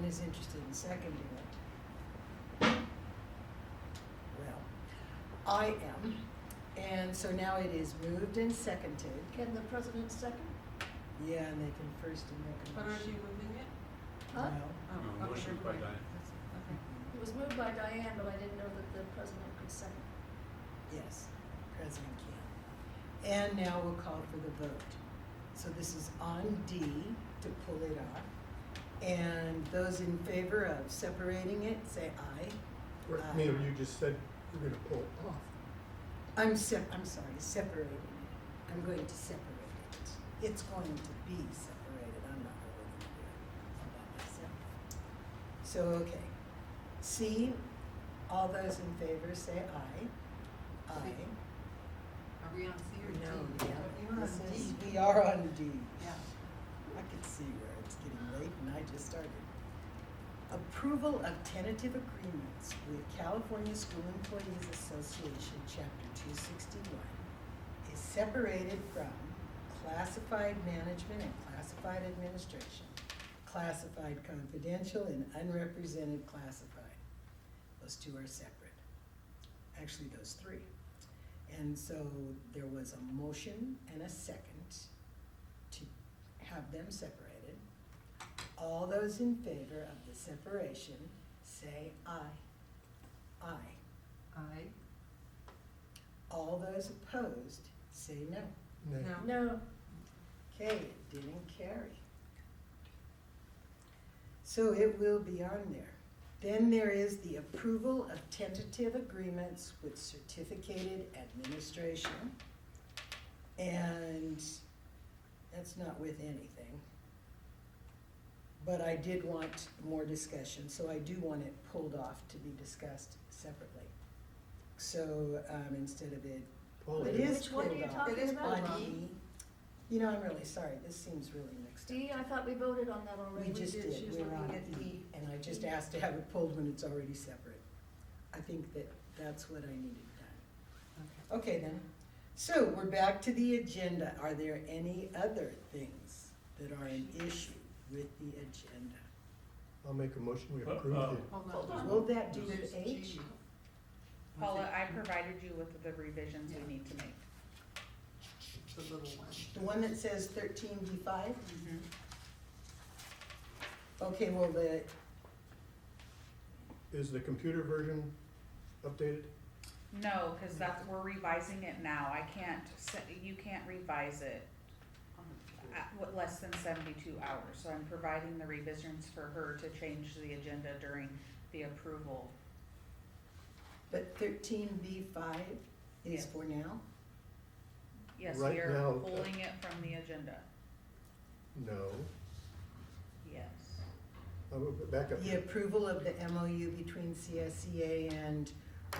is interested in seconding it. Well, I am, and so now it is moved and seconded. Can the president second? Yeah, and they can first and make a But motion. are you moving it? Huh? No. Oh, No, okay, motion never by mind. Diane. Okay. It was moved by Diane, but I didn't know that the president could second. Yes, President can. And now we'll call for the vote. So this is on D to pull it off. And those in favor of separating it, say aye. Aye. Mayor, you just said you're gonna pull it off. I'm sorry, separating it. I'm going to separate it. It's going to be separated. I'm not really gonna do it all by myself. So, okay. C, all those in favor say aye. Aye. Are we on C or D? No, yeah. You're on This D. is- We are on D. Yeah. I could see where it's getting late and I just started. Approval of tentative agreements with California School Employees Association, Chapter 261, is separated from classified management and classified administration, classified confidential and unrepresented classified. Those two are separate. Actually, those three. And so there was a motion and a second to have them separated. All those in favor of the separation, say aye. Aye. Aye. All those opposed, say no. Nay. No. No, Okay, it didn't carry. So it will be on there. Then there is the approval of tentative agreements with certificated administration. And that's not with anything. But I did want more discussion, so I do want it pulled off to be discussed separately. So, instead of it, Pull it it. is Which one are pulled you off. talking It is about? pulled On off. E. You know, I'm really sorry, this seems really mixed up. D, I thought we voted on that already. We just did. did, She was we're on looking at E, E. and I just asked to have it pulled when it's already separate. I think that that's what I needed done. Okay. Okay then, so we're back to the agenda. Are there any other things that are an issue with the agenda? I'll make a motion, we approve Uh, it. Hold on. Will that do There's with H? G. Paula, I provided you with the revisions we need to make. The little one. The one that says 13B5? Mm-hmm. Okay, well, Is the computer version updated? No, cause we're revising it now, you can't revise it with less than 72 hours, so I'm providing the revisions for her to change the agenda during the approval. but 13B5 is Yes. for now? Yes, Right we are now, pulling it from the agenda, No. yes. Back up. The approval of the MOU between CSEA and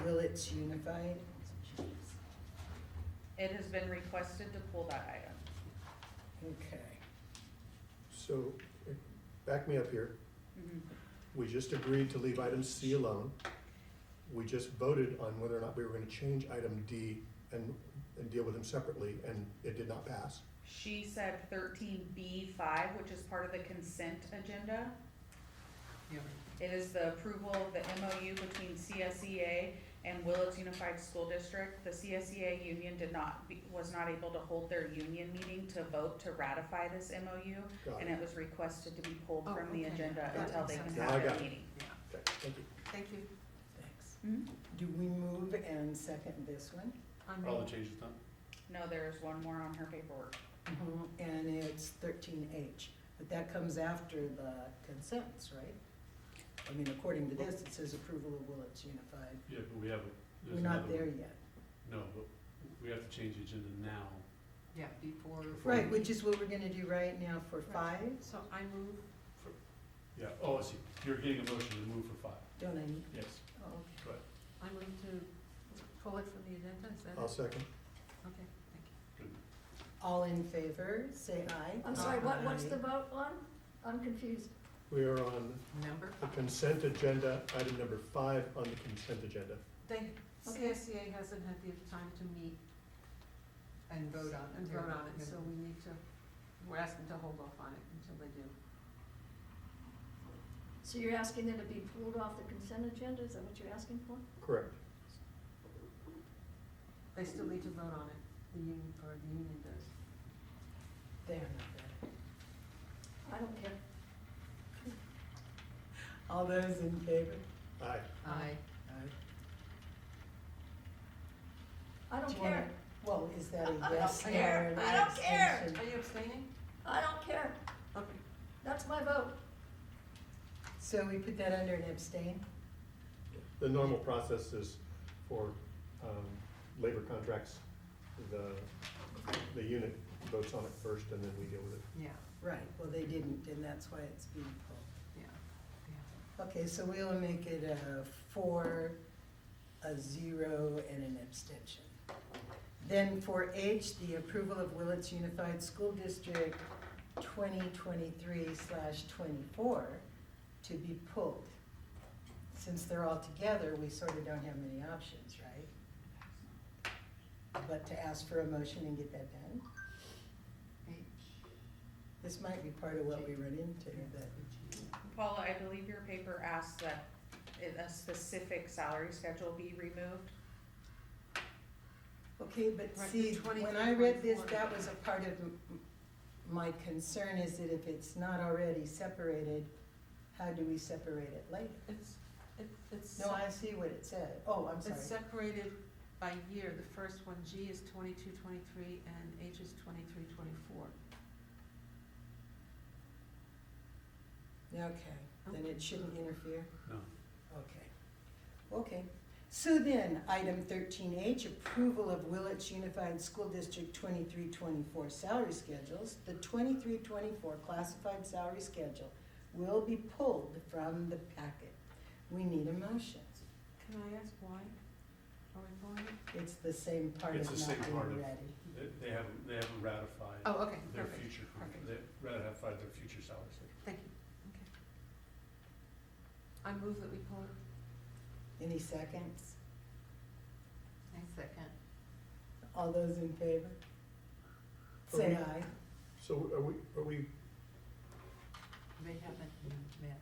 Willits Unified? It has been requested to pull that item. Okay. So, back me up here. Mhm. We just agreed to leave item C alone. We just voted on whether or not we were gonna change item D and deal with them separately, and it did not pass. She said 13B5, which is part of the consent agenda. Yeah. It is the approval of the MOU between CSEA and Willits Unified School District. The CSEA union was not able to hold their union meeting to vote to ratify this MOU, Got and it. it was requested to be pulled Oh, from the okay. agenda That until makes they can sense. Now I have got their it. meeting. Yeah. Okay, thank you. Thank you. Thanks. Hmm? Do we move and second this one? All the changes done? No, there's one more on her paperwork. And it's 13H, but that comes after the consents, right? I mean, according to this, it says approval of Willits Unified. Yeah, but we have, We're there's not another there one. yet. No, but we have to change the agenda now. Yeah, before. Right, which is what we're gonna do right now for 5, So I move, Yeah, oh, I see. You're getting a motion to move for 5. don't I need? Yes, Oh, okay. go ahead. I move to pull it from the agenda, is that it? I'll second. Okay, thank you. Good. All in favor, say aye. I'm sorry, what's Aye. the vote on? I'm confused. We are on Number the 5. consent agenda, item number 5 on the consent agenda. They, Okay. CSEA hasn't had the time to meet and vote on it, so we need to, we're asking to hold off on it until they do. So you're asking that it be pulled off the consent agenda, is that what you're asking for? Correct. They still need to vote on it, the union, or the union does. They're not ready. I don't care. All those in favor? Aye. Aye. Aye. I Do don't you wanna- care. Well, is that I a don't yes, no, care. or an I don't care. abstention? Are you abstaining? I don't care. Okay. That's my vote. So we put that under an abstain? The normal process is for labor contracts, the unit votes on it first and then we deal with it. Yeah, Right, well, they didn't, and that's why it's being pulled. yeah. Okay, so we'll make it a 4, a 0, and an abstention. Then for H, the approval of Willits Unified School District 2023/24 to be pulled. Since they're all together, we sort of don't have many options, right? But to ask for a motion and get that done. This might be part of what we run into, but, Paula, I believe your paper asked that a specific salary schedule be removed. okay, but Right, see, the when I read this, 23-24. that was a part of my concern is that if it's not already separated, how do we separate it later? It's. No, I see what it said. Oh, I'm It's sorry. separated by year. The first one, G is 22-23 and H is 23-24. Okay, then it shouldn't interfere? No. Okay. Okay. So then, item 13H, approval of Willits Unified School District 23-24 salary schedules. The 23-24 classified salary schedule will be pulled from the packet. We need a motion. Can I ask why? Are we pulling it? It's the same part It's of the not same part being of- ready. They haven't ratified Oh, okay, their perfect. future, Perfect. they ratified their future salary schedule. Thank you. Okay. I move that we pull it. Any seconds? I second. All those in favor? Are Say we- aye. So are we, They haven't met.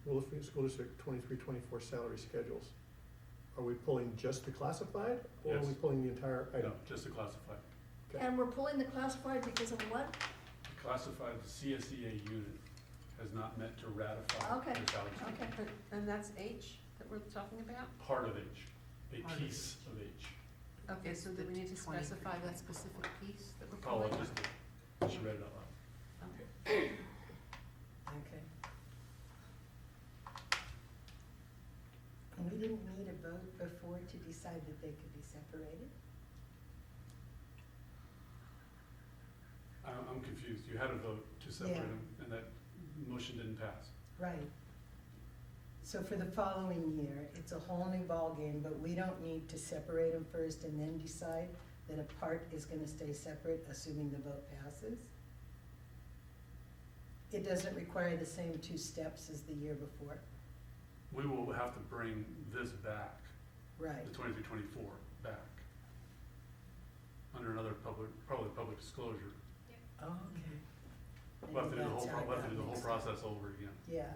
Willits School District 23-24 salary schedules, are we pulling just the classified? Or are we Yes. pulling the entire No, item? just the classified. Okay. And we're pulling the classified because of what? The classified, the CSEA unit has not met to ratify Okay, their salary schedule. Okay. And that's H that we're talking about? Part of H, a Part of piece of H. Okay, so do we need to specify that specific piece that we're Paula pulling? just did, she read it out loud. Okay. Okay. And we didn't need a vote before to decide that they could be separated? I'm confused, you had a vote to separate Yeah. them, and that motion didn't pass. Right. So for the following year, it's a whole new ballgame, but we don't need to separate them first and then decide that a part is gonna stay separate, assuming the vote passes? It doesn't require the same 2 steps as the year before? We will have to bring this back, Right, the 23-24 back, under another probably public disclosure. oh, okay. We'll have to do the Maybe whole, that's how we'll have I to do the got whole mixed up. process over again. Yeah,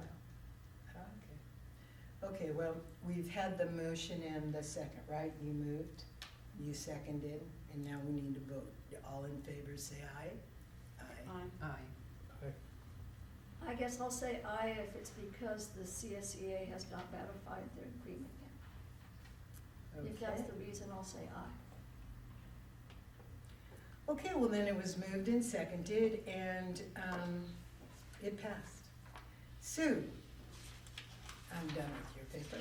okay. Okay, well, we've had the motion and the second, right? You moved, you seconded, and now we need to vote. All in favor, say aye. Aye. Aye. Aye. I guess I'll say aye if it's because the CSEA has not ratified their agreement yet. If that's Okay. the reason, I'll say aye. Okay, well then it was moved and seconded and, it passed. Sue, I'm done with your paper.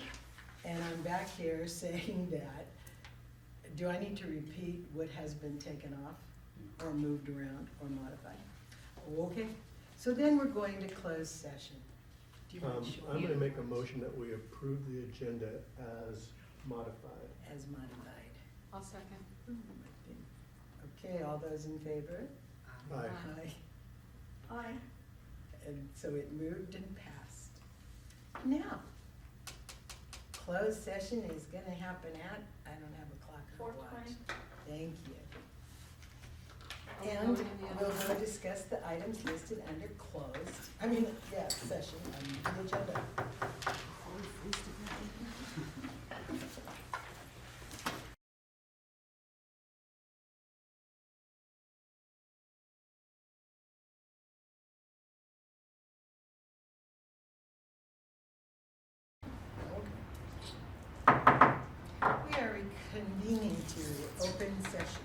And I'm back here saying that, do I need to repeat what has been taken off or moved around or modified? Okay, so then we're going to close session. Do you want to show I'm me gonna make a motion that we approve the agenda as modified. as modified? I'll second. Okay, all those in favor? Aye. Aye. Aye. And so it moved and passed. Now, closed session is gonna happen at, I don't have a clock or a watch. 4:20. Thank you. And we'll now discuss the items listed under session on the agenda. Before we freeze to death. We are reconvening to open session.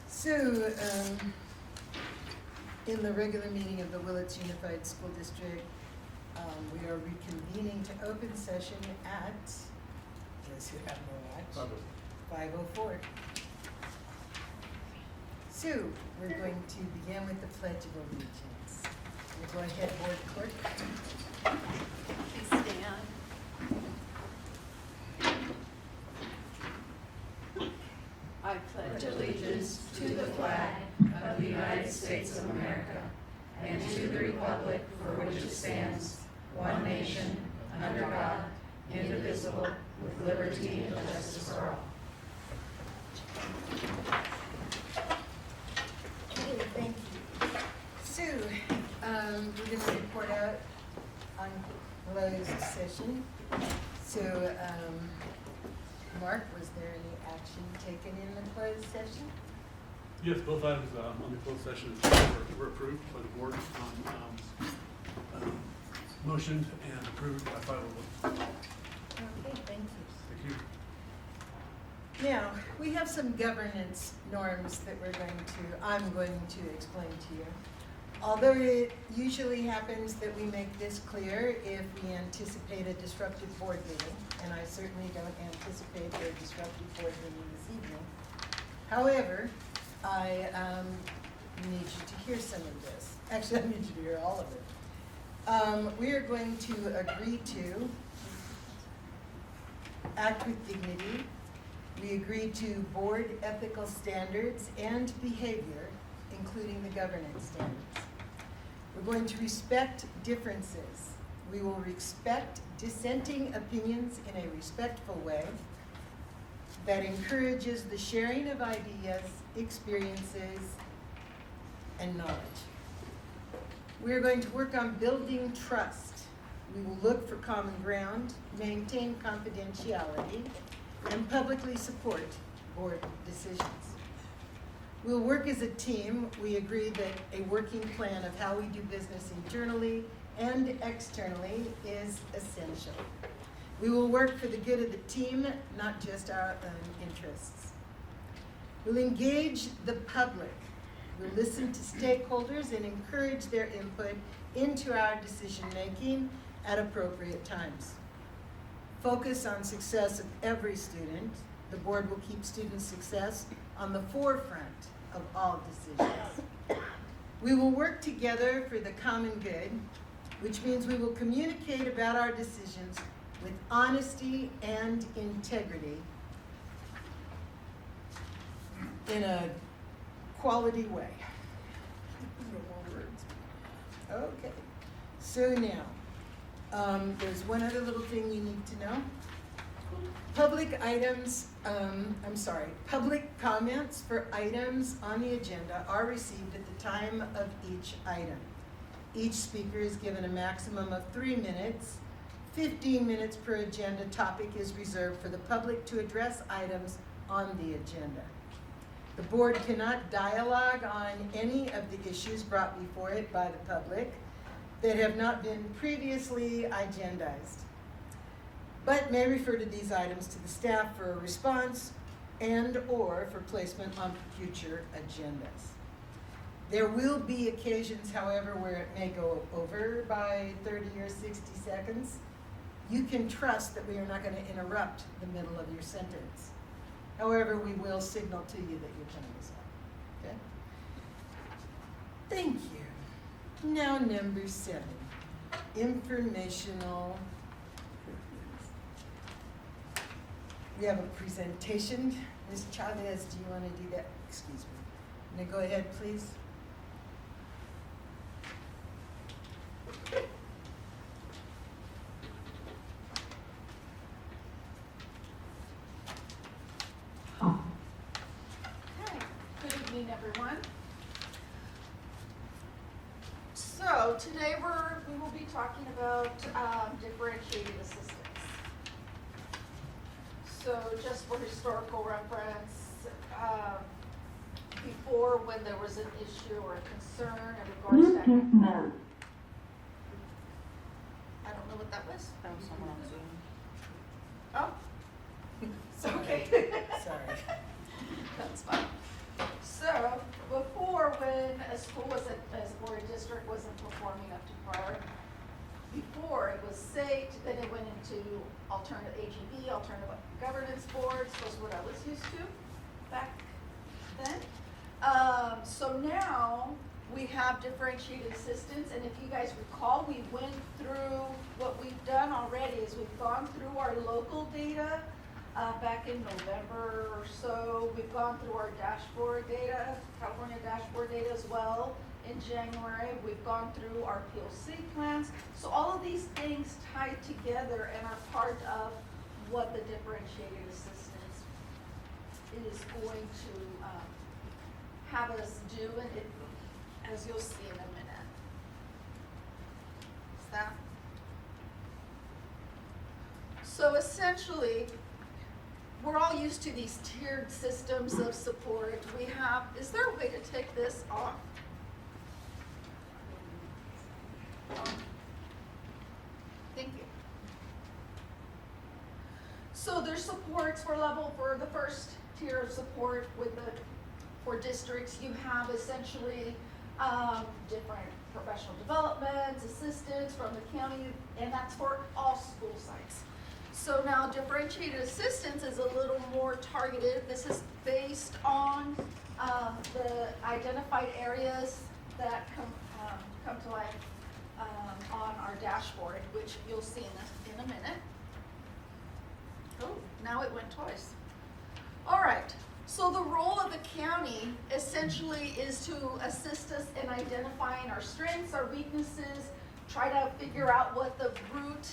So, in the regular meeting of the Willits Unified School District, we are reconvening to open session at, those who have no watch, 5:04. So, we're going to begin with the Pledge of Allegiance. We'll go ahead, Board Clerk. Please stand. I pledge allegiance to the flag of the United States of America and to the republic for which it stands, one nation, under God, indivisible, with liberty and justice for all. Okay, thank you. So, we're going to report out on closed session. So, Mark, was there any action taken in the closed session? Yes, both items on the closed session were approved by the board, motioned and approved by 5 votes. Okay, thank you. Thank you. Now, we have some governance norms that I'm going to explain to you. Although it usually happens that we make this clear if we anticipate a disruptive board meeting, and I certainly don't anticipate a disruptive board meeting this evening. However, I need you to hear some of this. Actually, I need you to hear all of it. We are going to agree to act with dignity. We agree to board ethical standards and behavior, including the governance standards. We're going to respect differences. We will respect dissenting opinions in a respectful way that encourages the sharing of ideas, experiences, and knowledge. We are going to work on building trust. We will look for common ground, maintain confidentiality, and publicly support board decisions. We'll work as a team. We agree that a working plan of how we do business internally and externally is essential. We will work for the good of the team, not just our own interests. We'll engage the public. We'll listen to stakeholders and encourage their input into our decision-making at appropriate times. Focus on success of every student. The board will keep student success on the forefront of all decisions. We will work together for the common good, which means we will communicate about our decisions with honesty and integrity in a quality way. No more words. Okay, so now, there's one other little thing you need to know. Public comments for items on the agenda are received at the time of each item. Each speaker is given a maximum of 3 minutes. 15 minutes per agenda topic is reserved for the public to address items on the agenda. The board cannot dialogue on any of the issues brought before it by the public that have not been previously agendized, but may refer to these items to the staff for a response and/or for placement on future agendas. There will be occasions, however, where it may go over by 30 or 60 seconds. You can trust that we are not going to interrupt the middle of your sentence. However, we will signal to you that your time is up, okay? Thank you. Now, number 7, informational. We have a presentation. Ms. Chavez, do you want to do that? Excuse me. Now go ahead, please. Good evening, everyone. differentiated assistance. So just for historical reference, before when there was an issue or a concern in regards to. I don't know what that was. That was someone on Zoom. Oh. So, okay. Sorry. That's fine. So, before when a school wasn't, or a district wasn't performing up to par, before it was SATE, then it went into alternative AGB, alternative governance boards, was what I was used to back then. So now we have differentiated assistance, and if you guys recall, we went through, what we've done already is we've gone through our local data back in November or so. We've gone through our dashboard data, California dashboard data as well in January. We've gone through our POC plans. So all of these things tie together and are part of what the differentiated assistance is going to have us do, and it, as you'll see in a minute. Is that? So essentially, we're all used to these tiered systems of support. We have, is there a way to take this off? Thank you. So there's supports for the first tier of support for districts. You have essentially different professional development, assistance from the county, and that's for all school sites. So now differentiated assistance is a little more targeted. This is based on the identified areas that come to life on our dashboard, which you'll see in a minute. Oh, now it went twice. All right, so the role of the county essentially is to assist us in identifying our strengths, our weaknesses, try to figure out what the root,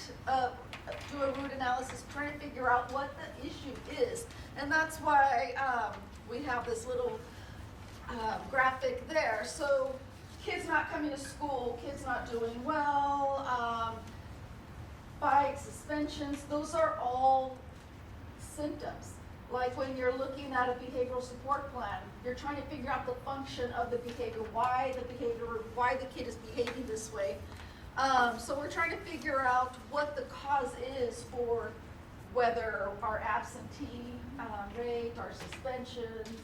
do a root analysis, try to figure out what the issue is. And that's why we have this little graphic there. So kids not coming to school, kids not doing well, bites, suspensions, those are all symptoms. Like when you're looking at a behavioral support plan, you're trying to figure out the function of the behavior, why the kid is behaving this way. So we're trying to figure out what the cause is for whether our absentee rate, our suspensions,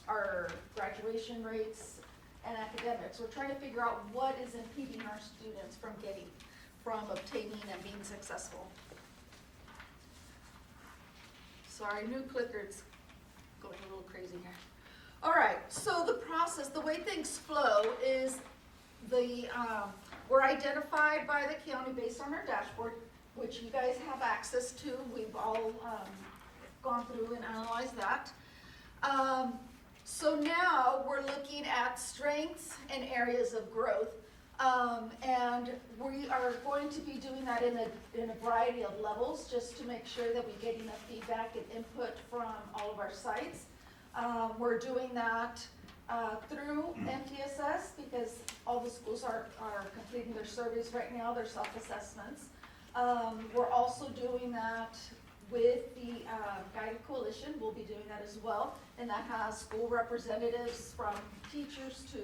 our graduation rates, and academics. We're trying to figure out what is impeding our students from obtaining and being successful. Sorry, new clicker's going a little crazy here. All right, so the process, the way things flow is we're identified by the county based on our dashboard, which you guys have access to. We've all gone through and analyzed that. So now we're looking at strengths and areas of growth. And we are going to be doing that in a variety of levels, just to make sure that we get enough feedback and input from all of our sites. We're doing that through MTSS because all the schools are completing their surveys right now, their self-assessments. We're also doing that with the Guided Coalition. We'll be doing that as well, and that has school representatives from teachers to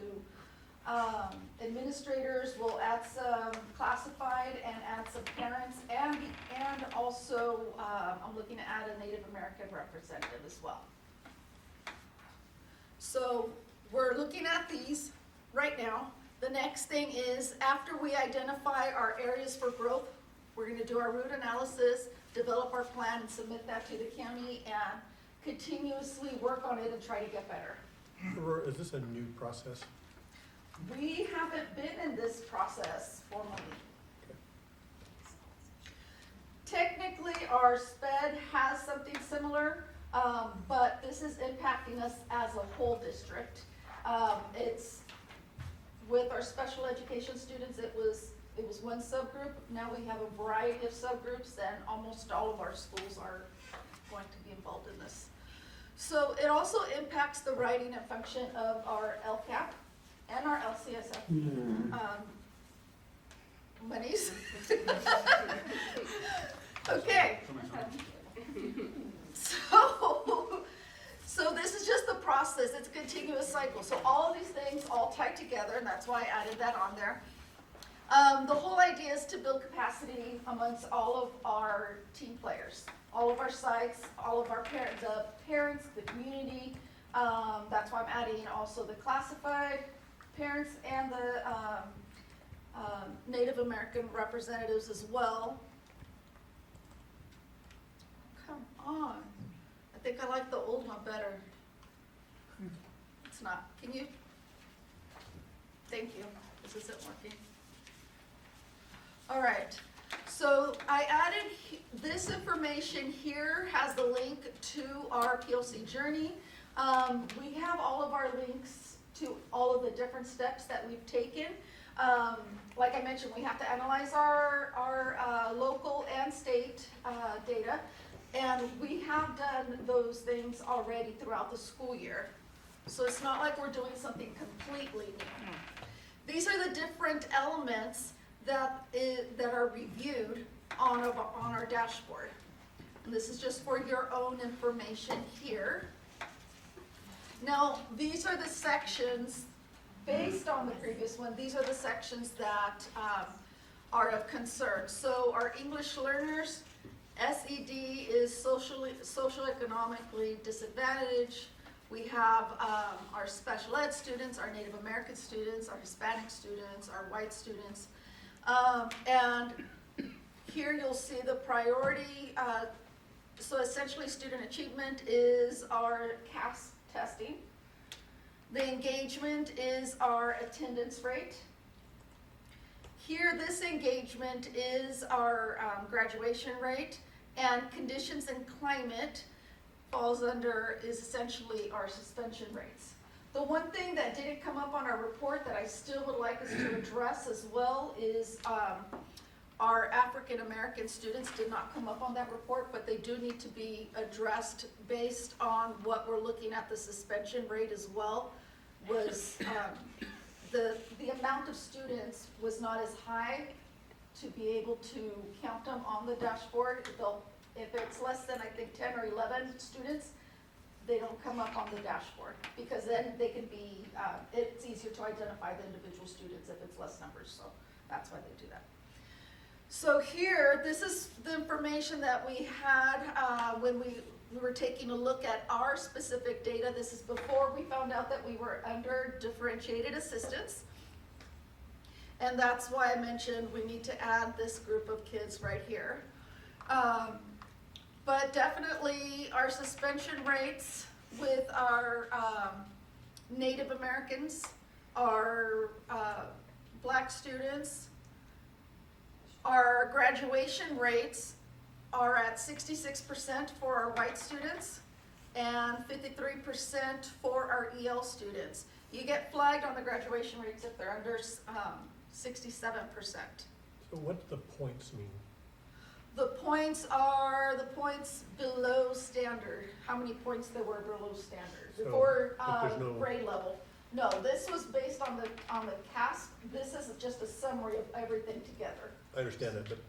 administrators. We'll add some classified and add some parents, and also I'm looking to add a Native American representative as well. So we're looking at these right now. The next thing is, after we identify our areas for growth, we're going to do our root analysis, develop our plan, and submit that to the county, and continuously work on it and try to get better. Aurora, is this a new process? We haven't been in this process formally. Technically, our SPED has something similar, but this is impacting us as a whole district. It's with our special education students, it was one subgroup. Now we have a variety of subgroups, and almost all of our schools are going to be involved in this. So it also impacts the writing and function of our LCAP and our LCSF monies. Okay, so this is just the process, it's a continuous cycle. So all of these things all tied together, and that's why I added that on there. The whole idea is to build capacity amongst all of our team players, all of our sites, all of our parents, the community. That's why I'm adding also the classified parents and the Native American representatives as well. Come on. I think I like the old one better. It's not. Can you? Thank you. This isn't working. All right. So I added this information here has the link to our PLC journey. We have all of our links to all of the different steps that we've taken. Like I mentioned, we have to analyze our local and state data, and we have done those things already throughout the school year. So it's not like we're doing something completely new. These are the different elements that are reviewed on our dashboard. And this is just for your own information here. Now, these are the sections, based on the previous one, these are the sections that are of concern. So our English learners, SED is socioeconomically disadvantaged. We have our special ed students, our Native American students, our Hispanic students, our white students. And here you'll see the priority. So essentially student achievement is our CAS testing. The engagement is our attendance rate. Here, this engagement is our graduation rate, and conditions and climate falls under is essentially our suspension rates. The one thing that didn't come up on our report that I still would like us to address as well is our African American students did not come up on that report, but they do need to be addressed based on what we're looking at. The suspension rate as well was the amount of students was not as high to be able to count them on the dashboard. If it's less than, I think, 10 or 11 students, they don't come up on the dashboard, because then they can be, it's easier to identify the individual students if it's less numbers, so that's why they do that. So here, this is the information that we had when we were taking a look at our specific data. This is before we found out that we were under differentiated assistance. And that's why I mentioned we need to add this group of kids right here. But definitely our suspension rates with our Native Americans, our Black students, our graduation rates are at 66% for our white students and 53% for our EL students. You get flagged on the graduation rates if they're under 67%. So what do the points mean? The points are the points below standard, how many points there were below standard, So, before but there's no- grade level. No, this was based on the CAS. This is just a summary of everything together. I understand that, but,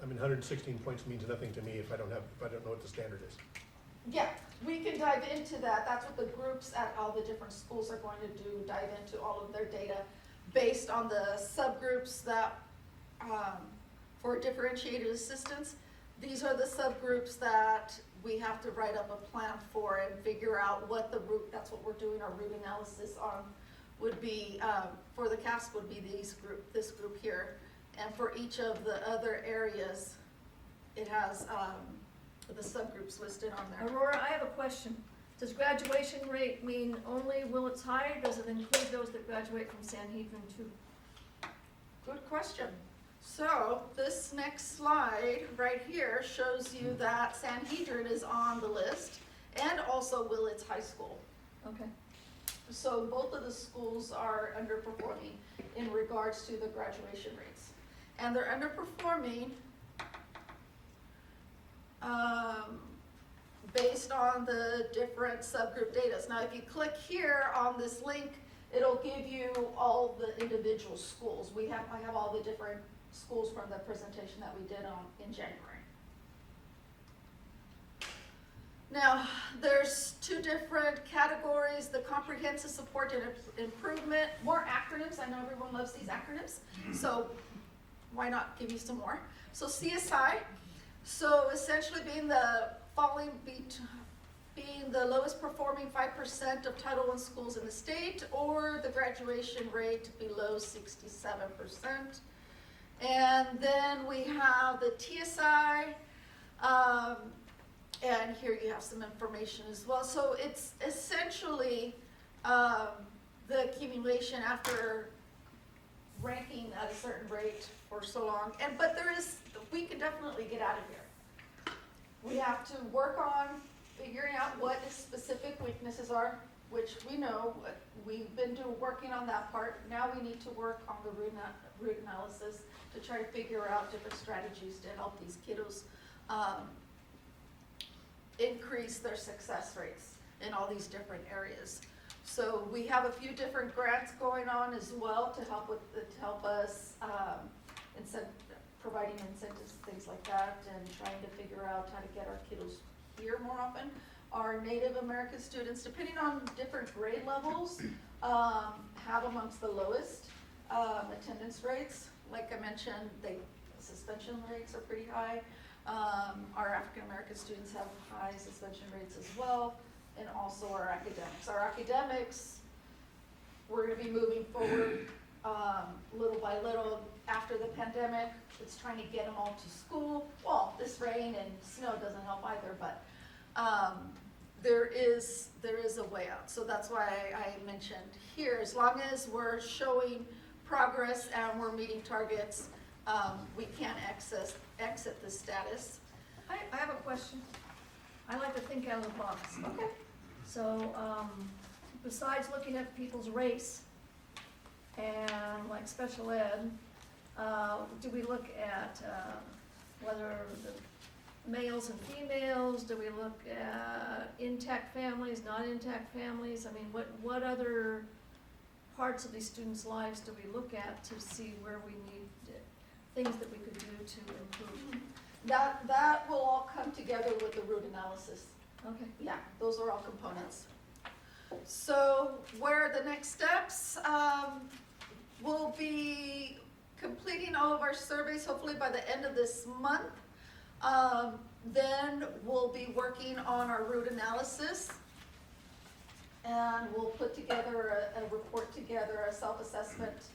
I mean, 116 points means nothing to me if I don't know what the standard is. Yeah, we can dive into that. That's what the groups at all the different schools are going to do, dive into all of their data based on the subgroups that, for differentiated assistance. These are the subgroups that we have to write up a plan for and figure out what the root, that's what we're doing our root analysis on, would be, for the CAS would be this group here. And for each of the other areas, it has the subgroups listed on there. Aurora, I have a question. Does graduation rate mean only Willits High, or does it include those that graduate from Sanhedrin too? Good question. So this next slide right here shows you that Sanhedrin is on the list and also Willits High School. Okay. So both of the schools are underperforming in regards to the graduation rates. And they're underperforming based on the different subgroup data. Now if you click here on this link, it'll give you all the individual schools. I have all the different schools from the presentation that we did in January. Now, there's two different categories, the comprehensive support and improvement, more acronyms, I know everyone loves these acronyms, so why not give you some more? So CSI, so essentially being the lowest performing 5% of Title I schools in the state, or the graduation rate below 67%. And then we have the TSI, and here you have some information as well. So it's essentially the accumulation after ranking at a certain rate for so long. But we can definitely get out of here. We have to work on figuring out what the specific weaknesses are, which we know, we've been working on that part. Now we need to work on the root analysis to try to figure out different strategies to help these kiddos increase their success rates in all these different areas. So we have a few different grants going on as well to help us providing incentives, things like that, and trying to figure out how to get our kiddos here more often. Our Native American students, depending on different grade levels, have amongst the lowest attendance rates. Like I mentioned, suspension rates are pretty high. Our African American students have high suspension rates as well, and also our academics. Our academics, we're going to be moving forward little by little after the pandemic. It's trying to get them all to school. Well, this rain and snow doesn't help either, but there is a way out. So that's why I mentioned here, as long as we're showing progress and we're meeting targets, we can't exit the status. I have a question. I like to think out of the box. Okay. So, besides looking at people's race and like special ed, do we look at whether the males and females? Do we look at intact families, not intact families? I mean, what other parts of these students' lives do we look at to see where we need things that we could do to improve? That will all come together with the root analysis. Okay. Yeah, those are all components. So where are the next steps? We'll be completing all of our surveys hopefully by the end of this month. Then we'll be working on our root analysis, and we'll put together a report together, a self-assessment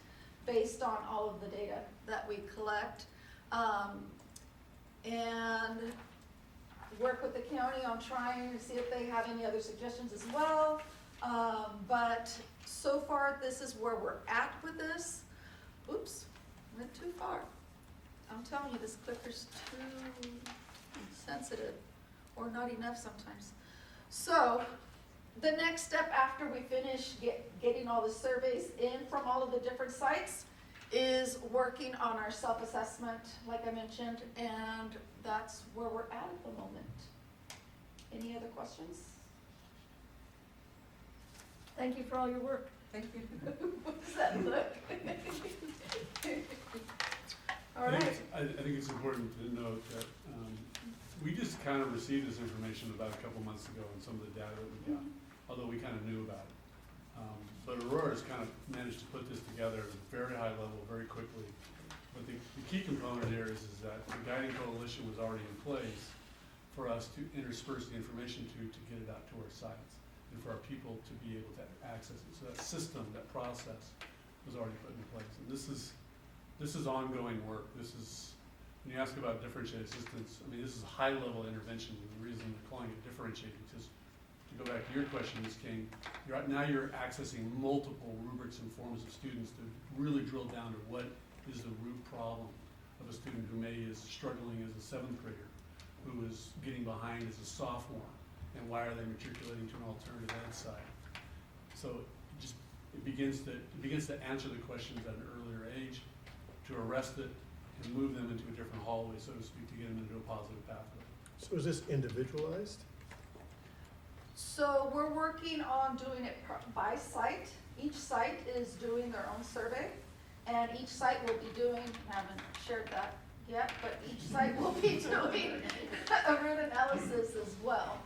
based on all of the data that we collect. And work with the county on trying to see if they have any other suggestions as well. But so far, this is where we're at with this. Oops, went too far. I'm telling you, this clicker's too sensitive, or not enough sometimes. So the next step after we finish getting all the surveys in from all of the different sites is working on our self-assessment, like I mentioned, and that's where we're at the moment. Any other questions? Thank you for all your work. Thank you. What does that look? All right. I think it's important to note that we just kind of received this information about a couple months ago and some of the data that we got, although we kind of knew about it. But Aurora's kind of managed to put this together at a very high level very quickly. But the key component here is that the guiding coalition was already in place for us to intersperse the information to get it out to our sites and for our people to be able to access it. So that system, that process was already put in place. And this is ongoing work. This is, when you ask about differentiated assistance, I mean, this is high level intervention. And the reason we're calling it differentiated is, to go back to your question, Ms. King, now you're accessing multiple rubrics and forms of students to really drill down to what is the root problem of a student who is struggling as a 7th grader, who is getting behind as a sophomore, and why are they matriculating to an alternative ed site. So it begins to answer the questions at an earlier age, to arrest it and move them into a different hallway, so to speak, to get them into a positive pathway. So is this individualized? So we're working on doing it by site. Each site is doing their own survey, And each site will be doing, I haven't shared that yet, but each site will be doing a root analysis as well.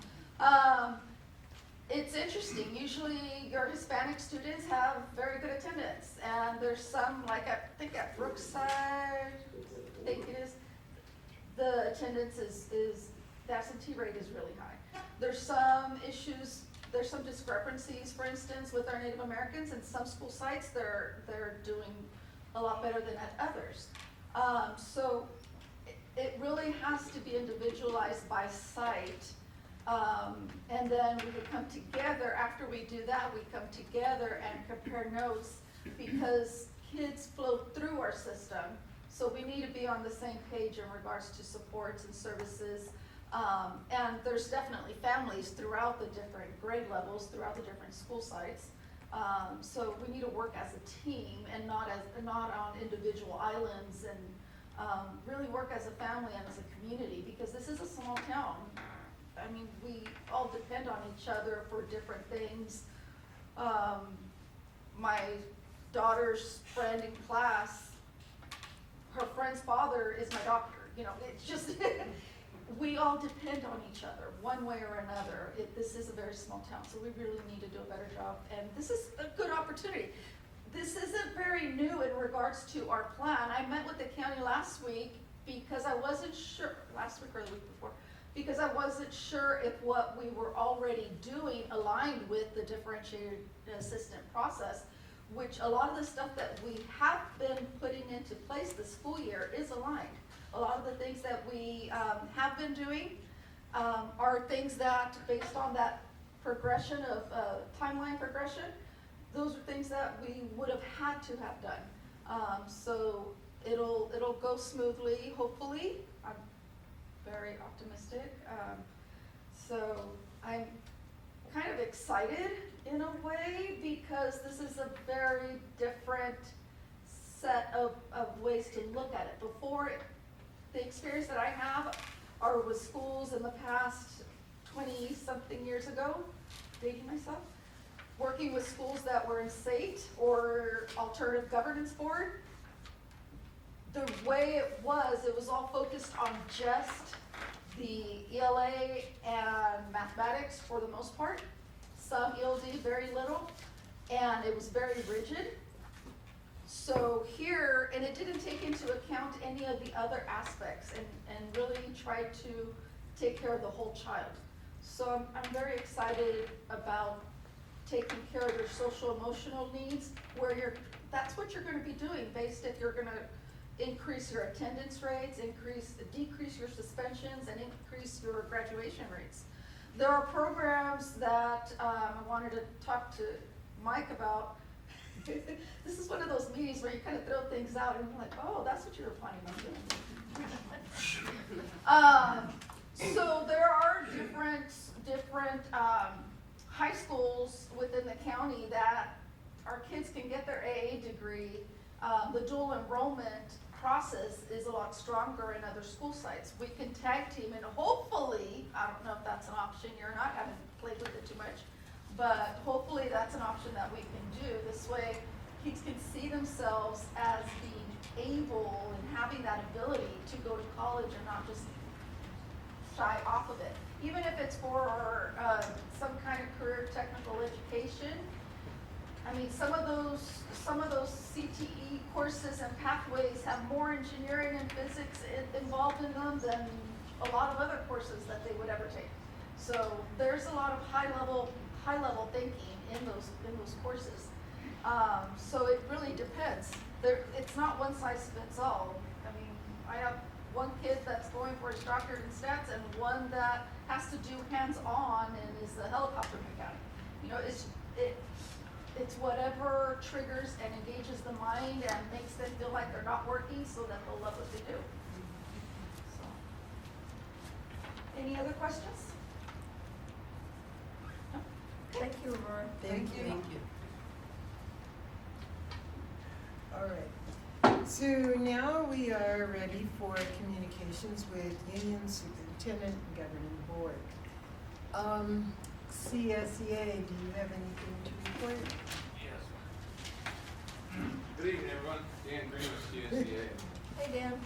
It's interesting, usually your Hispanic students have very good attendance, and there's some, like I think at Brookside, I think it is, the attendance is the absentee rate is really high. There's some issues, there's some discrepancies, for instance, with our Native Americans. In some school sites, they're doing a lot better than at others. So it really has to be individualized by site. And then we would come together, after we do that, we come together and compare notes, because kids flow through our system. So we need to be on the same page in regards to supports and services. And there's definitely families throughout the different grade levels, throughout the different school sites. So we need to work as a team and not on individual islands, and really work as a family and as a community, because this is a small town. I mean, we all depend on each other for different things. My daughter's friend in class, her friend's father is my doctor. You know, it's just, we all depend on each other one way or another. This is a very small town, so we really need to do a better job. And this is a good opportunity. This isn't very new in regards to our plan. I met with the county last week because I wasn't sure, last week or the week before, because I wasn't sure if what we were already doing aligned with the differentiated assistant process, which a lot of the stuff that we have been putting into place this school year is aligned. A lot of the things that we have been doing are things that, based on that progression of timeline progression, those are things that we would have had to have done. So it'll go smoothly, hopefully. I'm very optimistic. So I'm kind of excited in a way, because this is a very different set of ways to look at it. Before, the experience that I have are with schools in the past 20-something years ago, dating myself, working with schools that were in state or alternative governance board. The way it was all focused on just the ELA and mathematics for the most part, some ELD, very little, and it was very rigid. So here, and it didn't take into account any of the other aspects, and really tried to take care of the whole child. So I'm very excited about taking care of your social emotional needs, where that's what you're gonna be doing, based if you're gonna increase your attendance rates, decrease your suspensions, and increase your graduation rates. There are programs that I wanted to talk to Mike about. This is one of those meetings where you kind of throw things out and you're like, oh, that's what you were planning on doing. So there are different high schools within the county that our kids can get their AA degree. The dual enrollment process is a lot stronger in other school sites. We can tag team, and hopefully, I don't know if that's an option or not, I haven't played with it too much, but hopefully that's an option that we can do. This way, kids can see themselves as being able and having that ability to go to college and not just shy off of it. Even if it's for some kind of career technical education. I mean, some of those CTE courses and pathways have more engineering and physics involved in them than a lot of other courses that they would ever take. So there's a lot of high level thinking in those courses. So it really depends. It's not one size fits all. I mean, I have one kid that's going for his doctorate in stats, and one that has to do hands-on and is a helicopter mechanic. You know, it's whatever triggers and engages the mind and makes them feel like they're not working, so that they'll love what they do. So, any other questions? No? Thank you, Aurora. Thank you. All right. So now we are ready for communications with Union Superintendent and Governing Board. CSEA, do you have anything to report? Yes. Good evening, everyone. Dan Green with CSEA. Hey, Dan.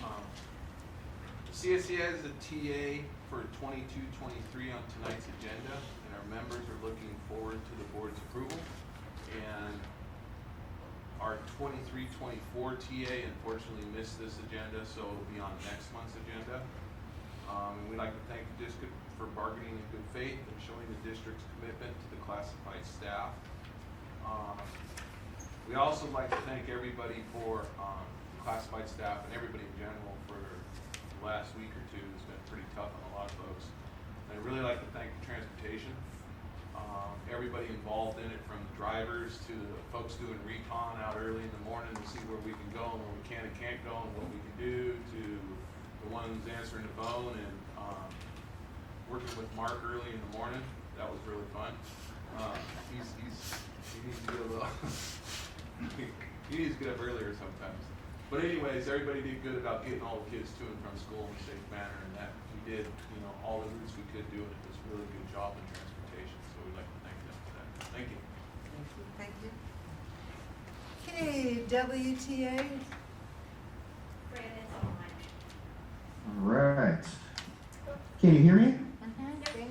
CSEA has a TA for 22-23 on tonight's agenda, and our members are looking forward to the board's approval. And our 23-24 TA unfortunately missed this agenda, so it'll be on next month's agenda. And we'd like to thank the district for bargaining in good faith and showing the district's commitment to the classified staff. We also like to thank everybody for the classified staff and everybody in general for the last week or two. It's been pretty tough on a lot of folks. And I'd really like to thank the transportation, everybody involved in it, from the drivers to the folks doing recon out early in the morning to see where we can go and where we can and can't go and what we can do, to the ones answering the phone and working with Mark early in the morning. That was really fun. He needs to get a little he needs to get up earlier sometimes. But anyways, everybody did good about getting all the kids to and from school in a safe manner, and that we did, all the routes we could do, and it was a really good job in transportation. So we'd like to thank them for that. Thank you. Thank you. Okay, WTA. All right. Can you hear me? Thank you.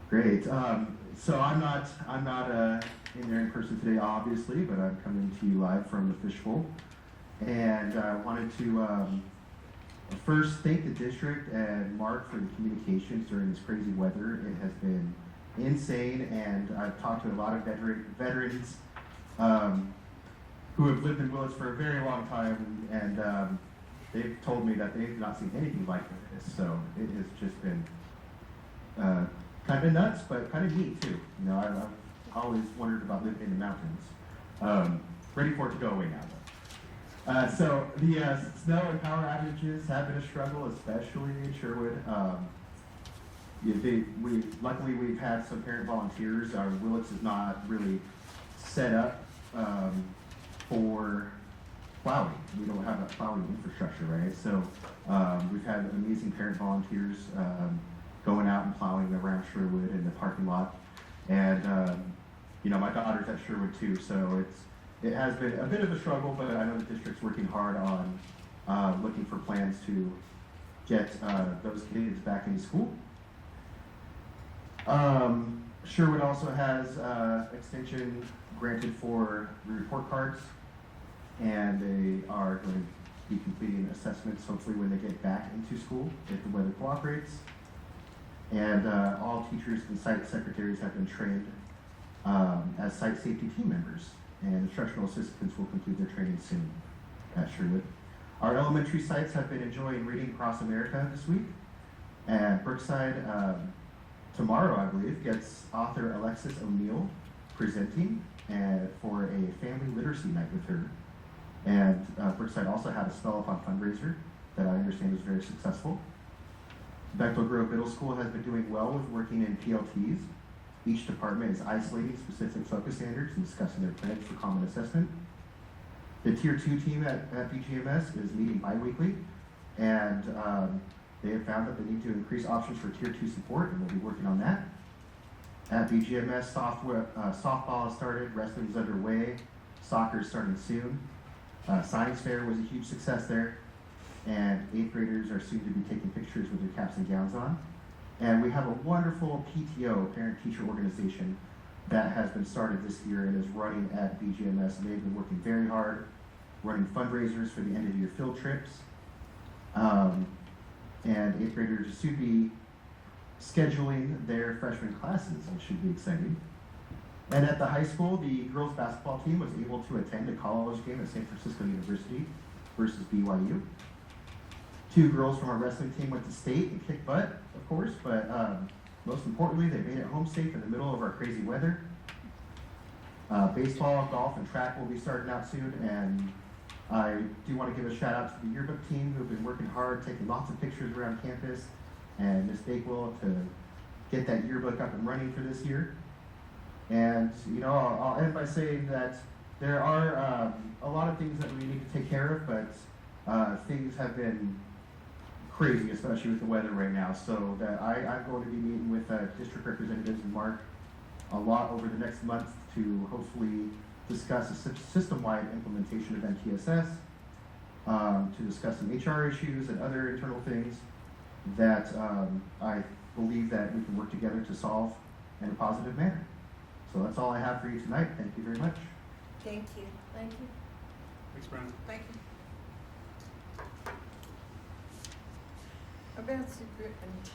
Great. So I'm not in there in person today, obviously, but I'm coming to you live from the fishbowl, and I wanted to first thank the district and Mark for the communications during this crazy weather. It has been insane, and I've talked to a lot of veterans who have lived in Willits for a very long time, and they've told me that they've not seen anything like this. So it has just been kind of nuts, but kind of neat too. I've always wondered about living in the mountains. Ready for it to go away now, though. So the snow and power outages have been a struggle, especially in Sherwood. Luckily we've had some parent volunteers. Our Willits is not really set up for plowing. We don't have a plowing infrastructure, right? So we've had amazing parent volunteers going out and plowing around Sherwood in the parking lot. And my daughter's at Sherwood too, so it has been a bit of a struggle, but I know the district's working hard on looking for plans to get those kids back into school. Sherwood also has extension granted for report cards, and they are going to be completing assessments hopefully when they get back into school, if the weather cooperates. And all teachers and site secretaries have been trained as site safety team members, and instructional assistants will complete their training soon at Sherwood. Our elementary sites have been enjoying Reading Across America this week, and Brookside tomorrow, I believe, gets author Alexis O'Neill presenting for a family literacy night with her. And Brookside also had a spell-upon fundraiser that I understand was very successful. Bechtel Grove Middle School has been doing well with working in PLTs. Each department is isolating specific focus standards and discussing their plans for common assessment. The Tier 2 team at BGMS is meeting bi-weekly, and they have found that they need to increase options for Tier 2 support, and we'll be working on that. At BGMS, softball has started, wrestling is underway, soccer is starting soon. Science fair was a huge success there, and 8th graders are soon to be taking pictures with their caps and gowns on. And we have a wonderful PTO, parent-teacher organization, that has been started this year and is running at BGMS, and they've been working very hard, running fundraisers for the end-of-year field trips. And 8th graders will soon be scheduling their freshman classes, which should be exciting. And at the high school, the girls basketball team was able to attend a college game at San Francisco University versus BYU. 2 girls from our wrestling team went to state and kicked butt, of course, but most importantly, they made it home safe in the middle of our crazy weather. Baseball, golf, and track will be starting out soon, and I do want to give a shout out to the yearbook team who have been working hard, taking lots of pictures around campus, and Ms. Bakewell to get that yearbook up and running for this year. And, I'll end by saying that there are a lot of things that we need to take care of, but things have been crazy, especially with the weather right now. So that I'm going to be meeting with district representatives and Mark a lot over the next month to hopefully discuss a system-wide implementation of MTSS, to discuss some HR issues and other internal things that I believe that we can work together to solve in a positive manner. So that's all I have for you tonight. Thank you very much. Thank you. Thank you. Thanks, Brandon. Thank you. About superintendent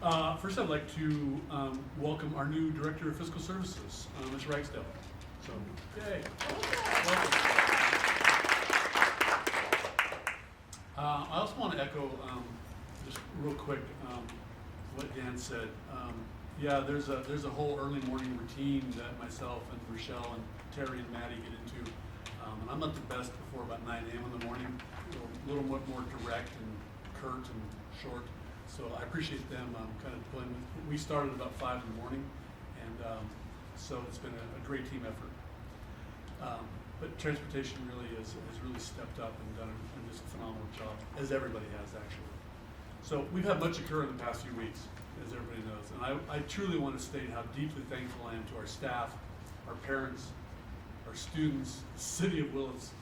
comments. First, I'd like to welcome our new Director of Fiscal Services, Ms. Ragsdale. So, yay. Welcome. I also want to echo, just real quick, what Dan said. Yeah, there's a whole early morning routine that myself and Rochelle and Terry and Maddie get into. And I'm not the best before about 9 a.m. in the morning, a little more direct and curt and short. So I appreciate them kind of pulling with. We started about 5 in the morning, and so it's been a great team effort. But transportation really has really stepped up and done just a phenomenal job, as everybody has actually. So we've had much occur in the past few weeks, as everybody knows, and I truly want to state how deeply thankful I am to our staff, our parents, our students, the city of Willits,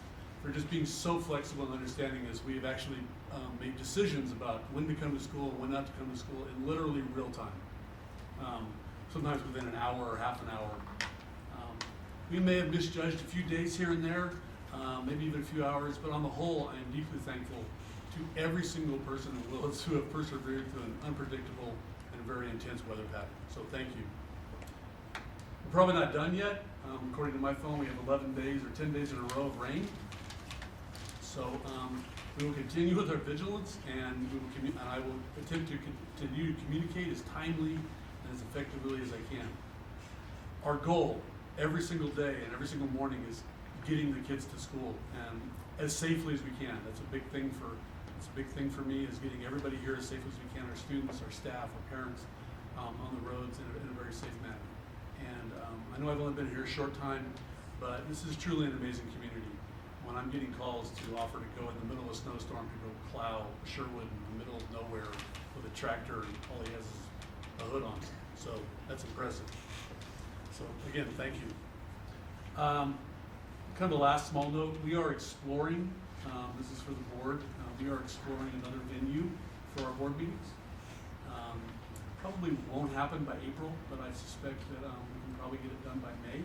for just being so flexible and understanding as we've actually made decisions about when to come to school, when not to come to school in literally real time. Sometimes within an hour or half an hour. We may have misjudged a few days here and there, maybe even a few hours, but on the whole, I am deeply thankful to every single person in Willits who have persevered through an unpredictable and very intense weather pattern. So thank you. We're probably not done yet. According to my phone, we have 11 days or 10 days in a row of rain. So we will continue with our vigilance, and I will attempt to continue to communicate as timely and as effectively as I can. Our goal every single day and every single morning is getting the kids to school and as safely as we can. That's a big thing for me, is getting everybody here as safe as we can, our students, our staff, our parents, on the roads in a very safe manner. And I know I've only been here a short time, but this is truly an amazing community. When I'm getting calls to offer to go in the middle of a snowstorm to go plow Sherwood in the middle of nowhere with a tractor, and all he has is a hood on. So that's impressive. So again, thank you. Kind of a last small note, we are exploring, this is for the board, we are exploring another venue for our board meetings. Probably won't happen by April, but I suspect that we can probably get it done by May.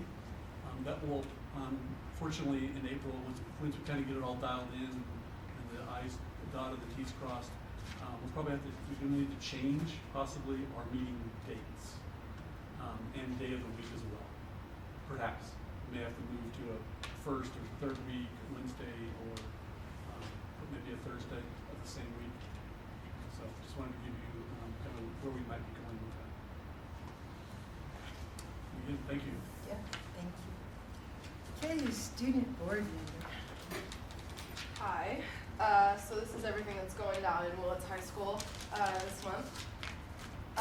That will, fortunately, in April, once we kind of get it all dialed in and the I's dotted, the T's crossed, we're going to need to change possibly our meeting dates and day of the week as well. Perhaps we may have to move to a first or third week, Wednesday, or maybe a Thursday of the same week. So just wanted to give you kind of where we might be going with that. Again, thank you. Yeah, thank you. Okay, student board member. Hi. So this is everything that's going down in Willits High School this month.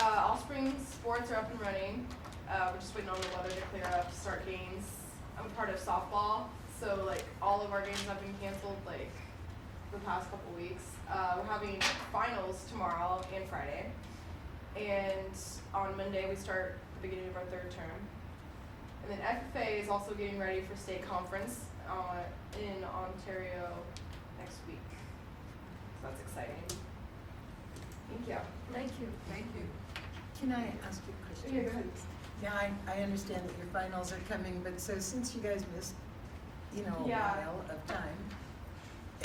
All spring sports are up and running. We're just waiting on the weather to clear up, start games. I'm part of softball, so like all of our games have been canceled like the past couple weeks. We're having finals tomorrow and Friday, and on Monday we start the beginning of our third term. And then FFA is also getting ready for state conference in Ontario next week. So that's exciting. Thank you. Thank you. Thank you. Can I ask you a question? Yeah, go ahead. Now, I understand that your finals are coming, but so since you guys missed, a Yeah. while of time,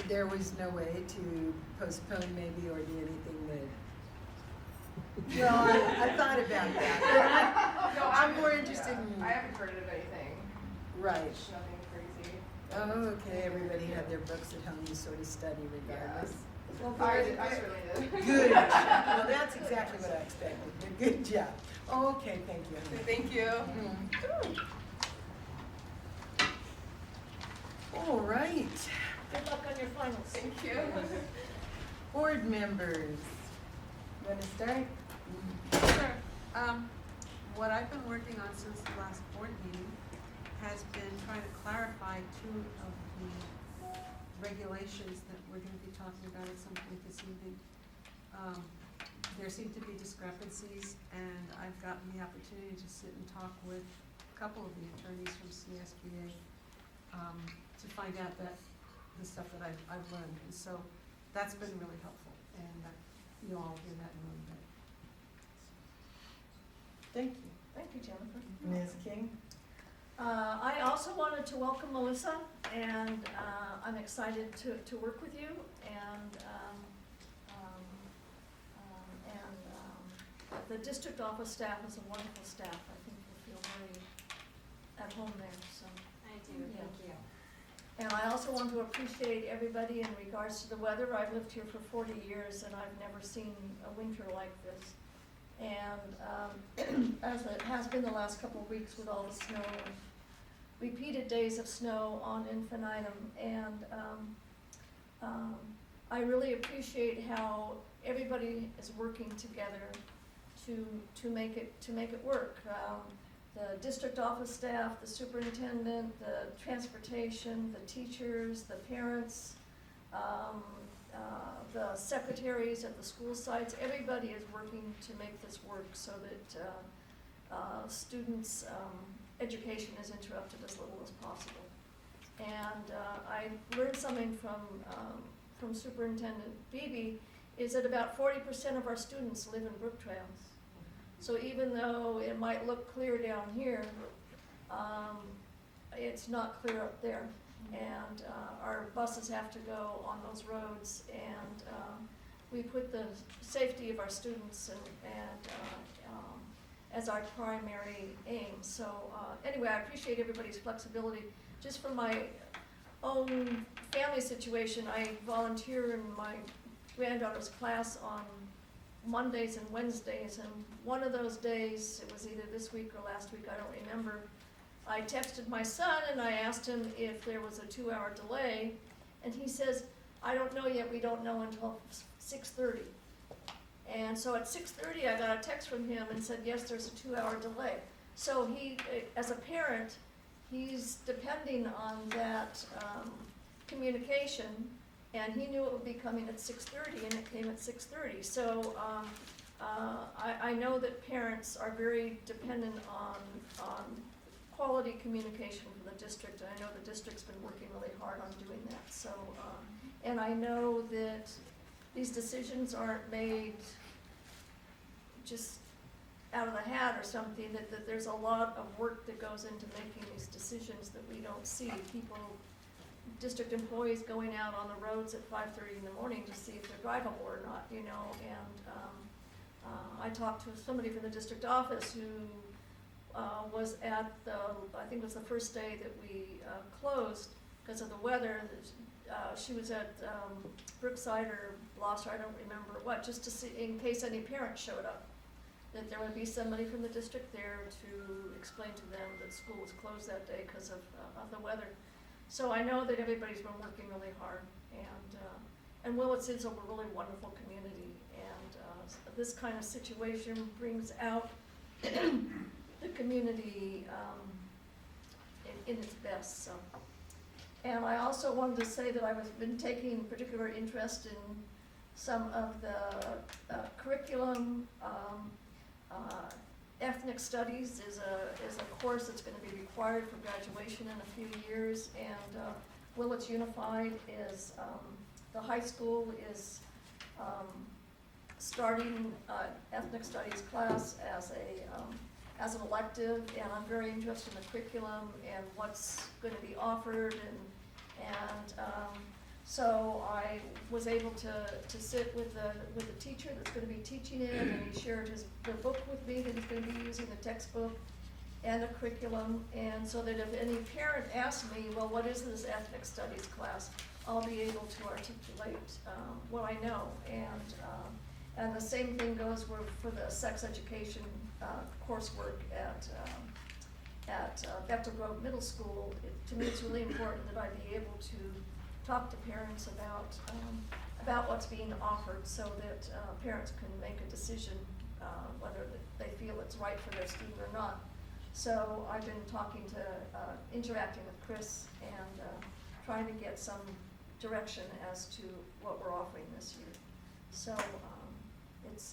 there was no way to postpone maybe or do anything that, well, I thought about that. No, I'm more interested in, I haven't heard of anything. right. Just nothing crazy. Oh, okay, everybody had their books at home, you sort of study regardless. Well, I good. certainly did. Good. Well, that's exactly what I expected, but good job. Okay, thank you. Thank you. Mhm. All right. Good luck on your finals. Thank you. Board members, want to start? Sure. What I've been working on since the last board meeting has been trying to clarify 2 of the regulations that we're going to be talking about at some point this evening. There seem to be discrepancies, and I've gotten the opportunity to sit and talk with couple of the attorneys from CSBA, to find out that, the stuff that I've learned. And so that's been really helpful, and you all hear that in a little bit. Thank you. Thank you, Jennifer. Ms. King? I also wanted to welcome Melissa, and I'm excited to work with you, and the district office staff is a wonderful staff. I think you'll feel very at home there, so. I do, Yeah. thank you. And I also want to appreciate everybody in regards to the weather. I've lived here for 40 years, and I've never seen a winter like this. And as it has been the last couple of weeks with all the snow, and repeated days of snow on infinitum, and I really appreciate how everybody is working together to make it work. The district office staff, the superintendent, the transportation, the teachers, the parents, the secretaries at the school sites, everybody is working to make this work so that students' education is interrupted as little as possible. And I learned something from Superintendent Beebe, is that about 40% of our students live in brook trails. So even though it might look clear down here, it's not clear up there. And our buses have to go on those roads, and we put the safety of our students and as our primary aim. So anyway, I appreciate everybody's flexibility. Just for my own family situation, I volunteer in my granddaughter's class on Mondays and Wednesdays, and one of those days, it was either this week or last week, I don't remember, I texted my son and I asked him if there was a 2-hour delay, and he says, I don't know yet, we don't know until 6:30. And so at 6:30, I got a text from him and said, yes, there's a 2-hour delay. So he, as a parent, he's depending on that communication, and he knew it would be coming at 6:30, and it came at 6:30. So I know that parents are very dependent on quality communication from the district. I know the district's been working really hard on doing that. So, and I know that these decisions aren't made just out of the hat or something, that there's a lot of work that goes into making these decisions that we don't see. People, district employees going out on the roads at 5:30 in the morning to see if they're drivable or not, you know, and I talked to somebody from the district office who was at the, I think it was the first day that we closed because of the weather. She was at Brookside or Blosser, I don't remember what, just to see, in case any parents showed up, that there would be somebody from the district there to explain to them that school was closed that day because of the weather. So I know that everybody's been working really hard, and Willits is a really wonderful community, and this kind of situation brings out the community in its best. So. And I also wanted to say that I've been taking particular interest in some of the curriculum. Ethnic studies is a course that's going to be required for graduation in a few years, and Willits Unified is, the high school is starting ethnic studies class as an elective, and I'm very interested in the curriculum and what's going to be offered, and so I was able to sit with the teacher that's going to be teaching it, and he shared the book with me that he's going to be using, the textbook and the curriculum, and so that if any parent asks me, well, what is this ethnic studies class, I'll be able to articulate what I know, and the same thing goes for the sex education coursework at Bethel Grove Middle School. To me, it's really important that I be able to talk to parents about what's being offered, so that parents can make a decision whether they feel it's right for their student or not. So I've been interacting with Chris and trying to get some direction as to what we're offering this year. So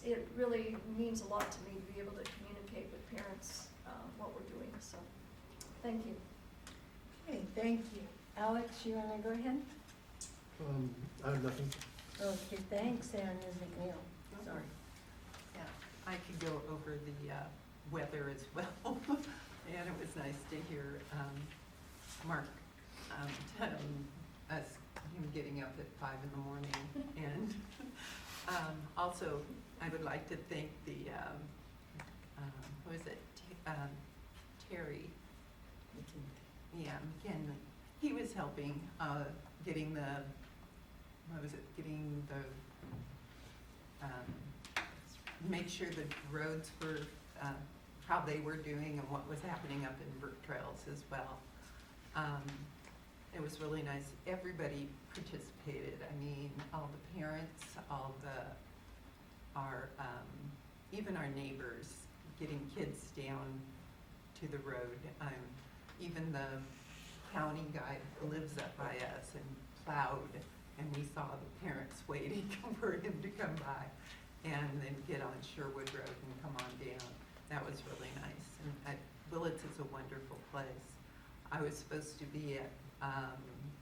it really means a lot to me to be able to communicate with parents what we're doing. So Thank you. Okay, thank you. Alex, you wanna go ahead? I have nothing. Okay, thanks, and Ms. McNeil, sorry. Yeah, I could go over the weather as well, and it was nice to hear Mark tell us him getting up at 5 in the morning. And also, I would like to thank the who is it? Terry. Yeah, McKinley. He was helping getting the make sure the roads were how they were doing and what was happening up in Brook Trails as well. It was really nice. Everybody participated. I mean, all the parents, even our neighbors, getting kids down to the road. Even the county guy lives up by us and plowed, and we saw the parents waiting for him to come by and then get on Sherwood Road and come on down. That was really nice. And Willits is a wonderful place. I was supposed to be at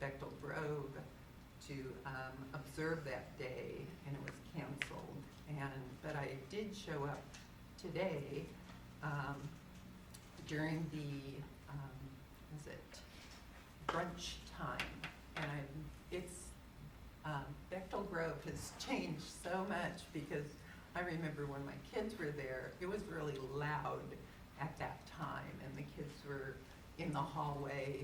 Bechtel Grove to observe that day, and it was canceled. But I did show up today during the brunch time, and Bechtel Grove has changed so much, because I remember when my kids were there, it was really loud at that time, and the kids were in the hallway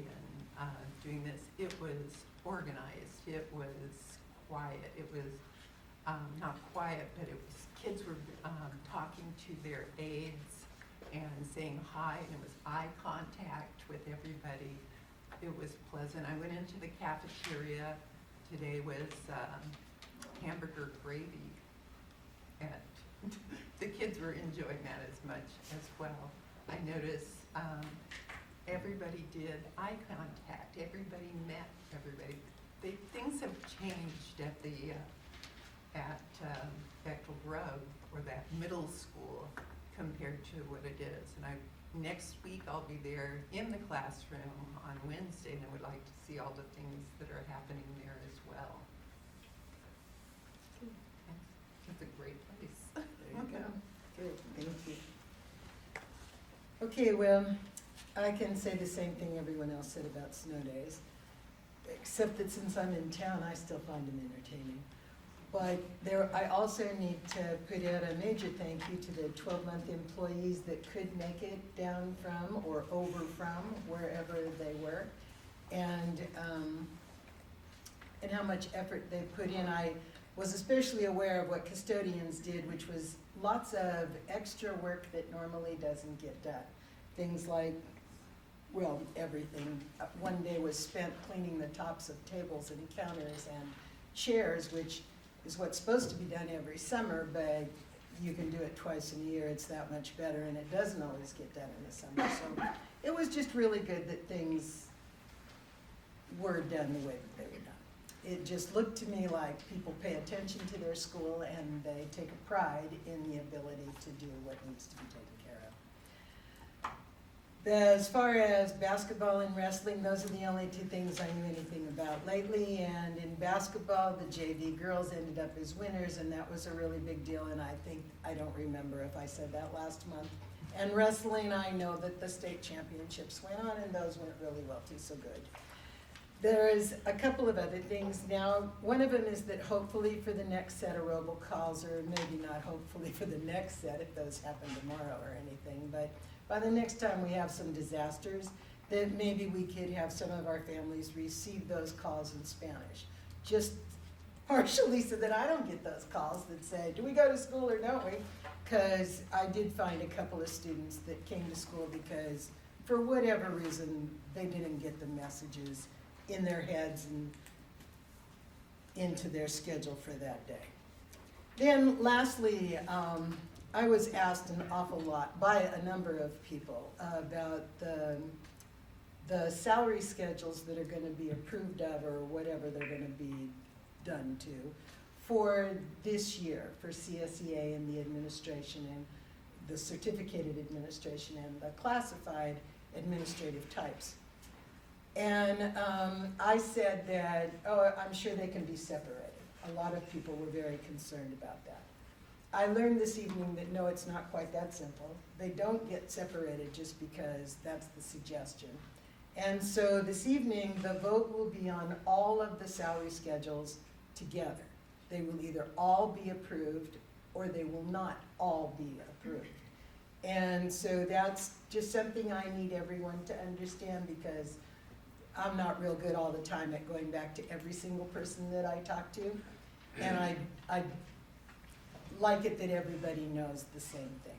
and doing this. It was organized. It was quiet. It was not quiet, but it was kids were talking to their aides and saying hi, and it was eye contact with everybody. It was pleasant. I went into the cafeteria today with hamburger gravy, and the kids were enjoying that as much as well. I noticed everybody did eye contact. Everybody met everybody. Things have changed at the Bechtel Grove, or that middle school, compared to what it is. And next week I'll be there in the classroom on Wednesday, and I would like to see all the things that are happening there as well. It's a great place. There you go. Good, thank you. Okay, well, I can say the same thing everyone else said about snow days, except that since I'm in town, I still find them entertaining. But I also need to put out a major thank you to the 12-month employees that could make it down from or over from wherever they were, and how much effort they put in. I was especially aware of what custodians did, which was lots of extra work that normally doesn't get done. Things like, well, everything. One day was spent cleaning the tops of tables and counters and chairs, which is what's supposed to be done every summer, but you can do it twice in a year. It's that much better, and it doesn't always get done in the summer. So it was just really good that things were done the way that they were done. It just looked to me like people pay attention to their school, and they take a pride in the ability to do what needs to be taken care of. As far as basketball and wrestling, those are the only two things I knew anything about lately. And in basketball, the JV girls ended up as winners, and that was a really big deal. And I don't remember if I said that last month. And wrestling, I know that the state championships went on, and those went really well too, so good. There's a couple of other things now. One of them is that hopefully for the next set of robocalls, or maybe not hopefully for the next set if those happen tomorrow or anything, but by the next time we have some disasters, that maybe we could have some of our families receive those calls in Spanish. Just partially so that I don't get those calls that say, do we go to school or don't we? Because I did find a couple of students that came to school because for whatever reason, they didn't get the messages in their heads and into their schedule for that day. Then lastly, I was asked an awful lot by a number of people about the salary schedules that are going to be approved of, or whatever they're going to be done to, for this year, for CSEA and the administration and the certificated administration and the classified, administrative types. And I said that, oh, I'm sure they can be separated. A lot of people were very concerned about that. I learned this evening that no, it's not quite that simple. They don't get separated just because that's the suggestion. And so this evening, the vote will be on all of the salary schedules together. They will either all be approved or they will not all be approved. And so that's just something I need everyone to understand, because I'm not real good all the time at going back to every single person that I talk to. And I like it that everybody knows the same thing.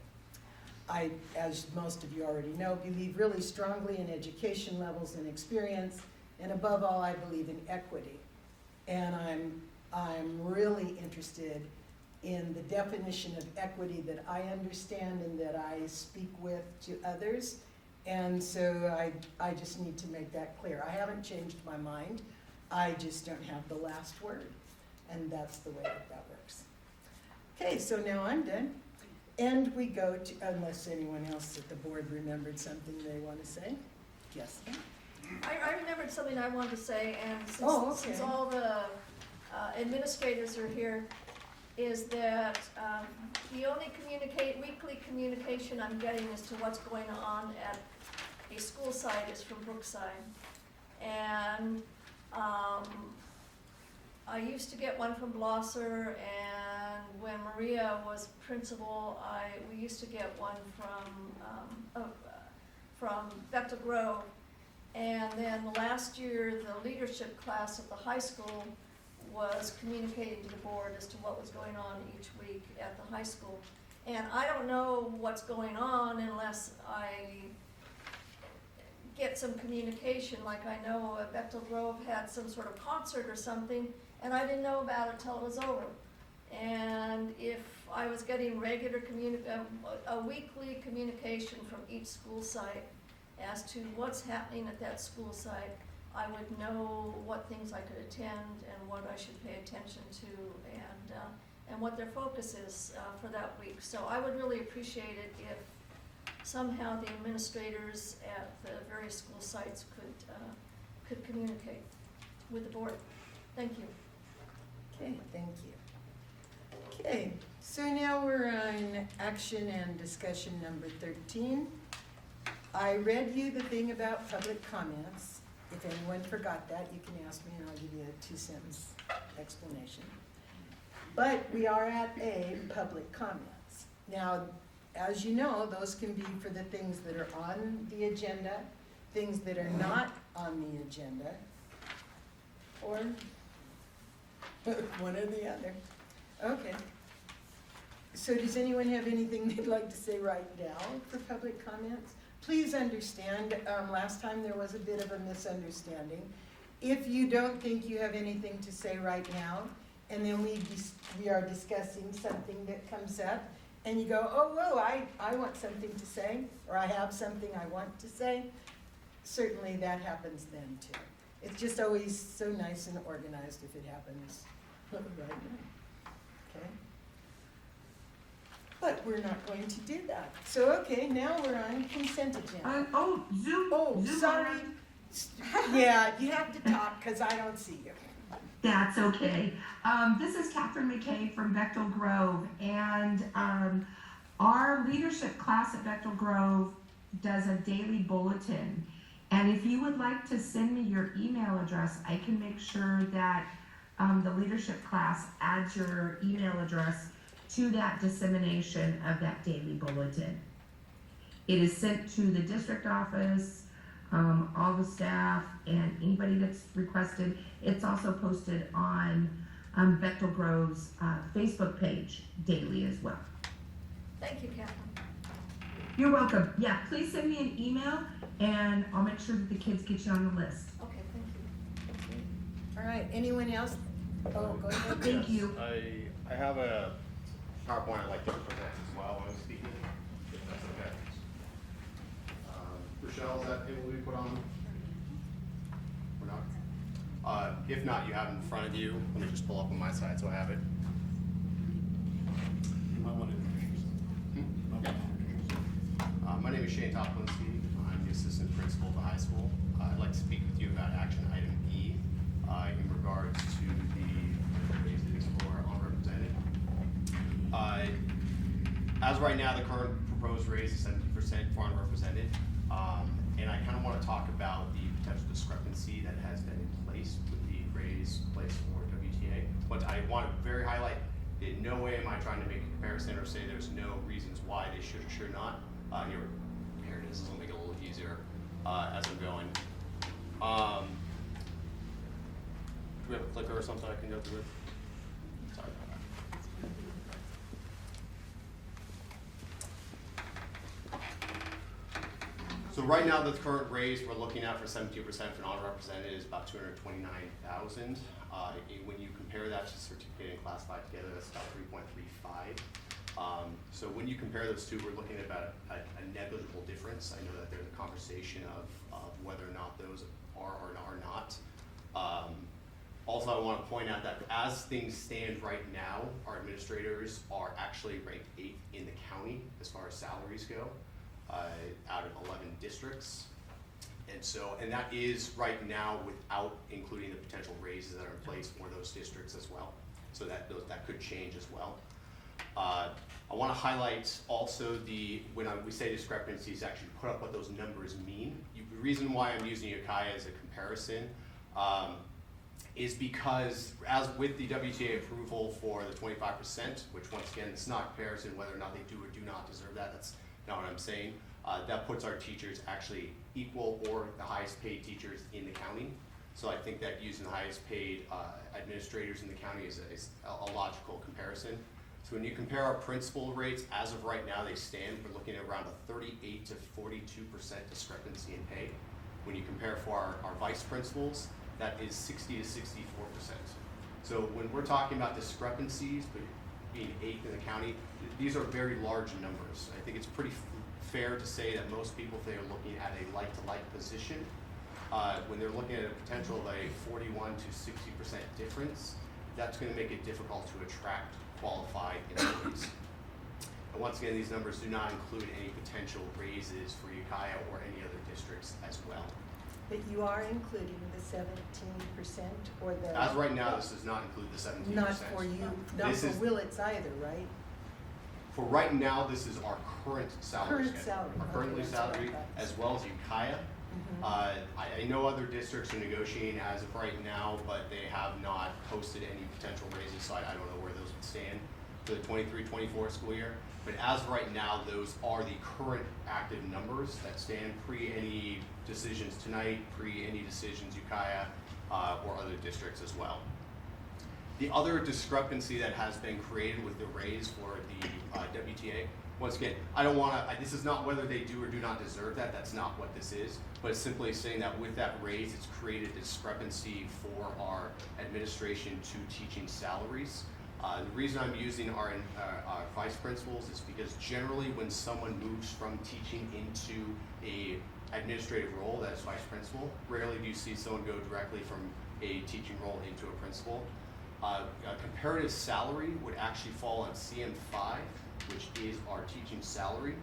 I, as most of you already know, believe really strongly in education levels and experience, and above all, I believe in equity. And I'm really interested in the definition of equity that I understand and that I speak with to others. And so I just need to make that clear. I haven't changed my mind. I just don't have the last word. And that's the way that works. Okay, so now I'm done. And we go to, unless anyone else at the board remembered something they want to say. Yes. I remembered something I wanted to say, and since okay. all the administrators are here, is that the only weekly communication I'm getting as to what's going on at a school site is from Brookside. And I used to get one from Blosser, and when Maria was principal, we used to get one from Bethel Grove. And then last year, the leadership class at the high school was communicating to the board as to what was going on each week at the high school. And I don't know what's going on unless I get some communication, like I know Bethel Grove had some sort of concert or something, and I didn't know about it till it was over. And if I was getting regular a weekly communication from each school site as to what's happening at that school site, I would know what things I could attend and what I should pay attention to, and what their focus is for that week. So I would really appreciate it if somehow the administrators at the various school sites could communicate with the board. Thank you. Okay, thank you. Okay, so now we're on action and discussion number 13. I read you the thing about public comments. If anyone forgot that, you can ask me and I'll give you a 2-sentence explanation. But we are at A, public comments. Now, as you know, those can be for the things that are on the agenda, things that are not on the agenda, or one or the other. Okay. So does anyone have anything they'd like to say right now for public comments? Please understand, last time there was a bit of a misunderstanding. If you don't think you have anything to say right now, and then we are discussing something that comes up, and you go, oh, whoa, I want something to say, or I have something I want to say, certainly that happens then too. It's just always so nice and organized if it happens right now, okay? But we're not going to do that. So, okay, now we're on consent agenda. Zoom. Oh, Zoom sorry. on. Yeah, you have to talk because I don't see you. That's okay. This is Catherine McKay from Bechtel Grove, and our leadership class at Bechtel Grove does a daily bulletin. And if you would like to send me your email address, I can make sure that the leadership class adds your email address to that dissemination of that daily bulletin. It is sent to the district office, all the staff, and anybody that's requested. It's also posted on Bechtel Grove's Facebook page daily as well. Thank you, Catherine. You're welcome. Yeah, please send me an email and I'll make sure that the kids get you on the list. Okay, thank you. All right, anyone else? Oh, go ahead. Thank you. I have a PowerPoint I'd like to present as well when I'm speaking, if that's okay. Rochelle, is that able to be put on? Or not? If not, you have it in front of you. Let me just pull up on my side so I have it. You might want to introduce yourself. My name is Shane Toplinsky. I'm the assistant principal of the high school. I'd like to speak with you about action item E in regards to the raises for unrepresented. As right now, the current proposed raise is 70% for unrepresented. And I kind of want to talk about the potential discrepancy that has been in place with the raise placed for WTA. But I want to very highlight, in no way am I trying to make a comparison or say there's no reasons why they should or should not. Here it is. This will make it a little easier as I'm going. Do we have a clicker or something I can go through with? Sorry about that. So right now, the current raise we're looking at for 17% for non-represented is about $229,000. When you compare that to certificate and classified together, that's about 3.35. So when you compare those two, we're looking at about a negligible difference. I know that there's a conversation of whether or not those are or are not. Also, I want to point out that as things stand right now, our administrators are actually ranked 8th in the county as far as salaries go, out of 11 districts. And that is right now without including the potential raises that are in place for those districts as well. So that could change as well. I want to highlight also when we say discrepancies, actually put up what those numbers mean. The reason why I'm using Ukiah as a comparison is because as with the WTA approval for the 25%, which once again, it's not a comparison whether or not they do or do not deserve that, that's not what I'm saying. That puts our teachers actually equal or the highest paid teachers in the county. So I think that using the highest paid administrators in the county is a logical comparison. So when you compare our principal rates, as of right now they stand, we're looking at around a 38 to 42% discrepancy in pay. When you compare for our vice principals, that is 60 to 64%. So when we're talking about discrepancies, but being 8th in the county, these are very large numbers. I think it's pretty fair to say that most people, if they are looking at a like-to-like position, when they're looking at a potential of a 41 to 60% difference, that's going to make it difficult to attract qualified employees. And once again, these numbers do not include any potential raises for Ukiah or any other districts as well. But you are including the 17% or the? As right now, this does not include the 17%. Not for you, not This for is- Willits either, right? For right now, this is our current salary Current schedule. salary, Our okay, currently that's what I salary, thought. as well as Ukiah. Mhm. I know other districts are negotiating as of right now, but they have not posted any potential raises, so I don't know where those would stand for the 23-24 school year. But as of right now, those are the current active numbers that stand pre any decisions tonight, pre any decisions Ukiah or other districts as well. The other discrepancy that has been created with the raise for the WTA, once again, I don't want to, this is not whether they do or do not deserve that, that's not what this is, but it's simply saying that with that raise, it's created discrepancy for our administration to teaching salaries. The reason I'm using our vice principals is because generally when someone moves from teaching into a administrative role, that's vice principal, rarely do you see someone go directly from a teaching role into a principal. A comparative salary would actually fall on CM5, which is our teaching salary.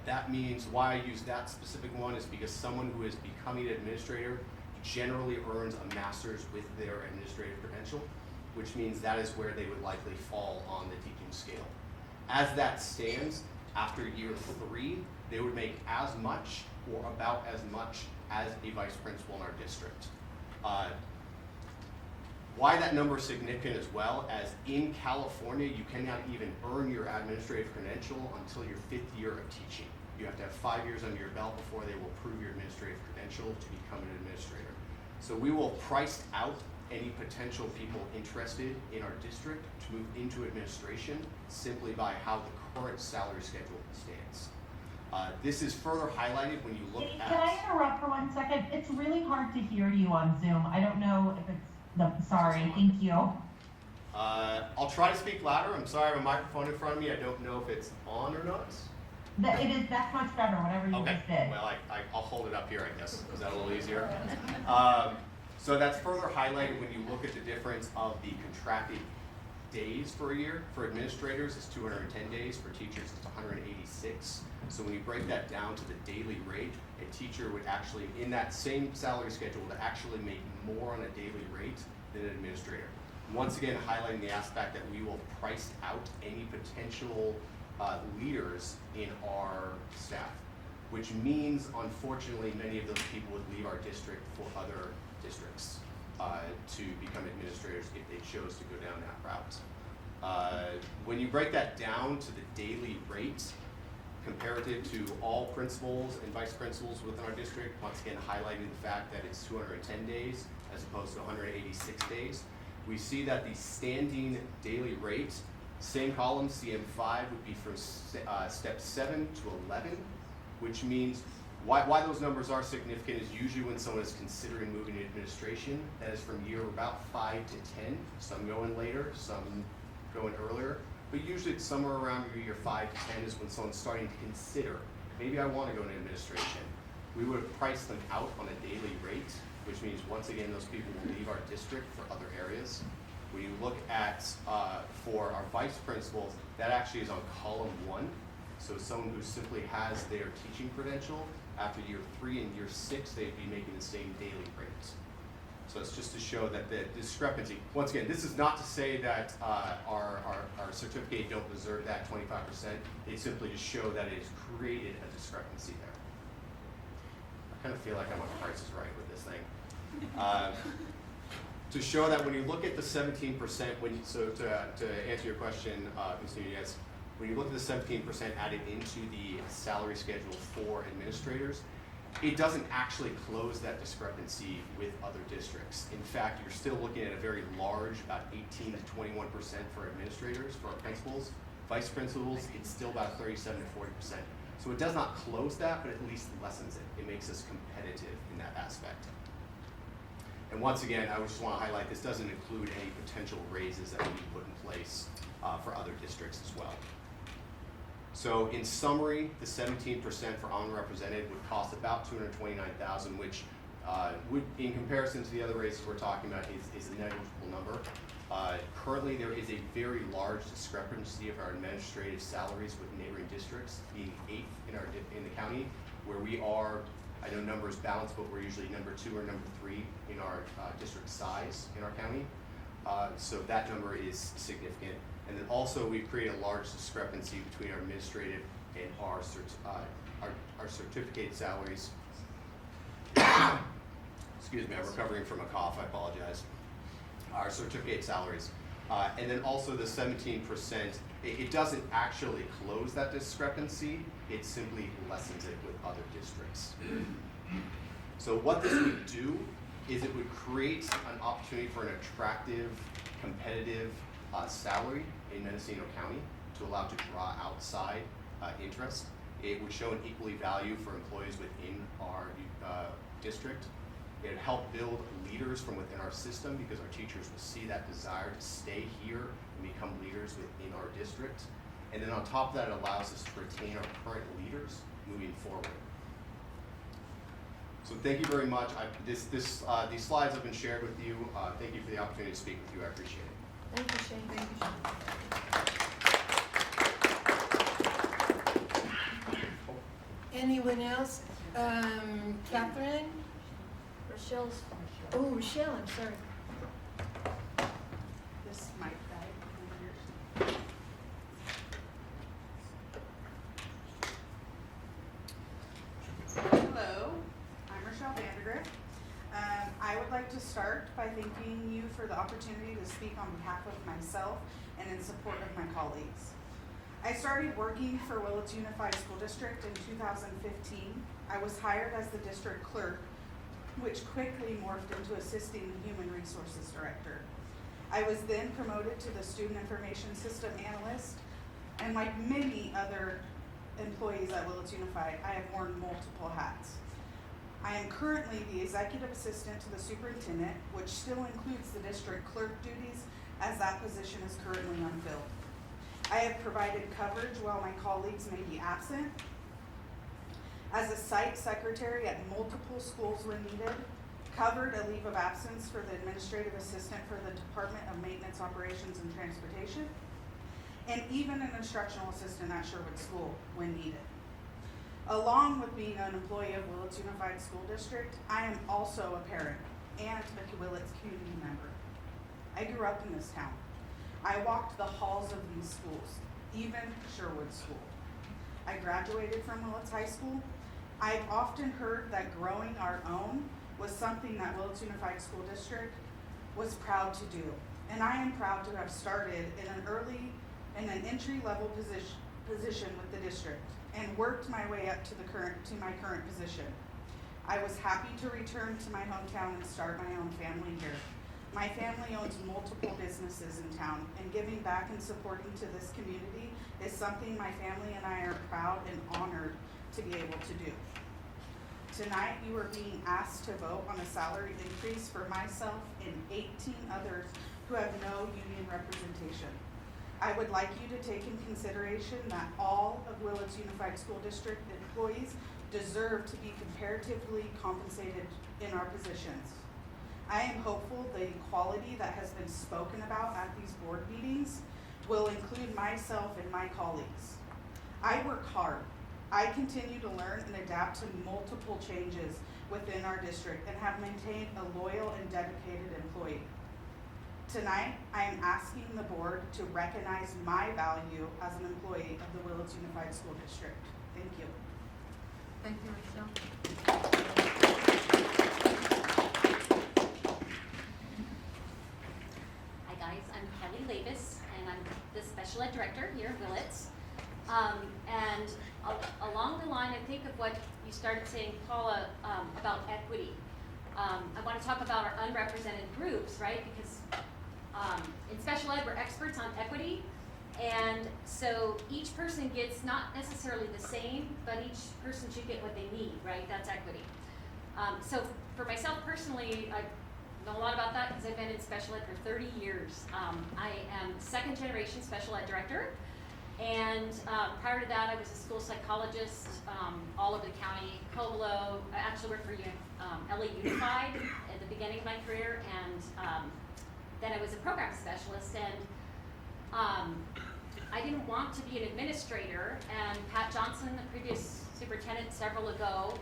That means why I use that specific one is because someone who is becoming an administrator generally earns a master's with their administrative credential, which means that is where they would likely fall on the teaching scale. As that stands, after year 3, they would make as much or about as much as a vice principal in our district. Why that number is significant as well, as in California, you cannot even earn your administrative credential until your 5th year of teaching. You have to have 5 years under your belt before they will approve your administrative credential to become an administrator. So we will price out any potential people interested in our district to move into administration simply by how the current salary schedule stands. This is further highlighted when you look at... Can I interrupt for 1 second? It's really hard to hear you on Zoom. I don't know if it's... No, sorry, thank you. I'll try to speak louder. I'm sorry, I have a microphone in front of me. I don't know if it's on or not. That's much better, whatever you just did. Well, I'll hold it up here, I guess. Is that a little easier? So that's further highlighted when you look at the difference of the contracted days for a year. For administrators, it's 210 days. For teachers, it's 186. So when you break that down to the daily rate, a teacher would actually, in that same salary schedule, would actually make more on a daily rate than an administrator. Once again, highlighting the aspect that we will price out any potential leaders in our staff, which means, unfortunately, many of those people would leave our district for other districts to become administrators if they chose to go down that route. When you break that down to the daily rate, comparative to all principals and vice principals within our district, once again highlighting the fact that it's 210 days as opposed to 186 days, we see that the standing daily rate, same column, CM5, would be from step 7 to 11, which means why those numbers are significant is usually when someone is considering moving to administration. That is from year about 5 to 10. Some going later, some going earlier. But usually it's somewhere around year 5 to 10 is when someone's starting to consider, maybe I want to go into administration. We would have priced them out on a daily rate, which means once again those people will leave our district for other areas. When you look at, for our vice principals, that actually is on column 1. So someone who simply has their teaching credential, after year 3 and year 6, they'd be making the same daily rates. So it's just to show that the discrepancy, once again, this is not to say that our certificate don't deserve that 25%. It's simply to show that it has created a discrepancy there. I kind of feel like I'm on Price is Right with this thing. To show that when you look at the 17%, to answer your question, Ms. Nunez, when you look at the 17% added into the salary schedule for administrators, it doesn't actually close that discrepancy with other districts. In fact, you're still looking at a very large, about 18 to 21% for administrators, for our principals. Vice principals, it's still about 37 to 40%. So it does not close that, but at least lessens it. It makes us competitive in that aspect. And once again, I just want to highlight, this doesn't include any potential raises that will be put in place for other districts as well. So in summary, the 17% for unrepresented would cost about $229,000, which would, in comparison to the other raises we're talking about, is a negligible number. Currently, there is a very large discrepancy of our administrative salaries with neighboring districts, being 8th in the county, where we are, I know numbers balance, but we're usually number 2 or number 3 in our district size in our county. So that number is significant. And then also we've created a large discrepancy between our administrative and our certificate salaries. Excuse me, I'm recovering from a cough, I apologize. Our certificate salaries. And then also the 17%, it doesn't actually close that discrepancy, it simply lessens it with other districts. So what this would do is it would create an opportunity for an attractive, competitive salary in Mendocino County to allow to draw outside interest. It would show an equally value for employees within our district. It would help build leaders from within our system because our teachers will see that desire to stay here and become leaders within our district. And then on top of that, it allows us to retain our current leaders moving forward. So thank you very much. These slides have been shared with you. Thank you for the opportunity to speak with you. I appreciate it. Thank you, Shane. Thank you, Shane. Anyone else? Catherine? Rochelle's, oh, Rochelle, I'm sorry. This mic guy over here. Hello, I'm Rochelle Vandergrift. I would like to start by thanking you for the opportunity to speak on behalf of myself and in support of my colleagues. I started working for Willits Unified School District in 2015. I was hired as the district clerk, which quickly morphed into assisting the Human Resources Director. I was then promoted to the Student Information System Analyst, and like many other employees at Willits Unified, I have worn multiple hats. I am currently the executive assistant to the superintendent, which still includes the district clerk duties, as that position is currently unfilled. I have provided coverage while my colleagues may be absent. As a site secretary at multiple schools when needed, covered a leave of absence for the administrative assistant for the Department of Maintenance, Operations, and Transportation, and even an instructional assistant at Sherwood School when needed. Along with being an employee of Willits Unified School District, I am also a parent and a Willits community member. I grew up in this town. I walked the halls of these schools, even Sherwood School. I graduated from Willits High School. I've often heard that growing our own was something that Willits Unified School District was proud to do. And I am proud to have started in an entry-level position with the district and worked my way up to my current position. I was happy to return to my hometown and start my own family here. My family owns multiple businesses in town, and giving back and supporting to this community is something my family and I are proud and honored to be able to do. Tonight, you are being asked to vote on a salary increase for myself and 18 others who have no union representation. I would like you to take in consideration that all of Willits Unified School District employees deserve to be comparatively compensated in our positions. I am hopeful the equality that has been spoken about at these board meetings will include myself and my colleagues. I work hard. I continue to learn and adapt to multiple changes within our district and have maintained a loyal and dedicated employee. Tonight, I am asking the board to recognize my value as an employee of the Willits Unified School District. Thank you. Thank you, Michelle. Hi guys, I'm Kelly Lavis, and I'm the special ed director here at Willits. And along the line, I think of what you started saying, Paula, about equity. I want to talk about our unrepresented groups, right? Because in special ed, we're experts on equity. And so each person gets not necessarily the same, but each person should get what they need, right? That's equity. So for myself personally, I know a lot about that because I've been in special ed for 30 years. I am second generation special ed director. And prior to that, I was a school psychologist all over the county. Colo, I actually worked for LA Unified at the beginning of my career, and then I was a program specialist. And I didn't want to be an administrator. And Pat Johnson, the previous superintendent several ago,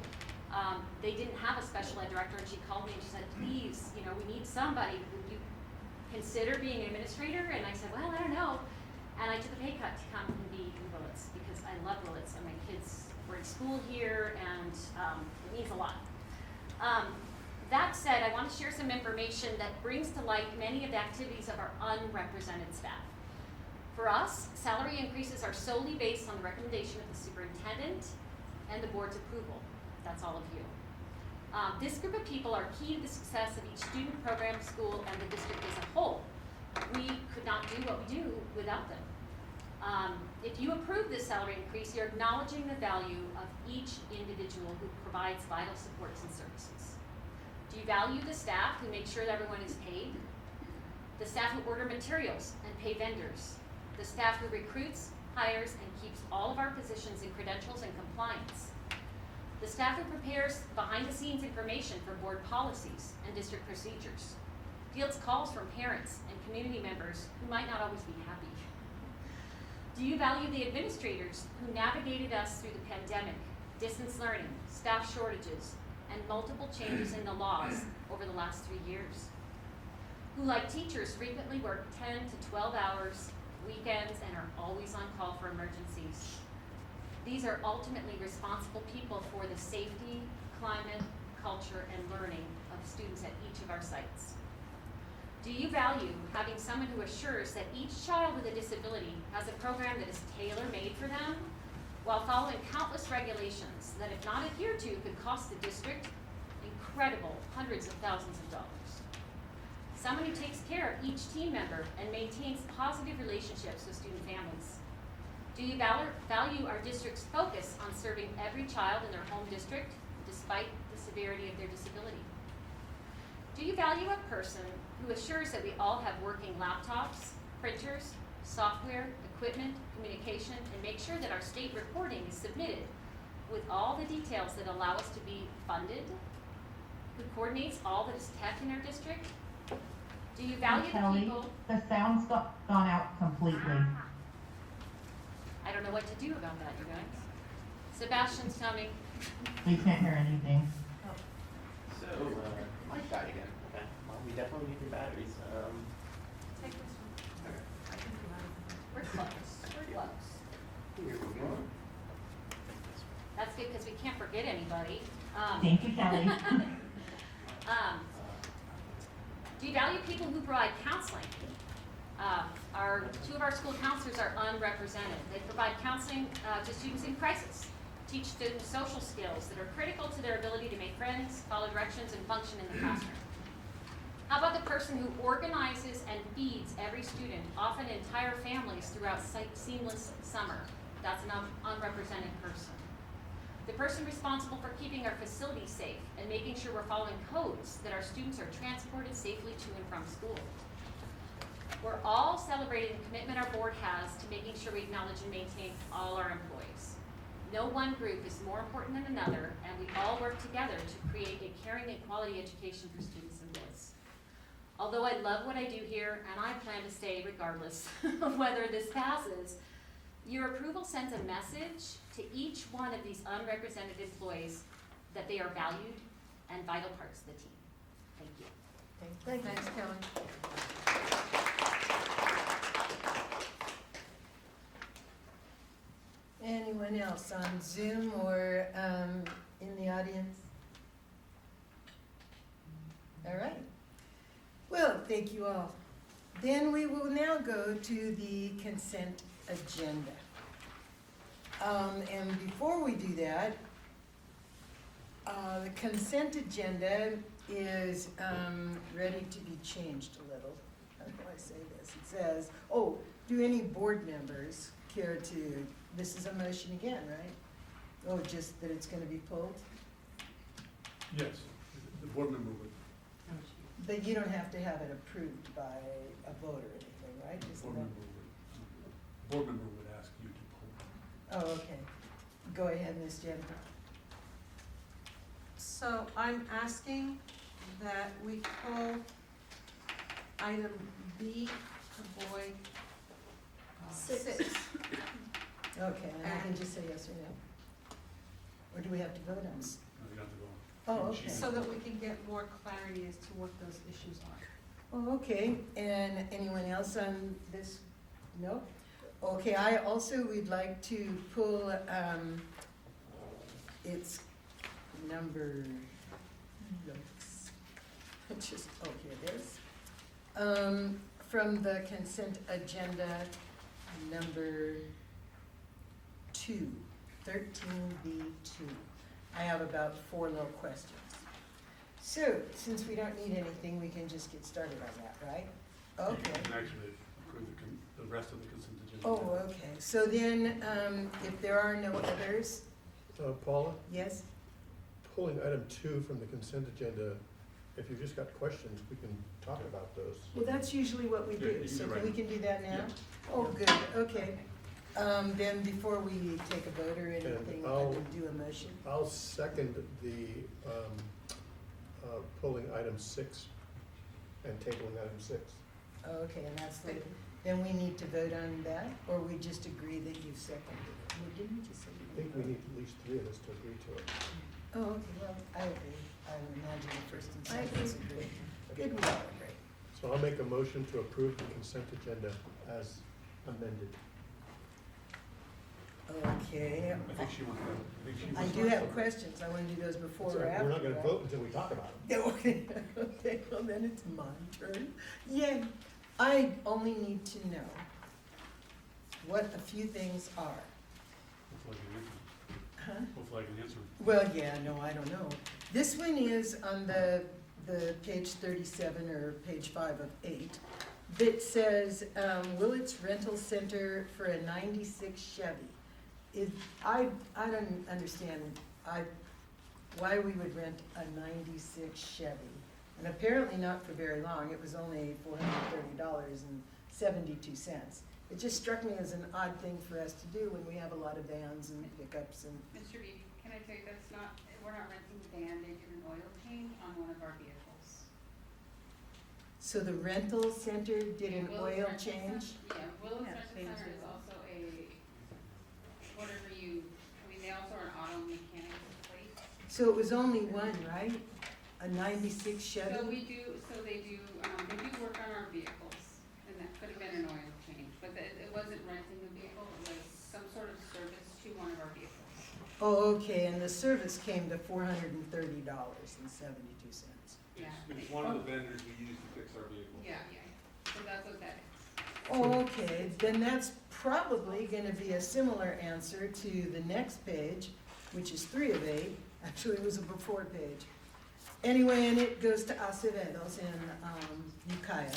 they didn't have a special ed director, and she called me and she said, "Please, we need somebody. Would you consider being an administrator?" And I said, "Well, I don't know." And I took a pay cut to come and be in Willits because I love Willits and my kids were in school here, and it means a lot. That said, I want to share some information that brings to light many of the activities of our unrepresented staff. For us, salary increases are solely based on the recommendation of the superintendent and the board's approval. That's all of you. This group of people are key to the success of each student, program, school, and the district as a whole. We could not do what we do without them. If you approve this salary increase, you're acknowledging the value of each individual who provides vital supports and services. Do you value the staff who make sure that everyone is paid? The staff who order materials and pay vendors? The staff who recruits, hires, and keeps all of our positions in credentials and compliance? The staff who prepares behind-the-scenes information for board policies and district procedures? Fields calls from parents and community members who might not always be happy? Do you value the administrators who navigated us through the pandemic, distance learning, staff shortages, and multiple changes in the laws over the last 3 years? Who, like teachers, frequently work 10 to 12 hours, weekends, and are always on call for emergencies? These are ultimately responsible people for the safety, climate, culture, and learning of students at each of our sites. Do you value having someone who assures that each child with a disability has a program that is tailor-made for them while following countless regulations that, if not adhered to, could cost the district incredible hundreds of thousands of dollars? Someone who takes care of each team member and maintains positive relationships with student families? Do you value our district's focus on serving every child in their home district despite the severity of their disability? Do you value a person who assures that we all have working laptops, printers, software, equipment, communication, and make sure that our state reporting is submitted with all the details that allow us to be funded, who coordinates all that is tech in our district? Do you value the Kelly, people? the sound's gone out completely. I don't know what to do about that, you guys. Sebastian's coming. We can't hear anything. So, mic died again. Okay. Well, we definitely need your batteries. Take this one. We're close. We're close. Here we go. That's good because we can't forget anybody. Thank you, Kelly. Do you value people who provide counseling? Two of our school counselors are unrepresented. They provide counseling to students in crisis, teach students social skills that are critical to their ability to make friends, follow directions, and function in the classroom. How about the person who organizes and feeds every student, often entire families, throughout seamless summer? That's an unrepresented person. The person responsible for keeping our facilities safe and making sure we're following codes that our students are transported safely to and from school. We're all celebrating the commitment our board has to making sure we acknowledge and maintain all our employees. No one group is more important than another, and we all work together to create a caring and quality education for students in Willits. Although I love what I do here, and I plan to stay regardless of whether this passes, your approval sends a message to each one of these unrepresented employees that they are valued and vital parts of the team. Thank you. Thanks, Kelly. Anyone else on Zoom or in the audience? All right. Well, thank you all. Then we will now go to the consent agenda. And before we do that, the consent agenda is ready to be changed a little. How do I say this? It says, oh, do any board members care to, this is a motion again, right? Oh, just that it's gonna be pulled? Yes, the board member would. But you don't have to have it approved by a vote or anything, right? Isn't that- Board member would ask you to pull. Oh, okay. Go ahead, Ms. Jennifer. So I'm asking that we pull item B, the boy, 6. Okay, and I can just say yes or no? Or do we have to vote on this? No, you have to go. Oh, okay. So that we can get more clarity as to what those issues are. Oh, okay, and anyone else on this? No? Okay, I also would like to pull, it's number, just, oh, here it is. From the consent agenda, number 2, 13B2. I have about 4 little questions. So, since we don't need anything, we can just get started on that, right? You Okay. can actually approve the rest of the consent agenda. Oh, okay. So then, if there are no others, Paula, yes? pulling item 2 from the consent agenda, if you've just got questions, we can talk about those. Well, that's usually what we Yeah, do, you so can can we write can do that now? Yeah. Oh, good, okay. Then before we take a vote or anything, I I'll- can do a motion. I'll second the pulling item 6 and tabling item 6. Okay, and that's the, then we need to vote on that, or we just agree that you've seconded it? Well, didn't we just say? I think we need at least 3 of us to agree to it. Oh, okay, well, I agree. I would imagine the first and I second agree. Good, we all agree. So I'll make a motion to approve the consent agenda as amended. Okay. I think she wants to. I do have questions. I want to do those before or after. We're not gonna right? vote until we talk about them. Okay, okay, well then it's my turn. Yay. I only need to know what a few things are. Hopefully I can answer. Huh? Hopefully I can answer. Well, yeah, no, I don't know. This one is on the page 37 or page 5 of 8 that says, Willits Rental Center for a 96 Chevy. I don't understand why we would rent a 96 Chevy. And apparently not for very long. It was only $430.72. It just struck me as an odd thing for us to do when we have a lot of vans and pickups and. Mr. Beebe, can I tell you, that's not, we're not renting the van, they did an oil change on one of our vehicles. So the rental center did an Willits oil Rental change? Center- Yeah, Willits Yeah, Rental same Center as is Willits. also a, whatever you, I mean, they also are an auto mechanic place. So it was only one, right? A 96 Chevy? So they do work on our vehicles, and that could have been an oil change, but it wasn't renting the vehicle, it was some sort of service to one of our vehicles. Oh, okay, and the service came to $430.72. Yeah. It's one of the vendors we use to fix our vehicles. Yeah, so that's what that is. Oh, okay, then that's probably gonna be a similar answer to the next page, which is 3 of 8. Actually, it was a before page. Anyway, and it goes to Acevedo's in Ukiah.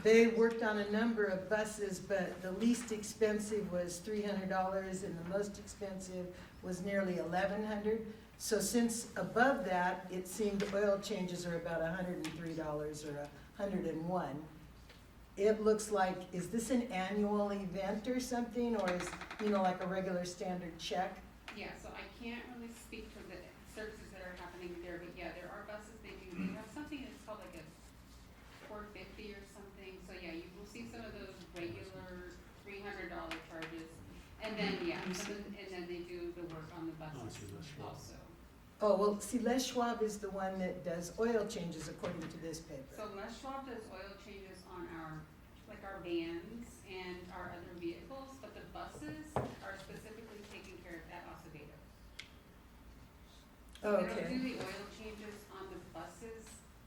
They worked on a number of buses, but the least expensive was $300 and the most expensive was nearly $1,100. So since above that, it seemed oil changes are about $103 or $101. It looks like, is this an annual event or something, or is, like a regular standard check? Yeah, so I can't really speak to the services that are happening there, but yeah, there are buses, they have something that's called like a $450 or something, so yeah, you will see some of those regular $300 charges. And then, and then they do the work on the buses also. Oh, well, see, Les Schwab is the one that does oil changes according to this paper. So Les Schwab does oil changes on our vans and our other vehicles, but the buses are specifically taken care of at Acevedo. Oh, They don't okay. do the oil changes on the buses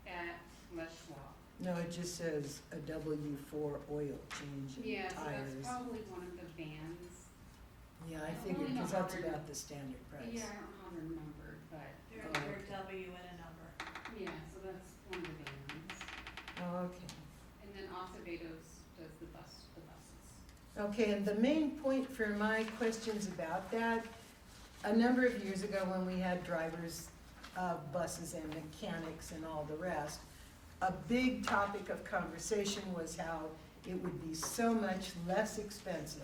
at Les Schwab. No, it just says a W4 oil change in Yeah, so tires. that's probably one of the vans. Yeah, I I don't figured, really know because how that's they're- about the standard price. Yeah, I don't know how they're numbered, but, They're W and a number. yeah, so that's one of the vans. Oh, okay. And then Acevedo's does the buses. Okay, and the main point for my questions about that, a number of years ago when we had drivers of buses and mechanics and all the rest, a big topic of conversation was how it would be so much less expensive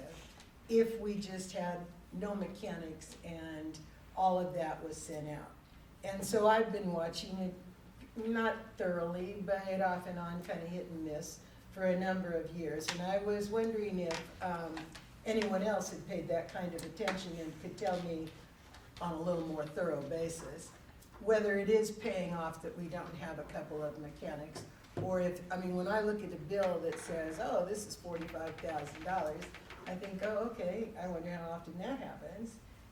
if we just had no mechanics and all of that was sent out. And so I've been watching it, not thoroughly, but off and on, kind of hit and miss, for a number of years. And I was wondering if anyone else had paid that kind of attention and could tell me on a little more thorough basis whether it is paying off that we don't have a couple of mechanics, or if, when I look at a bill that says, oh, this is $45,000, I think, oh, okay, I wonder how often that happens.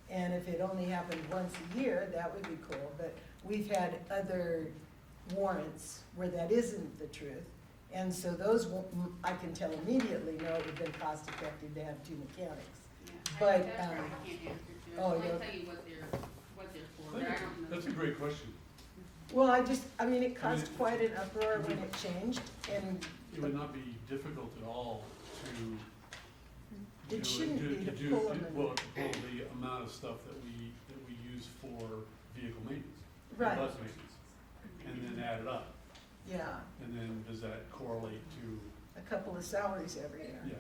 And if it only happened once a year, that would be cool. But we've had other warrants where that isn't the truth. And so those, I can tell immediately, no, it would have been cost effective to have 2 mechanics. Yeah, But, that's where I can't answer to. oh, I can yeah. tell you what they're for, but I don't know. That's a great question. Well, it caused quite an uproar when it changed, and It would not be difficult at all to. It shouldn't be to pull them in. Well, to pull the amount of stuff that we use for vehicle maintenance. and Right. Bus maintenance, and then add it up, yeah, and then does that correlate to, a couple of salaries every year. yeah.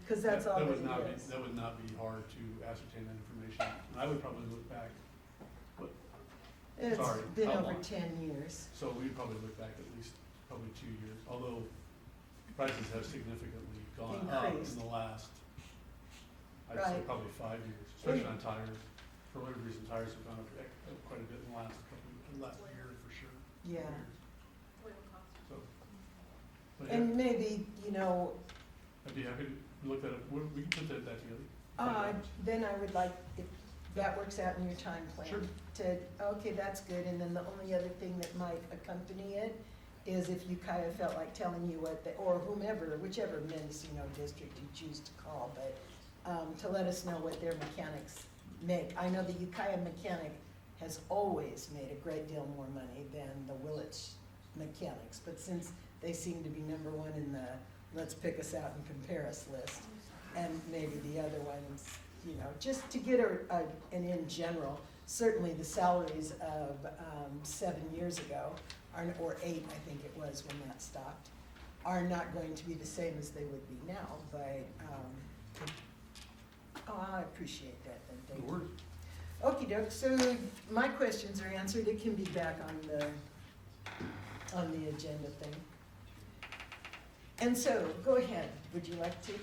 Because that's That- all that it would not be- is. That would not be hard to ascertain that information, and I would probably look back, It's sorry, been how over long? 10 years. so we'd probably look back at least probably 2 years, although prices have significantly gone up Increased. in the last, I'd say Right. probably 5 years, especially on tires. For whatever reason, tires have gone up quite a bit in the last year for sure. Yeah. So, but yeah, And maybe, I'd be happy to look that up, we can put that together. then I would like, if that works out in your time plan. Sure. Okay, that's good, and then the only other thing that might accompany it is if Ukiah felt like telling you or whomever, whichever Mendocino district you choose to call, but, to let us know what their mechanics make. I know the Ukiah mechanic has always made a great deal more money than the Willits mechanics, but since they seem to be number one in the let's pick us out and compare us list, and maybe the other ones, just to get and in general, certainly the salaries of 7 years ago, or 8, I think it was when that stopped, are not going to be the same as they would be now, but, I appreciate that, then, thank The you. word, Okey doke, so my questions are answered, it can be back on the agenda thing. And so, go ahead, would you like to?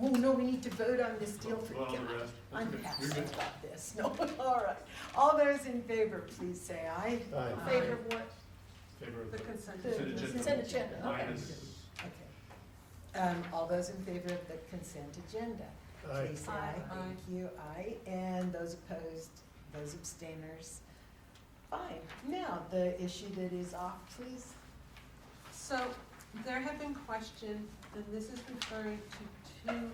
Oh, no, we need to vote on this deal for. Vote on the rest. I'm Okay, you're passive good. about this, no, all right. All those in favor, please say aye. Aye. In favor of what? Favor of The the consent. The consent Consent agenda, okay. minus, Okay. All those in favor of the consent agenda, Aye. please say aye. Aye. Thank you, aye. And those opposed, those abstainers, fine. Now, the issue that is off, please. So, there have been questions, and this is referring to two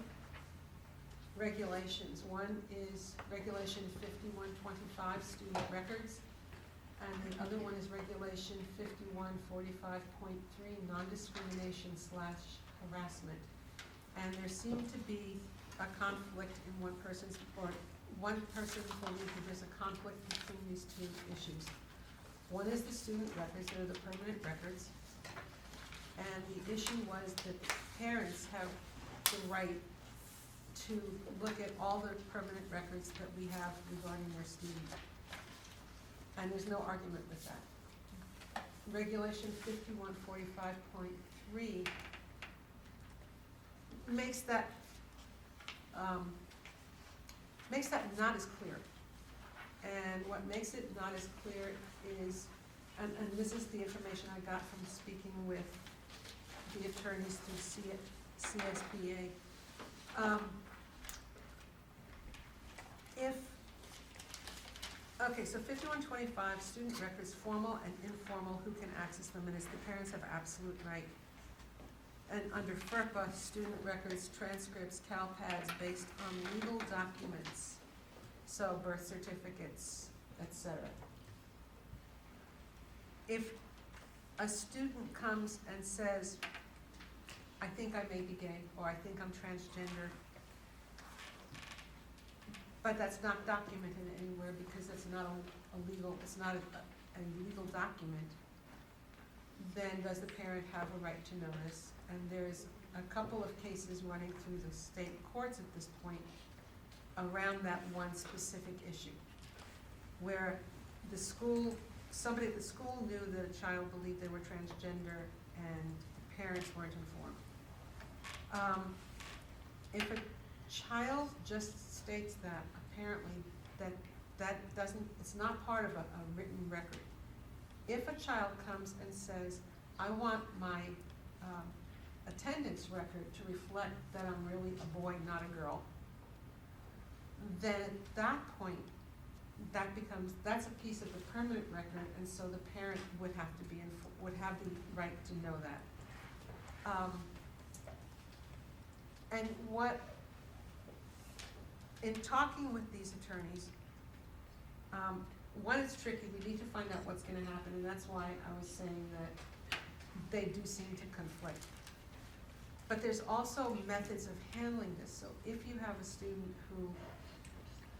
regulations. One is Regulation 5125, student records, and the other one is Regulation 5145.3, non-discrimination / harassment. And there seemed to be a conflict in one person believed that there's a conflict between these two issues. One is the student records, they're the permanent records. And the issue was that parents have the right to look at all the permanent records that we have regarding their student. And there's no argument with that. Regulation 5145.3 makes that not as clear. And what makes it not as clear is, and this is the information I got from speaking with the attorneys through CSBA. So 5125, student records, formal and informal, who can access them, and it's the parents have absolute right. And under FERPA, student records, transcripts, CalPads based on legal documents, so birth certificates, etc. If a student comes and says, I think I may be gay, or I think I'm transgender, but that's not documented anywhere because it's not a legal document, then does the parent have a right to notice? And there's a couple of cases running through the state courts at this point around that one specific issue, where somebody at the school knew that a child believed they were transgender and parents weren't informed. If a child just states that, apparently that doesn't, it's not part of a written record. If a child comes and says, I want my attendance record to reflect that I'm really a boy, not a girl, then at that point, that's a piece of the permanent record, and so the parent would have to would have the right to know that. And in talking with these attorneys, one, it's tricky, we need to find out what's gonna happen, and that's why I was saying that they do seem to conflict. But there's also methods of handling this, so if you have a student who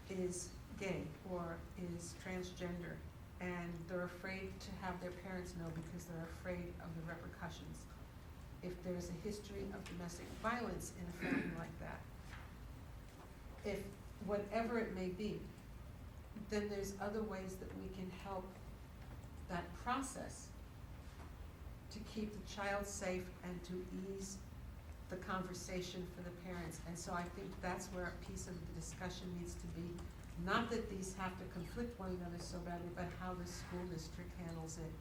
is gay or is transgender, and they're afraid to have their parents know because they're afraid of the repercussions, if there's a history of domestic violence in a family like that, if whatever it may be, then there's other ways that we can help that process to keep the child safe and to ease the conversation for the parents. And so I think that's where a piece of the discussion needs to be. Not that these have to conflict one another so badly, but how the school district handles it.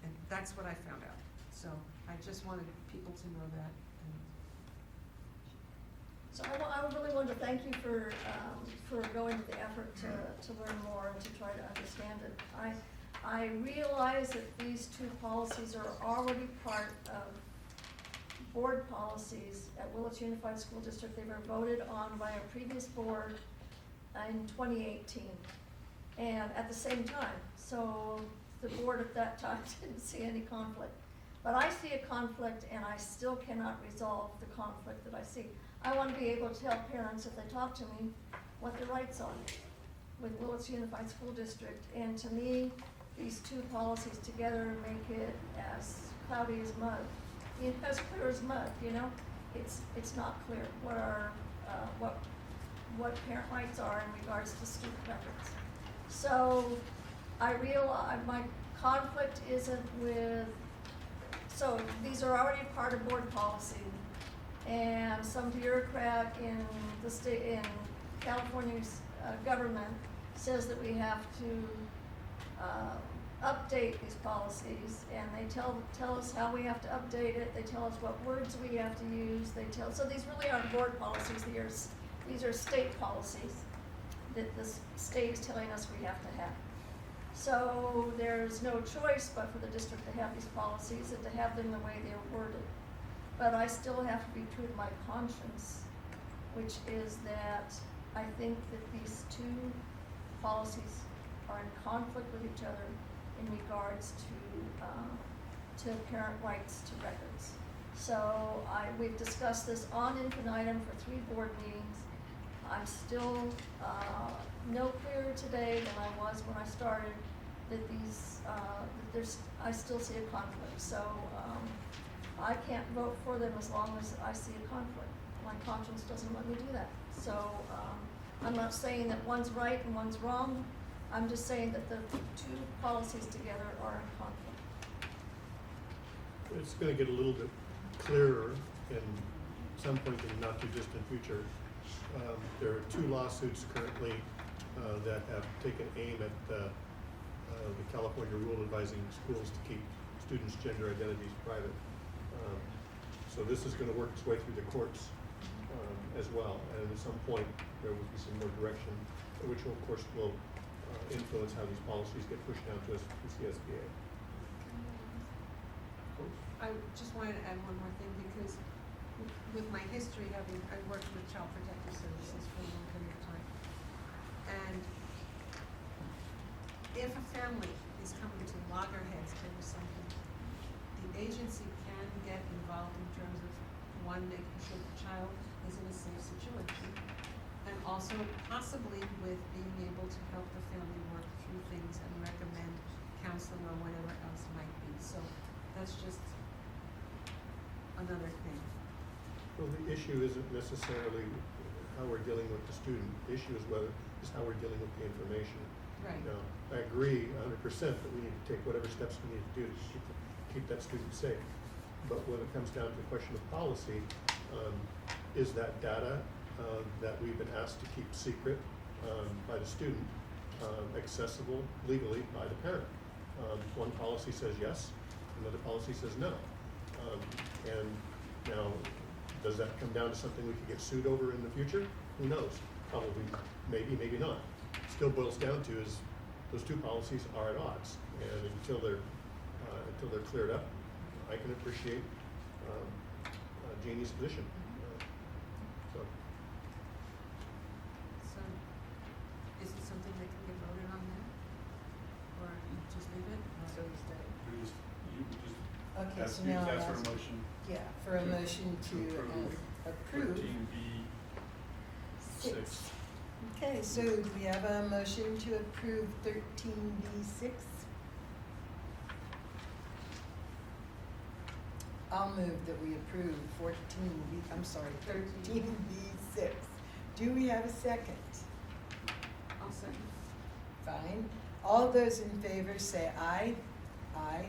And that's what I found out. So I just wanted people to know that. So I really want to thank you for going to the effort to learn more and to try to understand it. I realize that these two policies are already part of board policies at Willits Unified School District. They were voted on by a previous board in 2018, and at the same time. So the board at that time didn't see any conflict. But I see a conflict, and I still cannot resolve the conflict that I see. I want to be able to tell parents, if they talk to me, what their rights are with Willits Unified School District. And to me, these two policies together make it as cloudy as mud. As clear as mud, you know? It's not clear what what parent rights are in regards to student records. So I realize my conflict isn't with, so these are already part of board policy. And some bureaucrat in the state, in California's government says that we have to update these policies, and they tell us how we have to update it. They tell us what words we have to use. So these really aren't board policies. These are state policies that the state is telling us we have to have. So there's no choice but for the district to have these policies and to have them the way they're worded. But I still have to be true to my conscience, which is that I think that these two policies are in conflict with each other in regards to parent rights to records. So we've discussed this on infinitum for 3 board meetings. I'm still no clearer today than I was when I started that I still see a conflict. So I can't vote for them as long as I see a conflict. My conscience doesn't let me do that. So I'm not saying that one's right and one's wrong. I'm just saying that the 2 policies together are in conflict. It's gonna get a little bit clearer in some point in the not too distant future. There are 2 lawsuits currently that have taken aim at the California rule advising schools to keep students' gender identities private. So this is gonna work its way through the courts as well, and at some point there will be some more direction, which will, of course will influence how these policies get pushed down to us, the CSBA. I just wanted to add one more thing, because with my history, I worked with Child Protective Services for a long period of time. And if a family is coming to loggerheads over something, the agency can get involved in terms of, one, making sure the child is in a safe situation, and also possibly with being able to help the family work through things and recommend counseling or whatever else might be. So that's just another thing. Well, the issue isn't necessarily how we're dealing with the student. The issue is how we're dealing with the information. Right. Now, I agree 100% that we need to take whatever steps we need to do to keep that student safe. But when it comes down to the question of policy, is that data that we've been asked to keep secret by the student accessible legally by the parent? One policy says yes, another policy says no. And now, does that come down to something we could get sued over in the future? Who knows? Probably, maybe, maybe not. Still boils down to is those 2 policies are at odds, and until they're cleared up, I can appreciate Jeannie's position. So is it something that can get voted on then? Or you just leave it? So we stay. You just Okay, ask so now for a ask- motion. Yeah, for a motion to approve. 13B6. Okay, so do we have a motion to approve 13B6? I'll move that we approve 13B6. Do we have a second? I'll second. Fine. All those in favor say aye. Aye.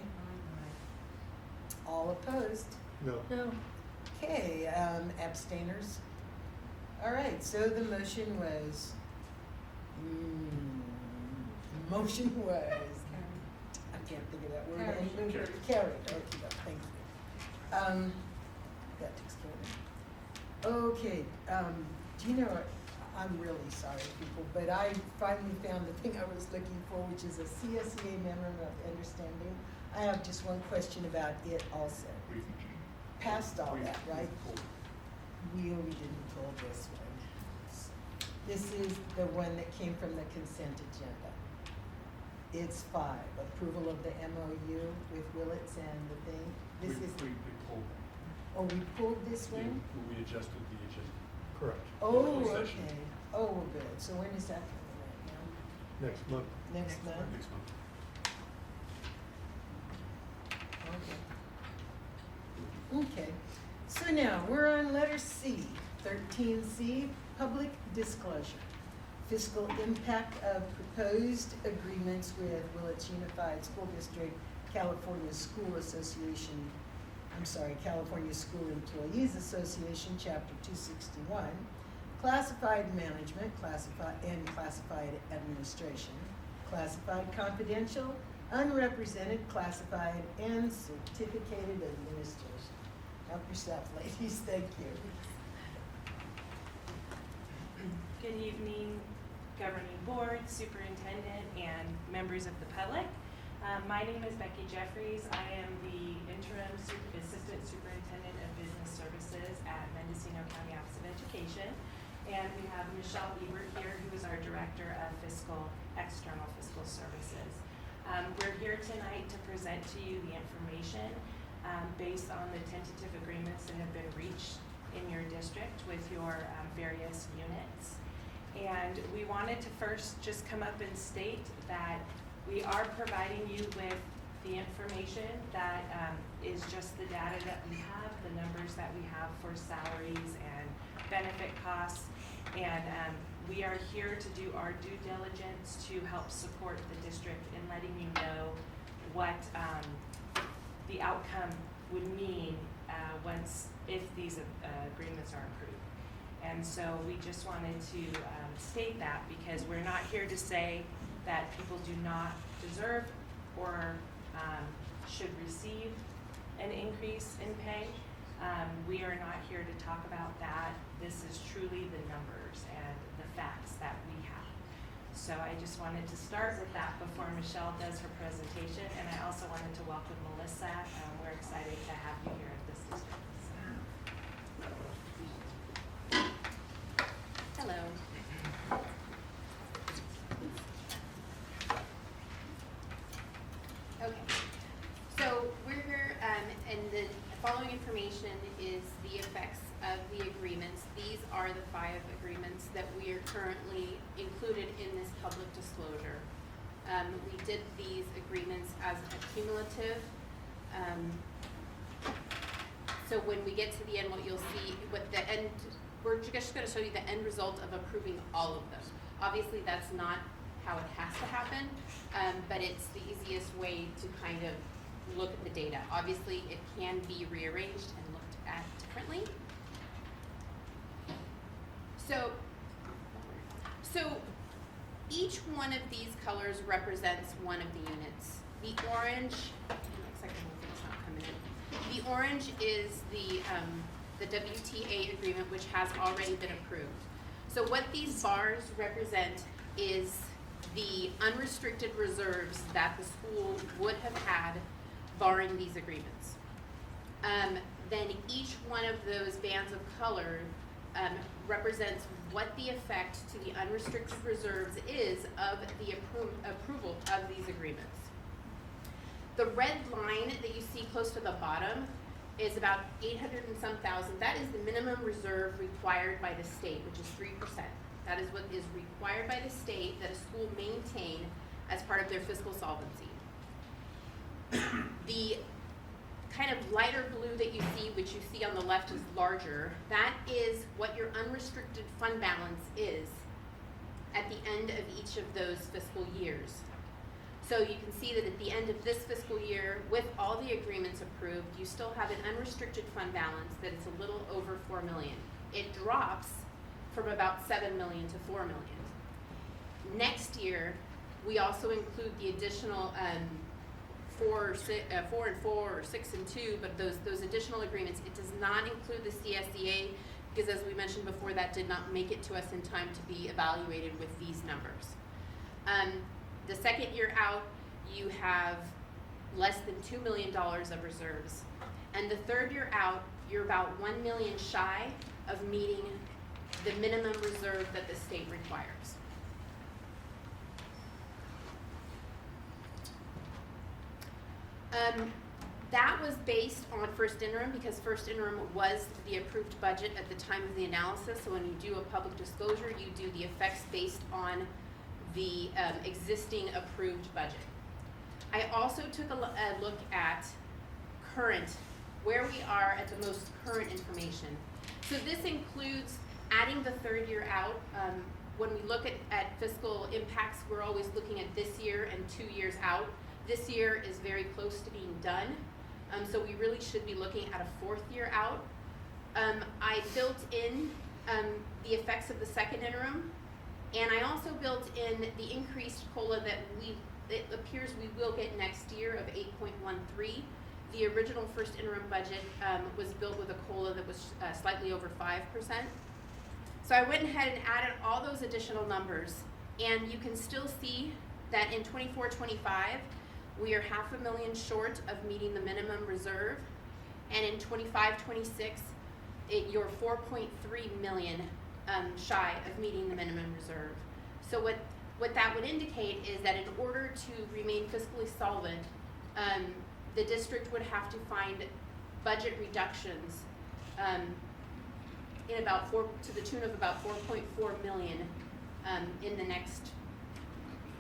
All opposed? no. No, Okay, abstainers? All right, so the motion was, I can't think of that word. Carried. Carried, okay, thank you. That takes care of it. Okay, do you know what, I'm really sorry, people, but I finally found the thing I was looking for, which is a CSEA Memorandum of Understanding. I have just one question about it also. Past all that, right? We didn't pull this one. This is the one that came from the consent agenda. It's 5, approval of the MOU with Willits and the thing. This is, We pulled them. oh, we pulled this Yeah, one? we adjusted the agenda. Correct. Oh, Closed session. okay. Oh, well, good. So when is that coming right now? Next month. Next month? Next month. Okay. Okay. So now, we're on letter C. 13C, public disclosure. Fiscal impact of proposed agreements with Willits Unified School District, California School Association, California School Employees Association, Chapter 261, classified management, classified administration, classified confidential, unrepresented classified, and certificated administration. Help yourself, ladies, thank you. Good evening, governing board, superintendent, and members of the public. My name is Becky Jeffries. I am the interim assistant superintendent of business services at Mendocino County Office of Education. And we have Michelle Ebert here, who is our director of external fiscal services. We're here tonight to present to you the information based on the tentative agreements that have been reached in your district with your various units. And we wanted to first just come up and state that we are providing you with the information that is just the data that we have, the numbers that we have for salaries and benefit costs. And we are here to do our due diligence to help support the district in letting you know what the outcome would mean if these agreements are approved. And so we just wanted to state that, because we're not here to say that people do not deserve or should receive an increase in pay. We are not here to talk about that. This is truly the numbers and the facts that we have. So I just wanted to start with that before Michelle does her presentation, and I also wanted to welcome Melissa. We're excited to have you here at this district. Hello. Okay, so we're here, and the following information is the effects of the agreements. These are the 5 agreements that we are currently included in this public disclosure. We did these agreements as a cumulative. So when we get to the end, what you'll see, we're just going to show you the end result of approving all of them. Obviously, that's not how it has to happen, but it's the easiest way to kind of look at the data. Obviously, it can be rearranged and looked at differently. So each one of these colors represents one of the units. The orange, it looks like the whole thing's not coming in. The orange is the WTA agreement, which has already been approved. So what these bars represent is the unrestricted reserves that the school would have had barring these agreements. Then each one of those bands of color represents what the effect to the unrestricted reserves is of the approval of these agreements. The red line that you see close to the bottom is about 800 and some thousand. That is the minimum reserve required by the state, which is 3%. That is what is required by the state that a school maintain as part of their fiscal solvency. The kind of lighter blue that you see, which you see on the left is larger, that is what your unrestricted fund balance is at the end of each of those fiscal years. So you can see that at the end of this fiscal year, with all the agreements approved, you still have an unrestricted fund balance that is a little over $4 million. It drops from about $7 million to $4 million. Next year, we also include the additional 4 and 4 or 6 and 2, but those additional agreements. It does not include the CSEA because, as we mentioned before, that did not make it to us in time to be evaluated with these numbers. The second year out, you have less than $2 million of reserves. And the third year out, you're about $1 million shy of meeting the minimum reserve that the state requires. That was based on first interim because first interim was the approved budget at the time of the analysis. So when you do a public disclosure, you do the effects based on the existing approved budget. I also took a look at current, where we are at the most current information. So this includes adding the third year out. When we look at fiscal impacts, we're always looking at this year and 2 years out. This year is very close to being done. So we really should be looking at a fourth year out. I built in the effects of the second interim, and I also built in the increased COLA that it appears we will get next year of 8.13. The original first interim budget was built with a COLA that was slightly over 5%. So I went ahead and added all those additional numbers, and you can still see that in 24-25, we are $500,000 short of meeting the minimum reserve, and in 25-26, you're 4.3 million shy of meeting the minimum reserve. So what that would indicate is that in order to remain fiscally solvent, the district would have to find budget reductions to the tune of about 4.4 million in the next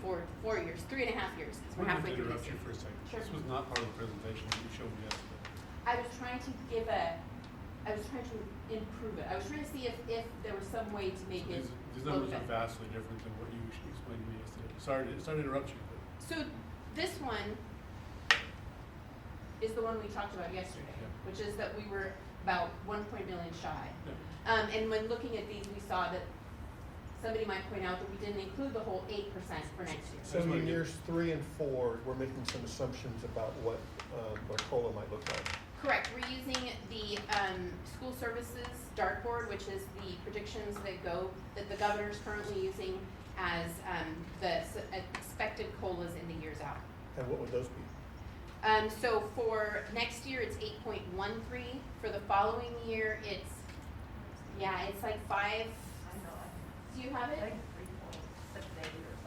4 years, 3.5 years, because we're halfway through this year. I want to interrupt you for a second. Sure. This was not part of the presentation that you showed me yesterday. I was trying to improve it. I was trying to see if there was some way to make it These look numbers are better. vastly different than what you explained to me yesterday. Sorry to interrupt you, but. So this one is the one we talked about yesterday, Yeah. which is that we were about 1 million shy. Yeah. And when looking at these, we saw that somebody might point out that we didn't include the whole 8% for next year. So in years 3 and 4, we're making some assumptions about what COLA might look like. Correct. We're using the school services dartboard, which is the predictions that the governor is currently using as the expected COLAs in the years out. And what would those be? So for next year, it's 8.13. For the following year, it's like 5. Do you have it?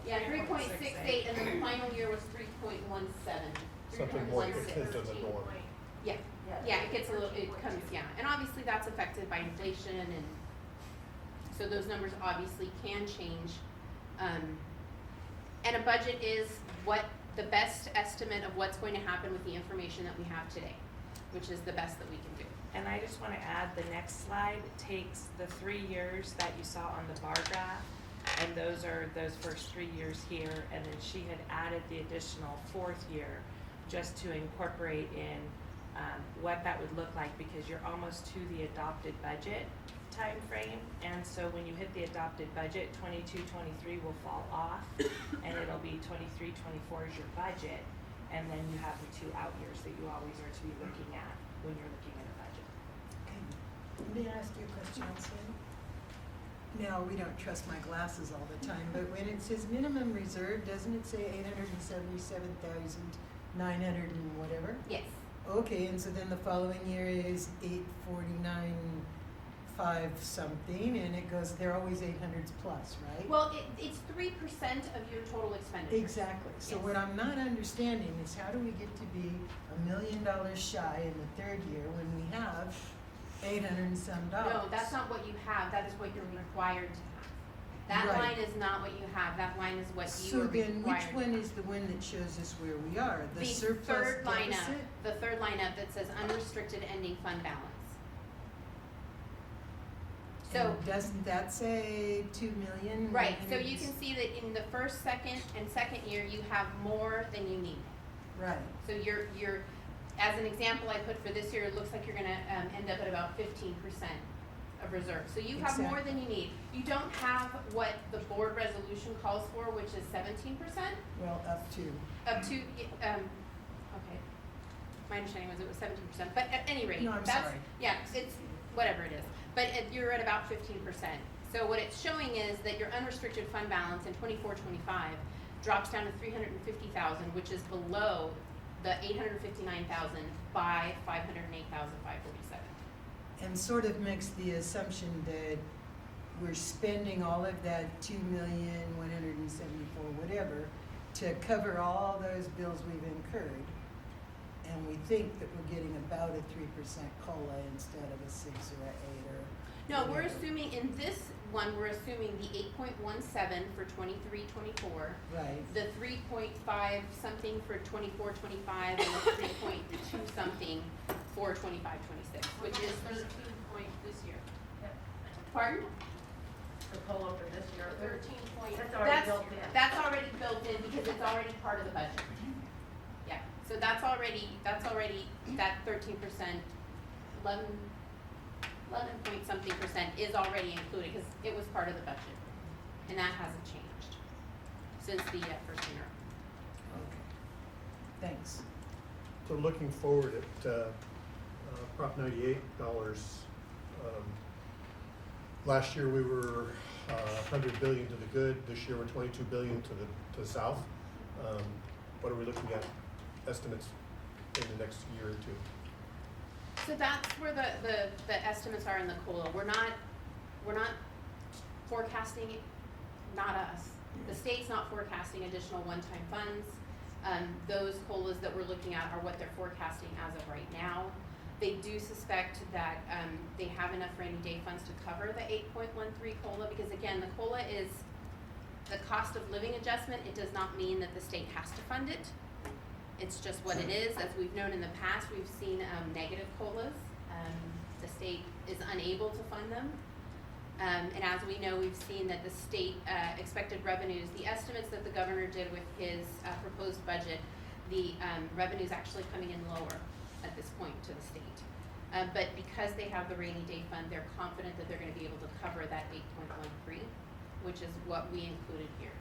Yeah, 3.68, and then the final year was 3.17. Something more 3.16. akin to the norm. Yeah, it gets it comes, and obviously that's affected by inflation, and so those numbers obviously can change. And a budget is the best estimate of what's going to happen with the information that we have today, which is the best that we can do. And I just want to add, the next slide takes the 3 years that you saw on the bar graph, and those are those first 3 years here, and then she had added the additional 4th year just to incorporate in what that would look like, because you're almost to the adopted budget time frame, and so when you hit the adopted budget, 22-23 will fall off, and it'll be 23-24 is your budget, and then you have the 2 out years that you always are to be looking at when you're looking at a budget. May I ask you a question, Sam? Now, we don't trust my glasses all the time, but when it says minimum reserve, doesn't it say 877,900 and whatever? Yes. Okay, and so then the following year is 849.5 something, and it goes, they're always 800s plus, right? Well, it's 3% of your total expenditure. Exactly. So Yes. what I'm not understanding is how do we get to be $1 million shy in the third year when we have 800 and some dollars? No, that's not what you have, that is what you're required to have. That Right. line is not what you have, that line is what you So are then, required. which one is the one that shows us where we are? The The surplus third line up, deficit? the third line up that says unrestricted ending fund balance. So, And doesn't that say 2 million? right, so you can see that in the first, second year, you have more than you need. Right. So you're, as an example I put for this year, it looks like you're gonna end up at about 15% of reserve. So you have more than you need. You don't have what the board resolution calls for, which is 17%. Well, up to. Okay. My understanding was it was 17%, but at any rate, No, I'm that's, sorry. yeah, it's whatever it is. But you're at about 15%. So what it's showing is that your unrestricted fund balance in 24-25 drops down to 350,000, which is below the 859,000 by 508,547. And sort of makes the assumption that we're spending all of that 2,174,000 whatever to cover all those bills we've incurred. And we think that we're getting about a 3% COLA instead of a 6 or a 8 or. No, we're whatever. assuming, in this one, we're assuming the 8.17 for 23-24. Right. The 3.5 something for 24-25, and the 3.2 something for 25-26, which is 13 point this year. Pardon? The COLA for this year, 13 That's already built in. That's already built in because it's already part of the budget. Yeah, so that's already, that 13%, 11 point something percent is already included because it was part of the budget. And that hasn't changed since the first year. Okay. Thanks. So looking forward at Prop 98 dollars, last year we were 100 billion to the good. This year we're 22 billion to the south. What are we looking at estimates in the next year or two? So that's where the estimates are in the COLA. We're not forecasting, not us. The state's not forecasting additional one-time funds. Those COLAs that we're looking at are what they're forecasting as of right now. They do suspect that they have enough rainy day funds to cover the 8.13 COLA because again, the COLA is the cost of living adjustment. It does not mean that the state has to fund it. It's just what it is. As we've known in the past, we've seen negative COLAs. The state is unable to fund them. And as we know, we've seen that the state expected revenues, the estimates that the governor did with his proposed budget, the revenues actually coming in lower at this point to the state. But because they have the rainy day fund, they're confident that they're going to be able to cover that 8.13, which is what we included here.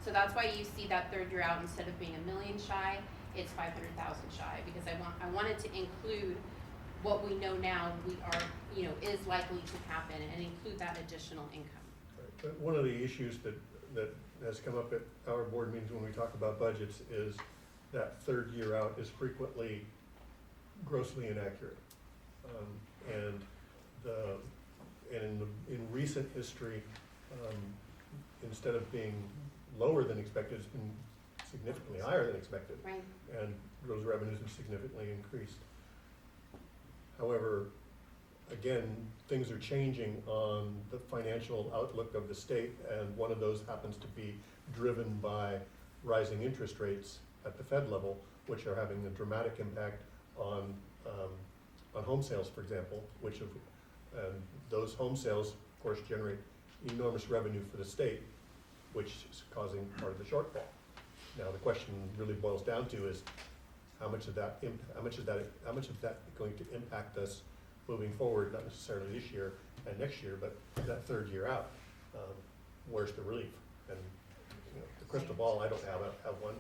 So that's why you see that third year out, instead of being $1 million shy, it's 500,000 shy, because I wanted to include what we know now is likely to happen and include that additional income. Right. But one of the issues that has come up at our board meetings when we talk about budgets is that third year out is frequently grossly inaccurate. In recent history, instead of being lower than expected, it's been significantly higher than expected. Right. And those revenues have significantly increased. However, again, things are changing on the financial outlook of the state, and one of those happens to be driven by rising interest rates at the Fed level, which are having a dramatic impact on home sales, for example, those home sales, of course, generate enormous revenue for the state, which is causing part of the shortfall. Now, the question really boils down to is how much is that going to impact us moving forward? Not necessarily this year and next year, but that third year out. Where's the relief? And the crystal ball, I don't have one,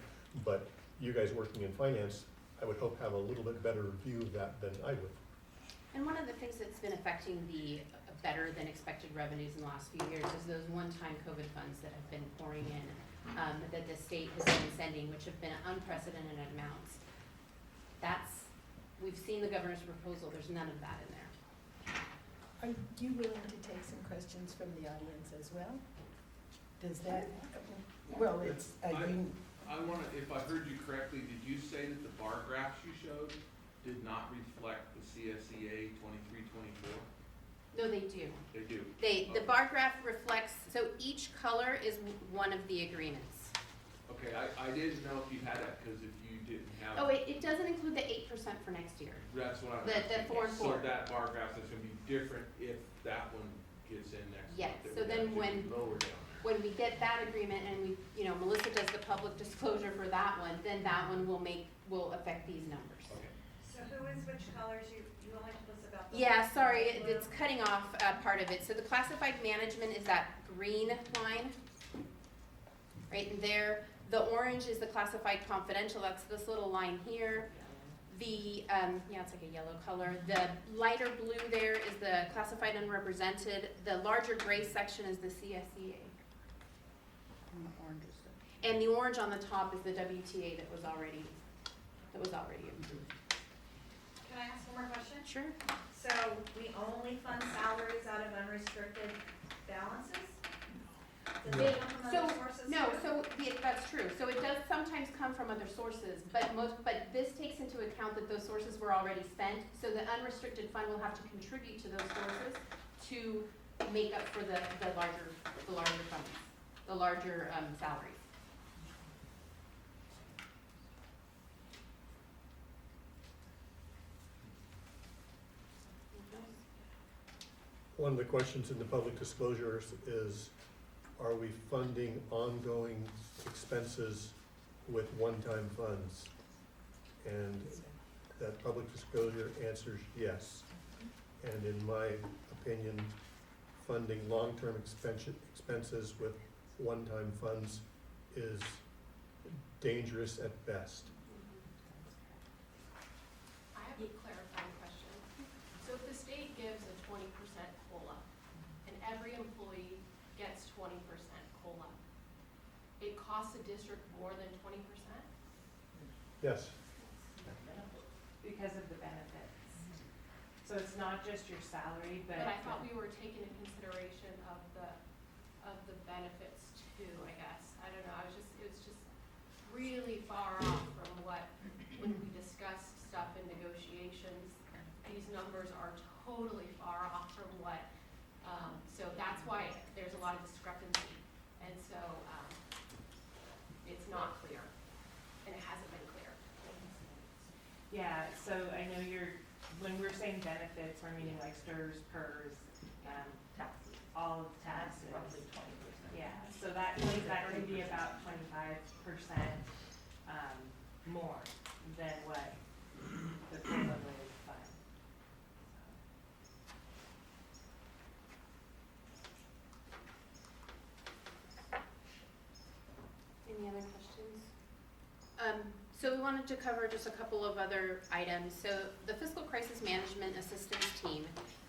but you guys working in finance, I would hope have a little bit better view of that than I would. And one of the things that's been affecting the better than expected revenues in the last few years is those one-time COVID funds that have been pouring in, that the state has been sending, which have been unprecedented amounts. We've seen the governor's proposal, there's none of that in there. Are you willing to take some questions from the audience as well? Does that, well, it's, I want to, if I heard you correctly, did you say that the bar graphs you showed did not reflect the CSEA 23-24? No, they do. They do? The bar graph reflects, so each color is one of the agreements. Okay, I didn't know if you had that, because if you didn't have. Oh, it doesn't include the 8% for next year. That's what I'm The asking. 4 and 4. So that bar graph is going to be different if that one gets in next Yes, month. so then when Lower down there. when we get that agreement and we, Melissa does the public disclosure for that one, then that one will affect these numbers. Okay. So who is which colors? You only told us about the. Yeah, sorry, it's cutting off part of it. So the classified management is that green line, right in there. The orange is the classified confidential, that's this little line here. The, it's like a yellow color. The lighter blue there is the classified unrepresented. The larger gray section is the CSEA. And the orange on the top is the WTA that was already approved. Can I ask one more question? Sure. So we only fund salaries out of unrestricted balances? Does it come from other sources? That's true. So it does sometimes come from other sources, but this takes into account that those sources were already spent. So the unrestricted fund will have to contribute to those sources to make up for the larger funds, the larger salaries. One of the questions in the public disclosures is, are we funding ongoing expenses with one-time funds? And that public disclosure answers yes. And in my opinion, funding long-term expenses with one-time funds is dangerous at best. I have a clarifying question. So if the state gives a 20% COLA and every employee gets 20% COLA, it costs the district more than 20%? Yes. Because of the benefits. So it's not just your salary, but. But I thought we were taking into consideration of the benefits too, I guess. I don't know, it was just really far off from what, when we discussed stuff in negotiations, these numbers are totally far off from what, so that's why there's a lot of discrepancy. And so, it's not clear, and it hasn't been clear. Yeah, so I know when we're saying benefits, we're meaning like STRS, PERS, taxes, all of the taxes. Roughly 20%. Yeah, so that can be about 25% more than what the COLA would fund. Any other questions? So we wanted to cover just a couple of other items. So the Fiscal Crisis Management Assistance Team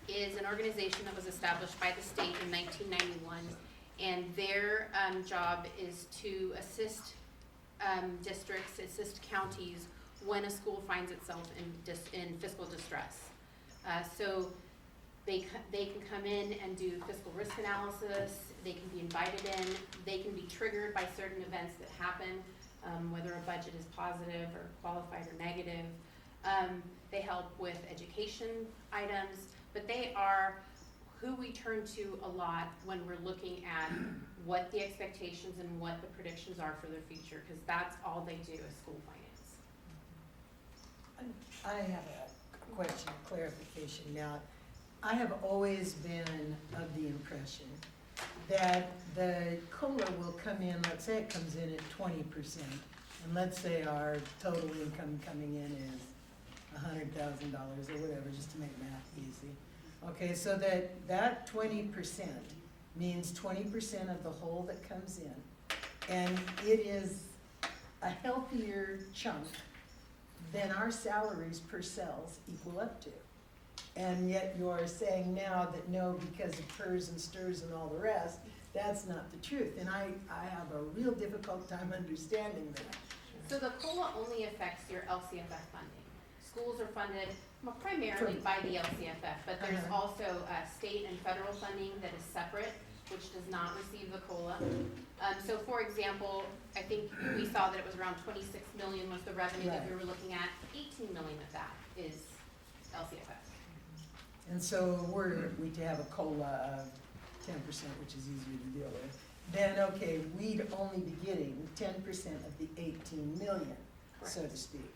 is an organization that was established by the state in 1991, and their job is to assist districts, assist counties when a school finds itself in fiscal distress. So they can come in and do fiscal risk analysis, they can be invited in, they can be triggered by certain events that happen, whether a budget is positive or qualified or negative. They help with education items, but they are who we turn to a lot when we're looking at what the expectations and what the predictions are for their future, because that's all they do is school finance. I have a question, clarification. Now, I have always been of the impression that the COLA will come in, let's say it comes in at 20%, and let's say our total income coming in is $100,000 or whatever, just to make math easy. Okay, so that 20% means 20% of the whole that comes in, and it is a healthier chunk than our salaries per cells equal up to. And yet you're saying now that no, because of PERS and STRS and all the rest, that's not the truth. And I have a real difficult time understanding that. So the COLA only affects your LCFF funding. Schools are funded primarily by the LCFF, but there's also state and federal funding that is separate, which does not receive the COLA. So for example, I think we saw that it was around 26 million was the revenue that we were looking at. 18 million of that is LCFF. And so we to have a COLA of 10%, which is easier to deal with, then okay, we'd only be getting 10% of the 18 million, so to speak.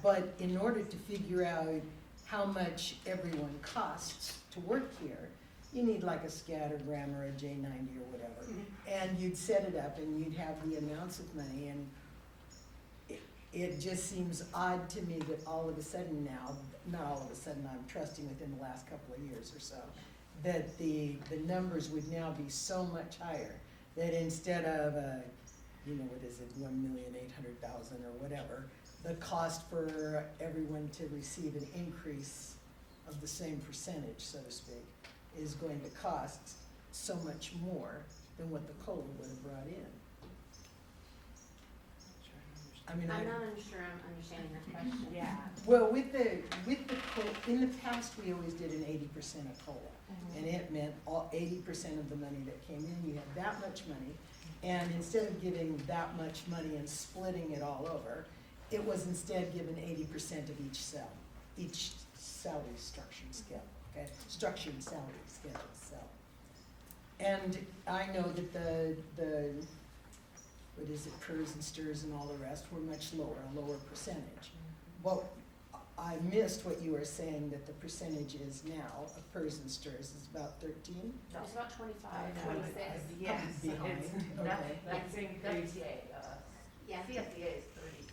But in order to figure out how much everyone costs to work here, you need like a scattergram or a J90 or whatever. And you'd set it up and you'd have the amounts of money, and it just seems odd to me that all of a sudden now, not all of a sudden, I'm trusting within the last couple of years or so, that the numbers would now be so much higher, that instead of, what is it, 1,800,000 or whatever, the cost for everyone to receive an increase of the same percentage, so to speak, is going to cost so much more than what the COLA would have brought in. I'm not sure I'm understanding that question. Yeah. Well, with the COLA, in the past, we always did an 80% of COLA. And it meant 80% of the money that came in, you had that much money. And instead of giving that much money and splitting it all over, it was instead given 80% of each cell, each salary structured scale, okay? Structured salary schedule cell. And I know that the PERS and STRS and all the rest were much lower, a lower percentage. But I missed what you were saying, that the percentage is now of PERS and STIRS is about 13? It's about 25, No, 26. Yes, behind, okay. That's increased. Yeah. CFDA is 36.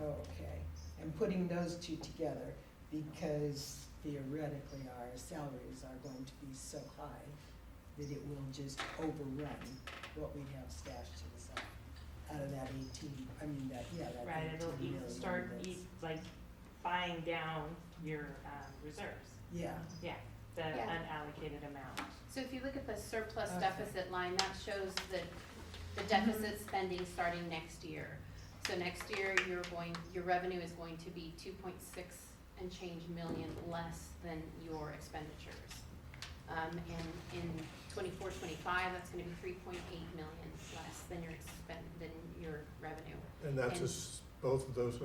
Okay, and putting those two together, because theoretically our salaries are going to be so high that it will just overrun what we have stashed to the side out of that 18, I mean, that 18 Right, it'll million start that's- like buying down your reserves. Yeah, Yeah, the Yeah. unallocated amount. So if you look at the surplus Okay. deficit line, that shows the deficit spending starting next year. So next year, your revenue is going to be 2.6 and change million less than your expenditures. And in 24-25, that's gonna be 3.8 million less than your revenue. And that's And- just, both of those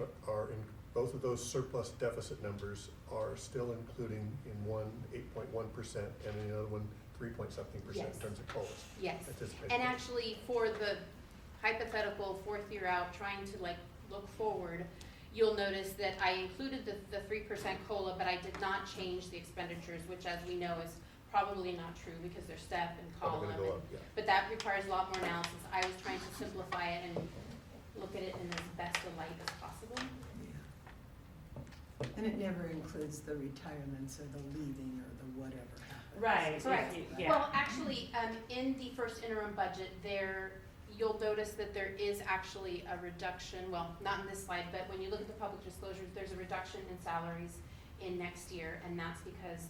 both of those surplus deficit numbers are still including in one 8.1% and in the other one 3-point-something% Yes. in terms of COLAs. Yes, Anticipated. and actually for the hypothetical fourth year out, trying to like look forward, you'll notice that I included the 3% COLA, but I did not change the expenditures, which as we know is probably not true because they're step and Probably column. gonna go and- up, yeah. But that requires a lot more analysis. I was trying to simplify it and look at it in as best a light as possible. yeah. And it never includes the retirements or the leaving or the whatever happens. Right. if Correct. you- Yeah. Well, actually, in the first interim budget, you'll notice that there is actually a reduction, well, not in this slide, but when you look at the public disclosures, there's a reduction in salaries in next year, and that's because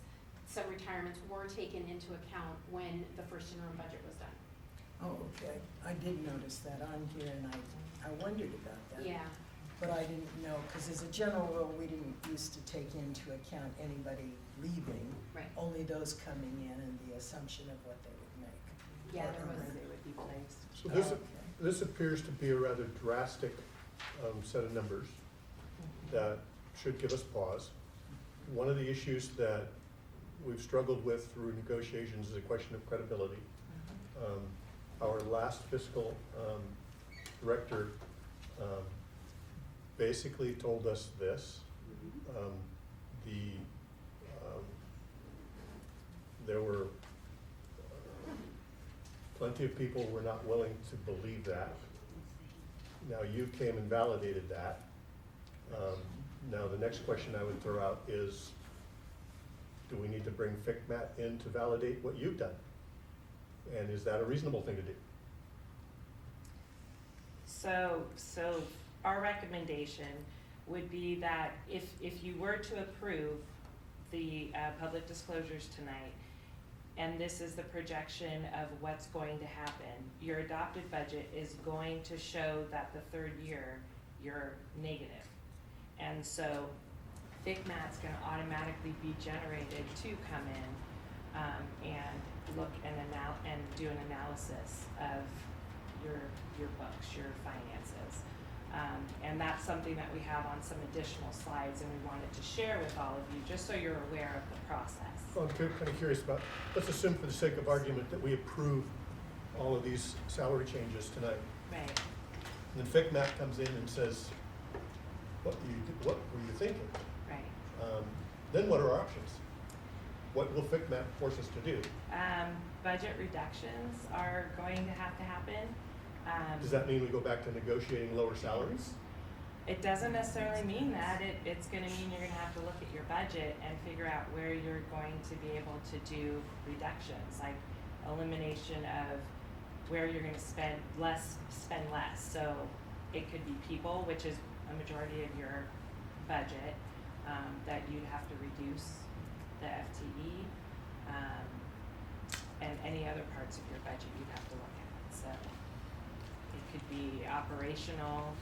some retirements were taken into account when the first interim budget was done. Oh, okay, I did notice that on here and I wondered about that. Yeah, But I didn't know, because as a general rule, we didn't used to take into account anybody leaving, right. only those coming in and the assumption of what they would make. Yeah, there was, Where they would be placed. So this, Okay. this appears to be a rather drastic set of numbers that should give us pause. One of the issues that we've struggled with through negotiations is a question of credibility. Our last fiscal director basically told us this. There were plenty of people who were not willing to believe that. Now you came and validated that. Now the next question I would throw out is, do we need to bring FICMAT in to validate what you've done? And is that a reasonable thing to do? So our recommendation would be that if you were to approve the public disclosures tonight, and this is the projection of what's going to happen, your adopted budget is going to show that the third year you're negative. And so FICMAT's gonna automatically be generated to come in and look and do an analysis of your books, your finances. And that's something that we have on some additional slides, and we wanted to share with all of you, just so you're aware of the process. Well, I'm kind of curious about, let's assume for the sake of argument that we approve all of these salary changes tonight. Right. And then FICMAT comes in and says, what were you thinking? Right. Then what are our options? What will FICMAT force us to do? Budget reductions are going to happen. Does that mean we go back to negotiating lower salaries? It doesn't necessarily mean that. It's gonna mean you're gonna have to look at your budget and figure out where you're going to be able to do reductions, like elimination of where you're gonna spend less. So it could be people, which is a majority of your budget, that you'd have to reduce the FTE, and any other parts of your budget you'd have to look at. So it could be operational,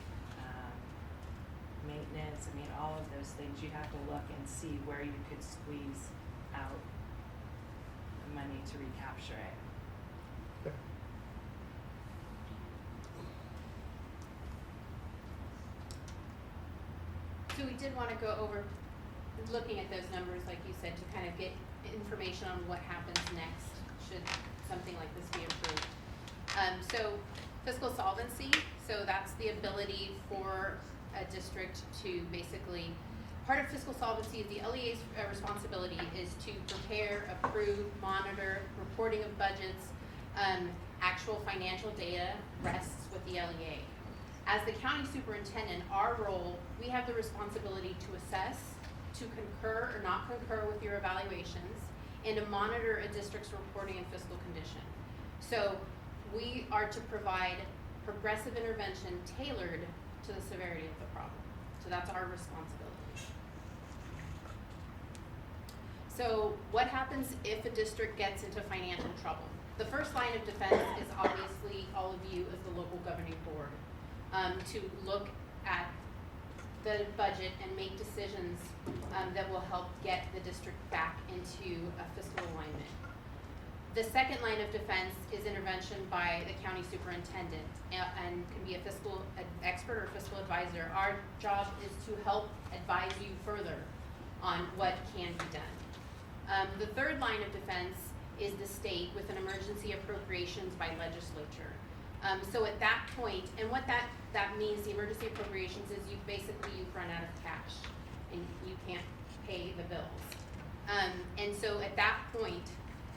maintenance, I mean, all of those things, you'd have to look and see where you could squeeze out the money to recapture it. Okay. So we did want to go over, looking at those numbers, like you said, to kind of get information on what happens next, should something like this be approved. So fiscal solvency, so that's the ability for a district to basically, part of fiscal solvency, the LEA's responsibility is to prepare, approve, monitor, reporting of budgets, actual financial data rests with the LEA. As the county superintendent, our role, we have the responsibility to assess, to concur or not concur with your evaluations, and to monitor a district's reporting and fiscal condition. So we are to provide progressive intervention tailored to the severity of the problem. So that's our responsibility. So what happens if a district gets into financial trouble? The first line of defense is obviously all of you as the local governing board, to look at the budget and make decisions that will help get the district back into a fiscal alignment. The second line of defense is intervention by the county superintendent and can be a fiscal expert or fiscal advisor. Our job is to help advise you further on what can be done. The third line of defense is the state with an emergency appropriations by legislature. So at that point, and what that means, the emergency appropriations is you've run out of cash and you can't pay the bills. And so at that point,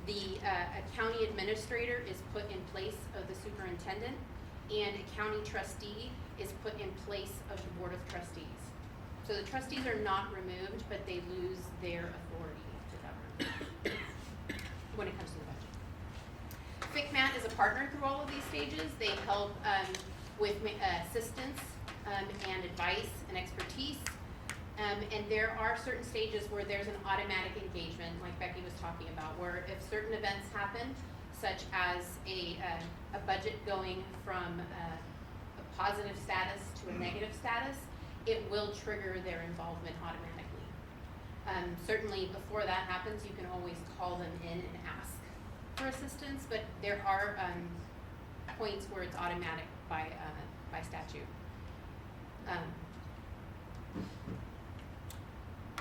a county administrator is put in place of the superintendent, and a county trustee is put in place of the board of trustees. So the trustees are not removed, but they lose their authority to govern when it comes to the budget. FCMAT is a partner through all of these stages. They help with assistance and advice and expertise. And there are certain stages where there's an automatic engagement, like Becky was talking about, where if certain events happen, such as a budget going from a positive status to a negative status, it will trigger their involvement automatically. Certainly before that happens, you can always call them in and ask for assistance, but there are points where it's automatic by statute.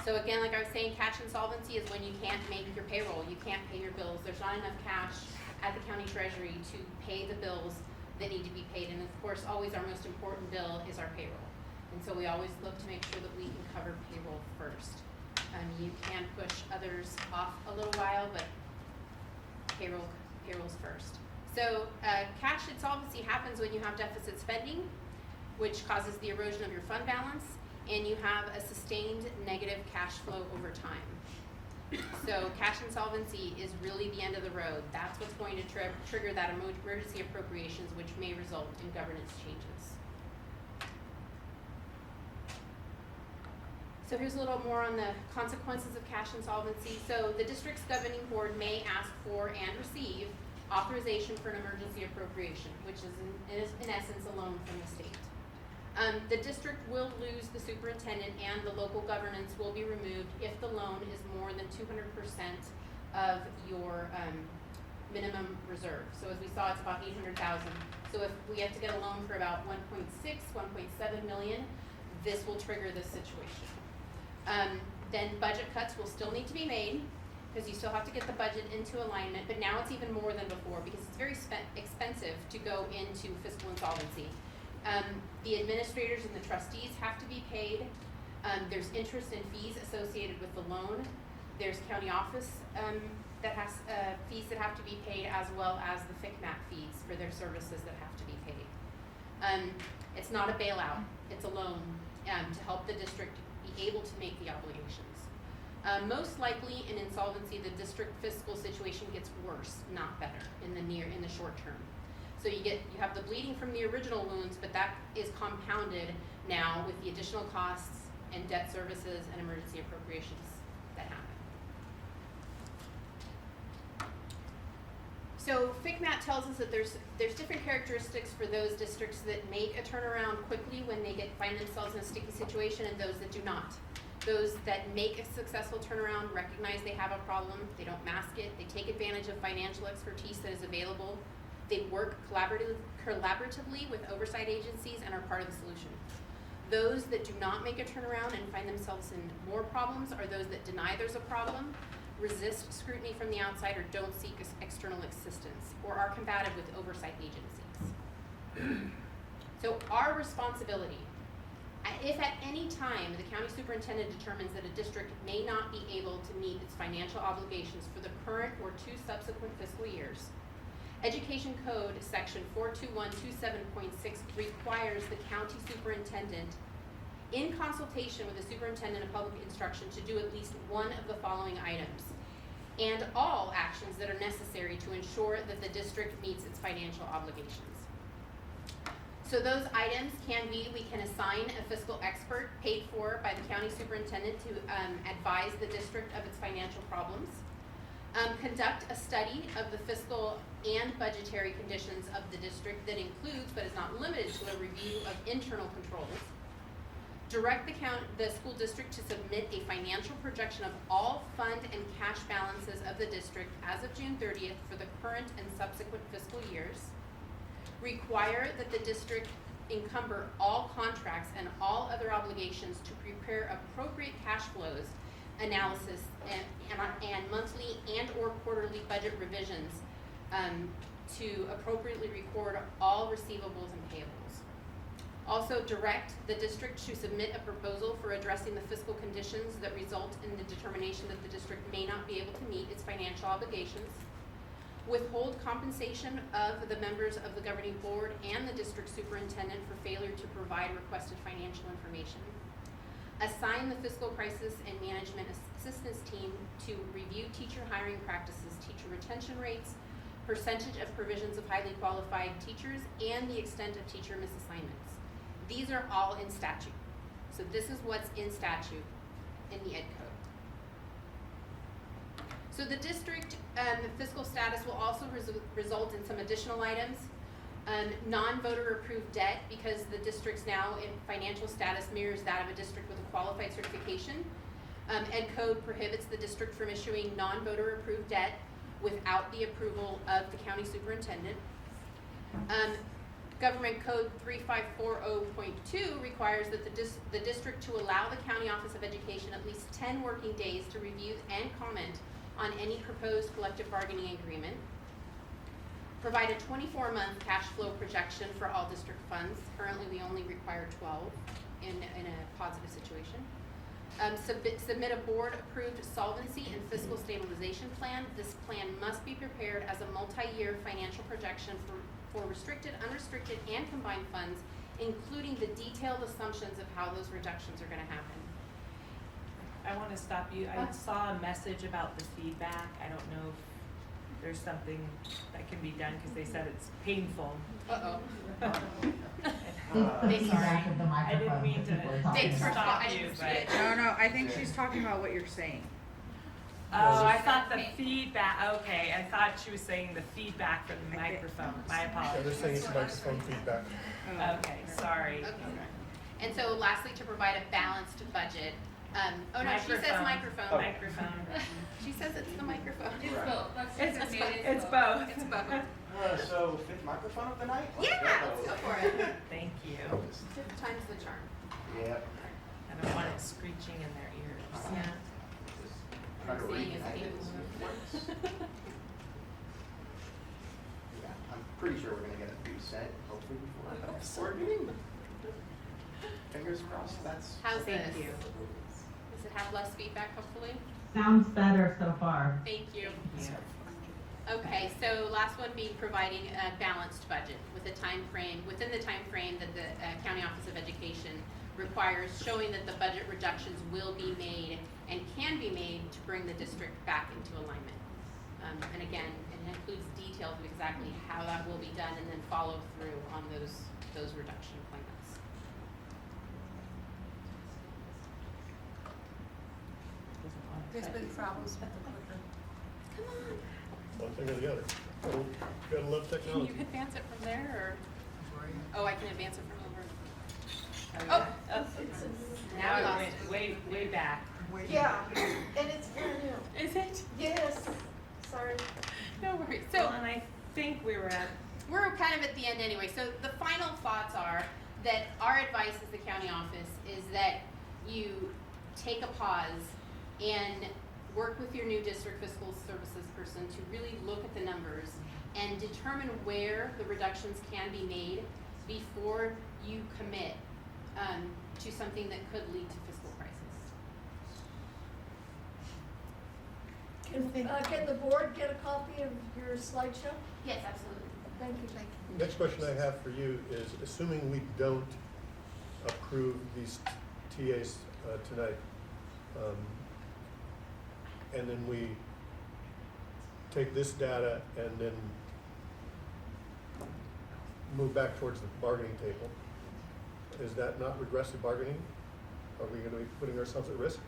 So again, like I was saying, cash insolvency is when you can't make your payroll, you can't pay your bills. There's not enough cash at the county treasury to pay the bills that need to be paid. And of course, always our most important bill is our payroll. And so we always look to make sure that we can cover payroll first. You can push others off a little while, but payroll's first. So cash insolvency happens when you have deficit spending, which causes the erosion of your fund balance, and you have a sustained negative cash flow over time. So cash insolvency is really the end of the road. That's what's going to trigger that emergency appropriations, which may result in governance changes. So here's a little more on the consequences of cash insolvency. So the district's governing board may ask for and receive authorization for an emergency appropriation, which is in essence a loan from the state. The district will lose the superintendent and the local governance will be removed if the loan is more than 200% of your minimum reserve. So as we saw, it's about $800,000. So if we have to get a loan for about 1.6, 1.7 million, this will trigger this situation. Then budget cuts will still need to be made because you still have to get the budget into alignment, but now it's even more than before because it's very expensive to go into fiscal insolvency. The administrators and the trustees have to be paid. There's interest and fees associated with the loan. There's county office that has fees that have to be paid, as well as the FCMAT fees for their services that have to be paid. It's not a bailout, it's a loan to help the district be able to make the obligations. Most likely in insolvency, the district fiscal situation gets worse, not better in the short term. So you have the bleeding from the original wounds, but that is compounded now with the additional costs and debt services and emergency appropriations that happen. So FCMAT tells us that there's different characteristics for those districts that make a turnaround quickly when they find themselves in a sticky situation, and those that do not. Those that make a successful turnaround recognize they have a problem, they don't mask it, they take advantage of financial expertise that is available. They work collaboratively with oversight agencies and are part of the solution. Those that do not make a turnaround and find themselves in more problems are those that deny there's a problem, resist scrutiny from the outside, or don't seek external assistance, or are combative with oversight agencies. So our responsibility If at any time the county superintendent determines that a district may not be able to meet its financial obligations for the current or 2 subsequent fiscal years, Education Code Section 42127.6 requires the county superintendent, in consultation with the superintendent of public instruction, to do at least one of the following items, and all actions that are necessary to ensure that the district meets its financial obligations. So those items can be, we can assign a fiscal expert paid for by the county superintendent to advise the district of its financial problems, conduct a study of the fiscal and budgetary conditions of the district that includes, but is not limited to, a review of internal controls, direct the school district to submit a financial projection of all fund and cash balances of the district as of June 30th for the current and subsequent fiscal years, require that the district encumber all contracts and all other obligations to prepare appropriate cash flows analysis and monthly and or quarterly budget revisions to appropriately record all receivables and payables. Also direct the district to submit a proposal for addressing the fiscal conditions that result in the determination that the district may not be able to meet its financial obligations, withhold compensation of the members of the governing board and the district superintendent for failure to provide requested financial information, assign the fiscal crisis and management assistance team to review teacher hiring practices, teacher retention rates, percentage of provisions of highly qualified teachers, and the extent of teacher misassignments. These are all in statute. So this is what's in statute in the Ed Code. So the district fiscal status will also result in some additional items. Non-voter approved debt, because the district's now in financial status mirrors that of a district with a qualified certification. Ed Code prohibits the district from issuing non-voter approved debt without the approval of the county superintendent. Government Code 3540.2 requires that the district to allow the County Office of Education at least 10 working days to review and comment on any proposed collective bargaining agreement. Provide a 24-month cash flow projection for all district funds. Currently, we only require 12 in a positive situation. Submit a board-approved solvency and fiscal stabilization plan. This plan must be prepared as a multi-year financial projection for restricted, unrestricted, and combined funds, including the detailed assumptions of how those reductions are going to happen. I want to stop you. I saw a message about the feedback. I don't know if there's something that can be done because they said it's painful. Uh-oh. Thank you, back of the microphone. I didn't mean to Thanks for stop talking. you, but. No, I think she's talking about what you're saying. Oh, I thought the feedback, okay, I thought she was saying the feedback from the microphone. My Yeah, they're apologies. saying it's microphone feedback. Okay, sorry. Okay. And so lastly, to provide a balanced budget. Oh no, she says microphone. Microphone. She says it's the microphone. It's both. It's both. both. It's both. So, fifth microphone of the night? Yeah, let's go for it. Thank you. Fifth time's the charm. Yep. I don't want it screeching in their ears. Yeah. Try to Seeing read as it. people. Yeah, I'm pretty sure we're gonna get a new set, hopefully before the next board meeting. Fingers crossed, that's. How's Thank this? you. Does it have less feedback, hopefully? Sounds better so far. Thank you. Yeah. Okay, so last one being providing a balanced budget with a time frame, within the time frame that the County Office of Education requires, showing that the budget reductions will be made and can be made to bring the district back into alignment. And again, it includes details of exactly how that will be done and then follow through on those reduction plans. There's been problems with the clicker. Come on. One thing or the other. Oh, gotta love Can technology. you advance it from there, or? Oh, I can advance it from over. Oh, Oh. yeah. Now we Now lost it it. went way back. Yeah, and it's brand new. Is it? Yes, sorry. No worries. Well, So and I think we were at, we're kind of at the end anyway. So the final thoughts are that our advice as the county office is that you take a pause and work with your new district fiscal services person to really look at the numbers and determine where the reductions can be made before you commit to something that could lead to fiscal crisis. Can the board get a copy of your slideshow? Yes, absolutely. Thank you, thank you. Next question I have for you is, assuming we don't approve these TAs tonight, and then we take this data and then move back towards the bargaining table, is that not regressive bargaining? Are we gonna be putting ourselves at risk?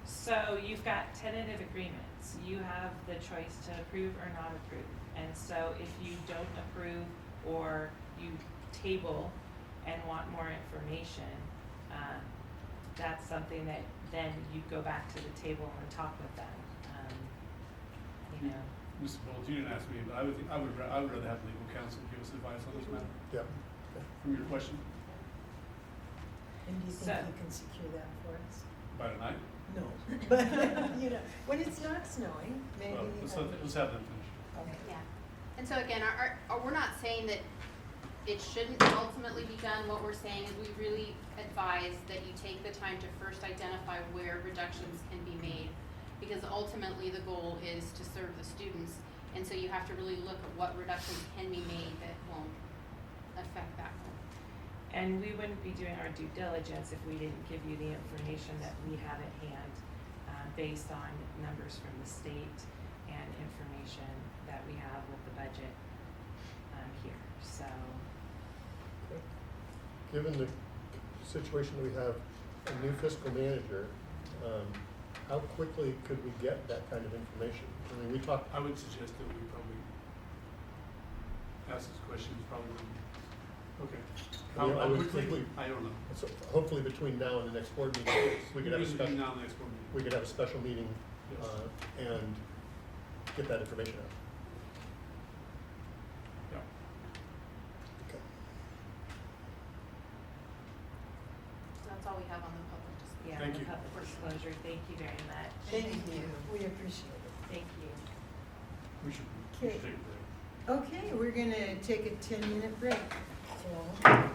So you've got tentative agreements. You have the choice to approve or not approve. And so if you don't approve or you table and want more information, that's something that then you go back to the table and talk with them. You know. Mr. Bowles, you didn't ask me, but I would rather have legal counsel give us advice on this matter. Yeah. From your question, And do you think you can secure that for us? by tonight? No, but, you know, when it's not snowing, maybe. Well, let's have them finish. Okay. Yeah. And so again, we're not saying that it shouldn't ultimately be done. What we're saying is we really advise that you take the time to first identify where reductions can be made, because ultimately the goal is to serve the students. And so you have to really look at what reductions can be made that won't affect that goal. And we wouldn't be doing our due diligence if we didn't give you the information that we have at hand, based on numbers from the state and information that we have with the budget here. So, Given the situation that we have a new fiscal manager, how quickly could we get that kind of information? I mean, we talked. I would suggest that we probably ask this question probably, okay. I mean, How I was quickly? thinking- I don't know. So hopefully between now and the next board meeting, we could have a Between special, now and the next board meeting. we could have a special meeting, Yes. and get that information out. Yeah. Okay. So that's all we have on the public discussion. yeah, Thank the you. public disclosure, thank you very much. Thank you, we appreciate it. Thank you. We should Okay. take a break. Okay, we're gonna take a 10-minute break, so.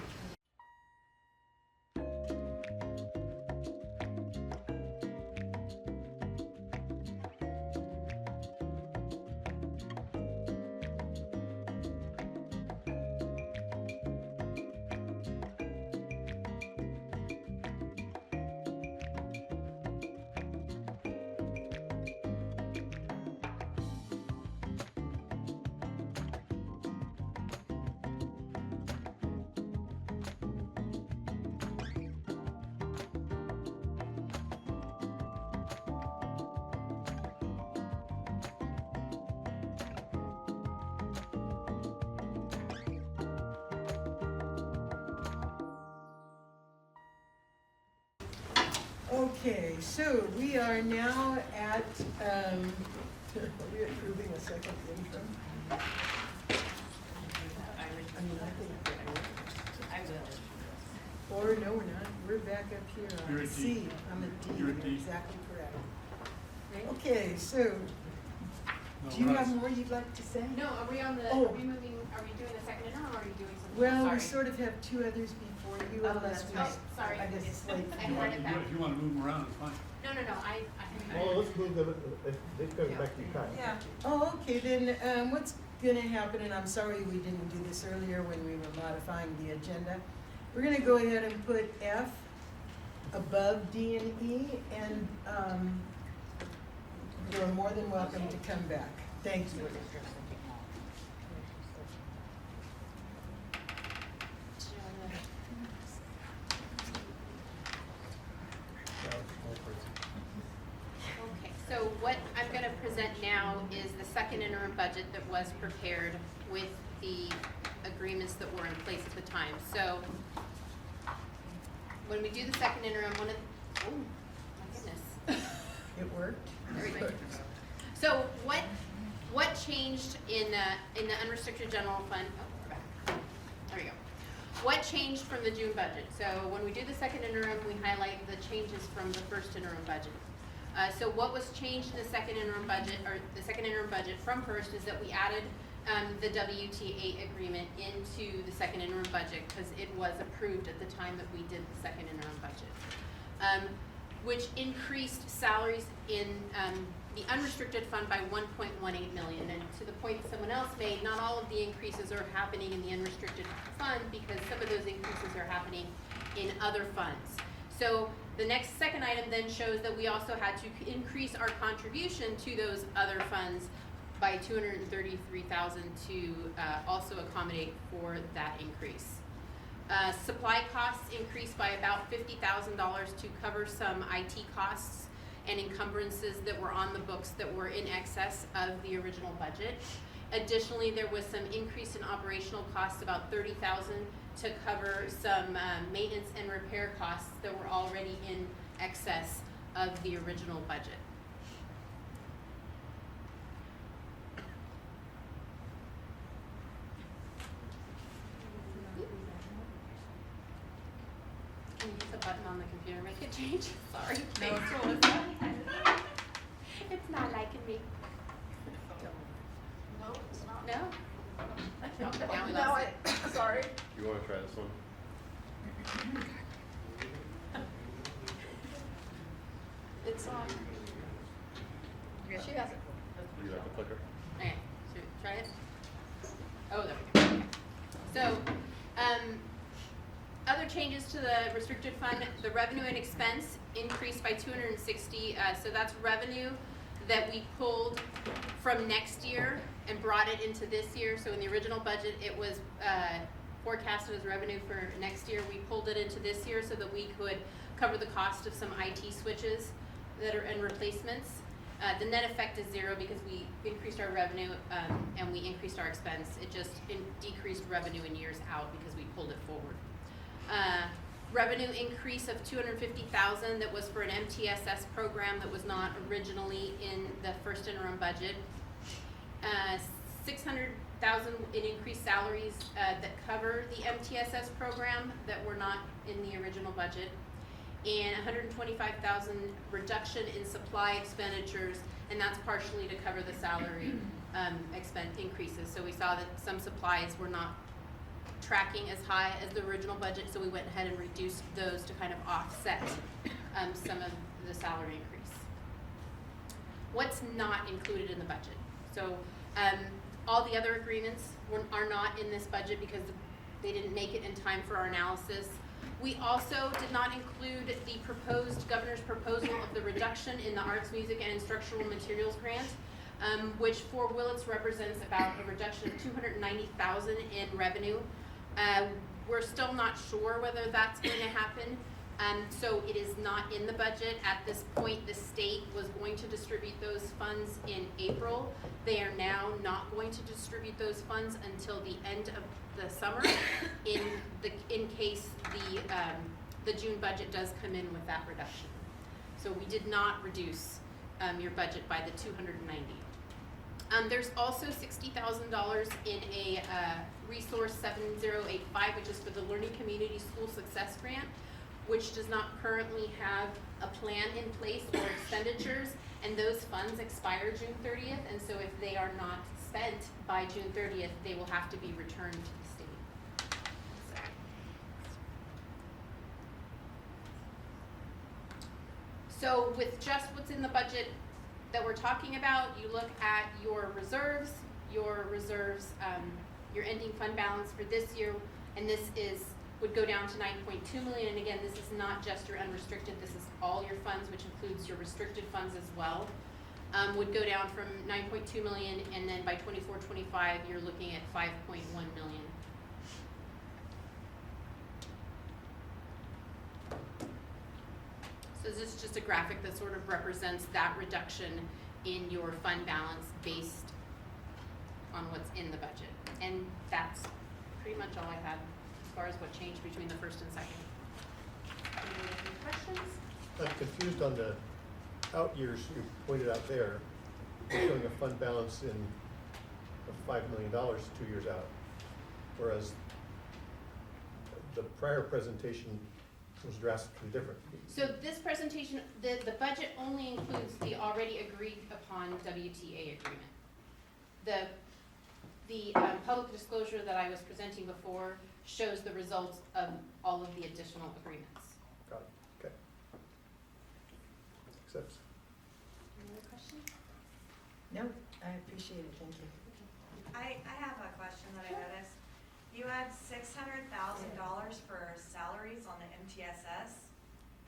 Okay, so we are now at, are we approving a second interim? I mean, I think I will. or no, we're not, we're back up here You're on at D. C, I'm at D, You're at D. exactly correct. Okay, so, No, do you we're have not- more you'd like to say? No, are we Oh. are we doing the second interim, or are we doing something? Well, Sorry. we sort of have two others before you, Oh, unless that's we. right. Sorry. I guess it's late. I heard it back. If you wanna move them around, it's fine. No, I. Well, let's move them, they've got back to you, Kai. Yeah. Oh, okay, then, what's gonna happen, and I'm sorry we didn't do this earlier when we were modifying the agenda. We're gonna go ahead and put F above D and E, and, you're more than welcome to come back. Thank you. Okay, so what I'm gonna present now is the second interim budget that was prepared with the agreements that were in place at the time. So, when we do the second interim, oh, my goodness. It worked? There we go. So what changed in the unrestricted general fund? Oh, we're back. There we go. What changed from the June budget? So when we do the second interim, we highlight the changes from the first interim budget. So what was changed in the second interim budget, or the second interim budget from first, is that we added the WTA agreement into the second interim budget because it was approved at the time that we did the second interim budget, which increased salaries in the unrestricted fund by 1.18 million. And to the point that someone else made, not all of the increases are happening in the unrestricted fund because some of those increases are happening in other funds. So the second item then shows that we also had to increase our contribution to those other funds by $233,000 to also accommodate for that increase. Supply costs increased by about $50,000 to cover some IT costs and encumbrances that were on the books that were in excess of the original budget. Additionally, there was some increase in operational costs, about $30,000, to cover some maintenance and repair costs that were already in excess of the original budget. Can you hit the button on the computer, make it change? Sorry. Thanks, Melissa. It's not liking me. No, it's not. No? Now we No, lost it. sorry. You wanna try this one? It's on. She has it. You like the clicker? Okay, should we try it? Oh, there we go. Okay. So, other changes to the restricted fund, the revenue and expense increased by 260. So that's revenue that we pulled from next year and brought it into this year. So in the original budget, it was forecasted as revenue for next year. We pulled it into this year so that we could cover the cost of some IT switches that are in replacements. The net effect is zero because we increased our revenue and we increased our expense. It just decreased revenue in years out because we pulled it forward. Revenue increase of $250,000 that was for an MTSS program that was not originally in the first interim budget. $600,000 in increased salaries that cover the MTSS program that were not in the original budget. And $125,000 reduction in supply expenditures, and that's partially to cover the salary expense increases. So we saw that some supplies were not tracking as high as the original budget, so we went ahead and reduced those to kind of offset some of the salary increase. What's not included in the budget? So all the other agreements are not in this budget because they didn't make it in time for our analysis. We also did not include the proposed governor's proposal of the reduction in the arts, music, and instructional materials grant, which for Willits represents about a reduction of $290,000 in revenue. We're still not sure whether that's going to happen. So it is not in the budget. At this point, the state was going to distribute those funds in April. They are now not going to distribute those funds until the end of the summer in case the June budget does come in with that reduction. So we did not reduce your budget by the $290,000. There's also $60,000 in a resource 7085, which is for the Learning Community School Success Grant, which does not currently have a plan in place or expenditures, and those funds expire June 30th, and so if they are not spent by June 30th, they will have to be returned to the state. So with just what's in the budget that we're talking about, you look at your reserves, your ending fund balance for this year, and this would go down to 9.2 million. And again, this is not just your unrestricted, this is all your funds, which includes your restricted funds as well. Would go down from 9.2 million, and then by 24-25, you're looking at 5.1 million. So this is just a graphic that sort of represents that reduction in your fund balance based on what's in the budget. And that's pretty much all I had as far as what changed between the first and second. Any questions? I'm confused on the out years you pointed out there, showing a fund balance of $5 million 2 years out, whereas the prior presentation was drastically different. So this presentation, the budget only includes the already agreed upon WTA agreement. The public disclosure that I was presenting before shows the results of all of the additional agreements. Got it, okay. Accepts. Any other questions? No, I appreciate it, thank you. I have a question that I noticed. You had $600,000 for salaries on the MTSS.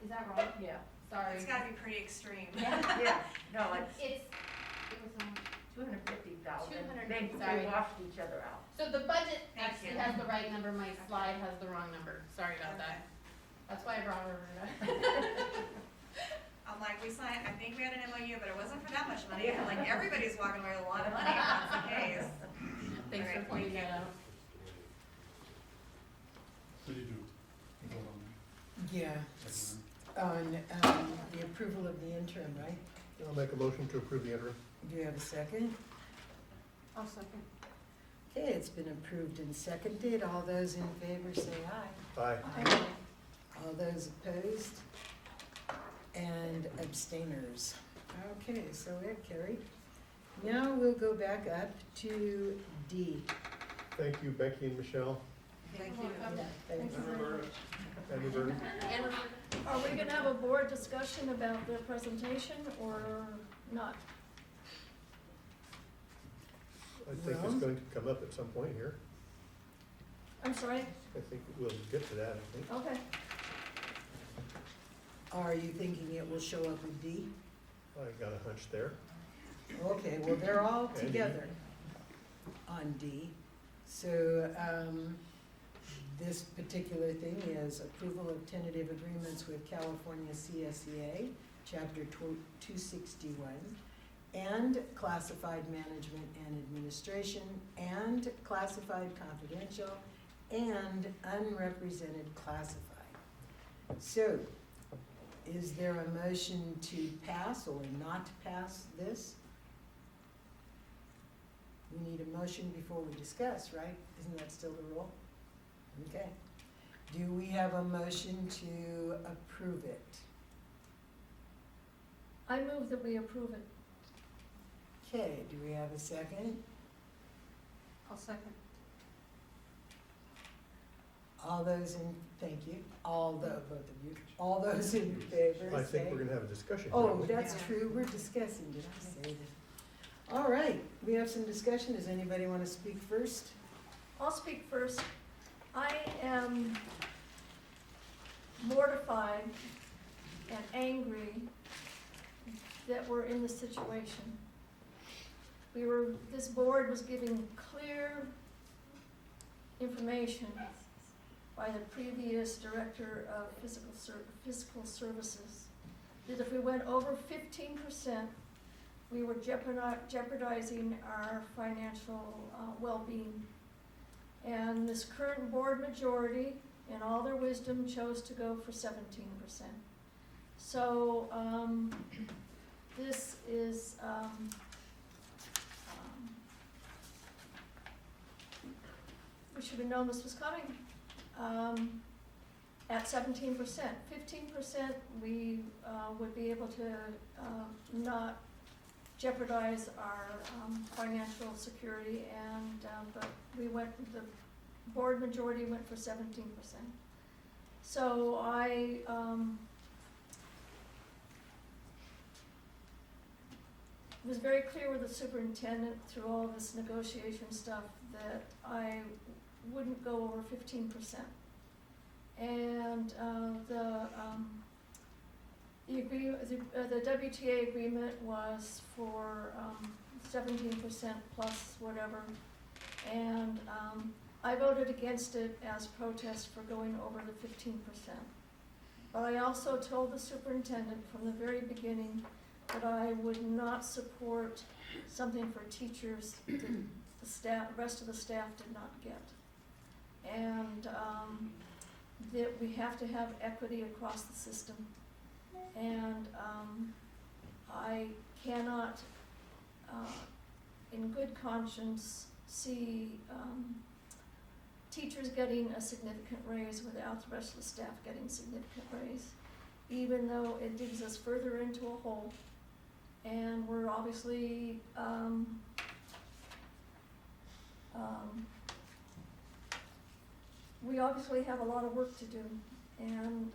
Is that wrong? Yeah, sorry. It's gotta be pretty extreme. Yeah, no, It was, 250,000. 250, They sorry. washed each other out. so the budget Thank actually you. has the right number, my slide has the wrong number, sorry about that. That's why I brought her. I'm like, we signed, I think we had an MOU, but it wasn't for that much money. I'm like, everybody's walking away with a lot of money if that's the case. Thanks for Alright, pointing that out. What do you do? You vote on that? Yeah, on the approval of the interim, right? I'll make a motion to approve the interim. Do you have a second? I'll second. Okay, it's been approved and seconded. All those in favor say aye. Aye. All those opposed and abstainers. Okay, so it carried. Now we'll go back up to D. Thank you, Becky and Michelle. Thank you. Thank you very much. And Roberta. And Roberta? Are we gonna have a board discussion about the presentation or not? I think it's Well- going to come up at some point here. I'm sorry? I think we'll get to that, I think. Okay. Are you thinking it will show up with D? I got a hunch there. Okay, well, they're all And E. together on D. So, this particular thing is approval of tentative agreements with California CSEA, Chapter 261, and classified management and administration, and classified confidential, and unrepresented classified. So, is there a motion to pass or not pass this? We need a motion before we discuss, right? Isn't that still the rule? Okay. Do we have a motion to approve it? I move that we approve it. Okay, do we have a second? I'll second. All those in, thank you, both of you, all those in favor I say. think we're gonna have a discussion. Oh, don't we? that's true, we're discussing, did I say that? All right, we have some discussion, does anybody wanna speak first? I'll speak first. I am mortified and angry that we're in this situation. This board was giving clear information by the previous director of fiscal services, that if we went over 15%, we were jeopardizing our financial well-being. And this current board majority, in all their wisdom, chose to go for 17%. So, this is, we should have known this was coming. At 17%, 15%, we would be able to not jeopardize our financial security, and but the board majority went for 17%. So I was very clear with the superintendent through all this negotiation stuff that I wouldn't go over 15%. And the WTA agreement was for 17% plus whatever, and I voted against it as protest for going over the 15%. But I also told the superintendent from the very beginning that I would not support something for teachers that the rest of the staff did not get. And that we have to have equity across the system. And I cannot, in good conscience, see teachers getting a significant raise without the rest of the staff getting significant raise, even though it digs us further into a hole. And we're obviously We obviously have a lot of work to do and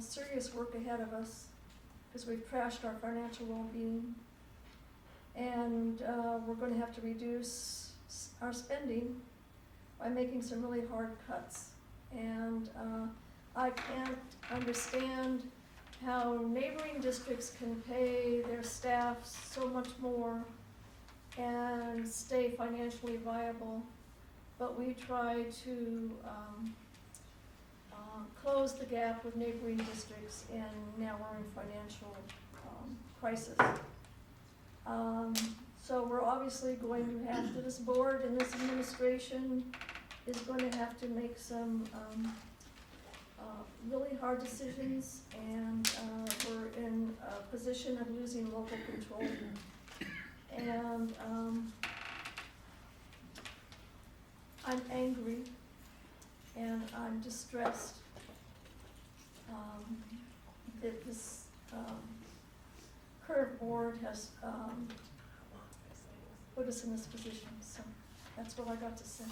serious work ahead of us because we've trashed our financial well-being. And we're going to have to reduce our spending by making some really hard cuts. And I can't understand how neighboring districts can pay their staff so much more and stay financially viable. But we try to close the gap with neighboring districts, and now we're in financial crisis. So we're obviously going to have to, this board and this administration is going to have to make some really hard decisions, and we're in a position of losing local control. And I'm angry and I'm distressed that this current board has put us in this position. So that's what I got to say.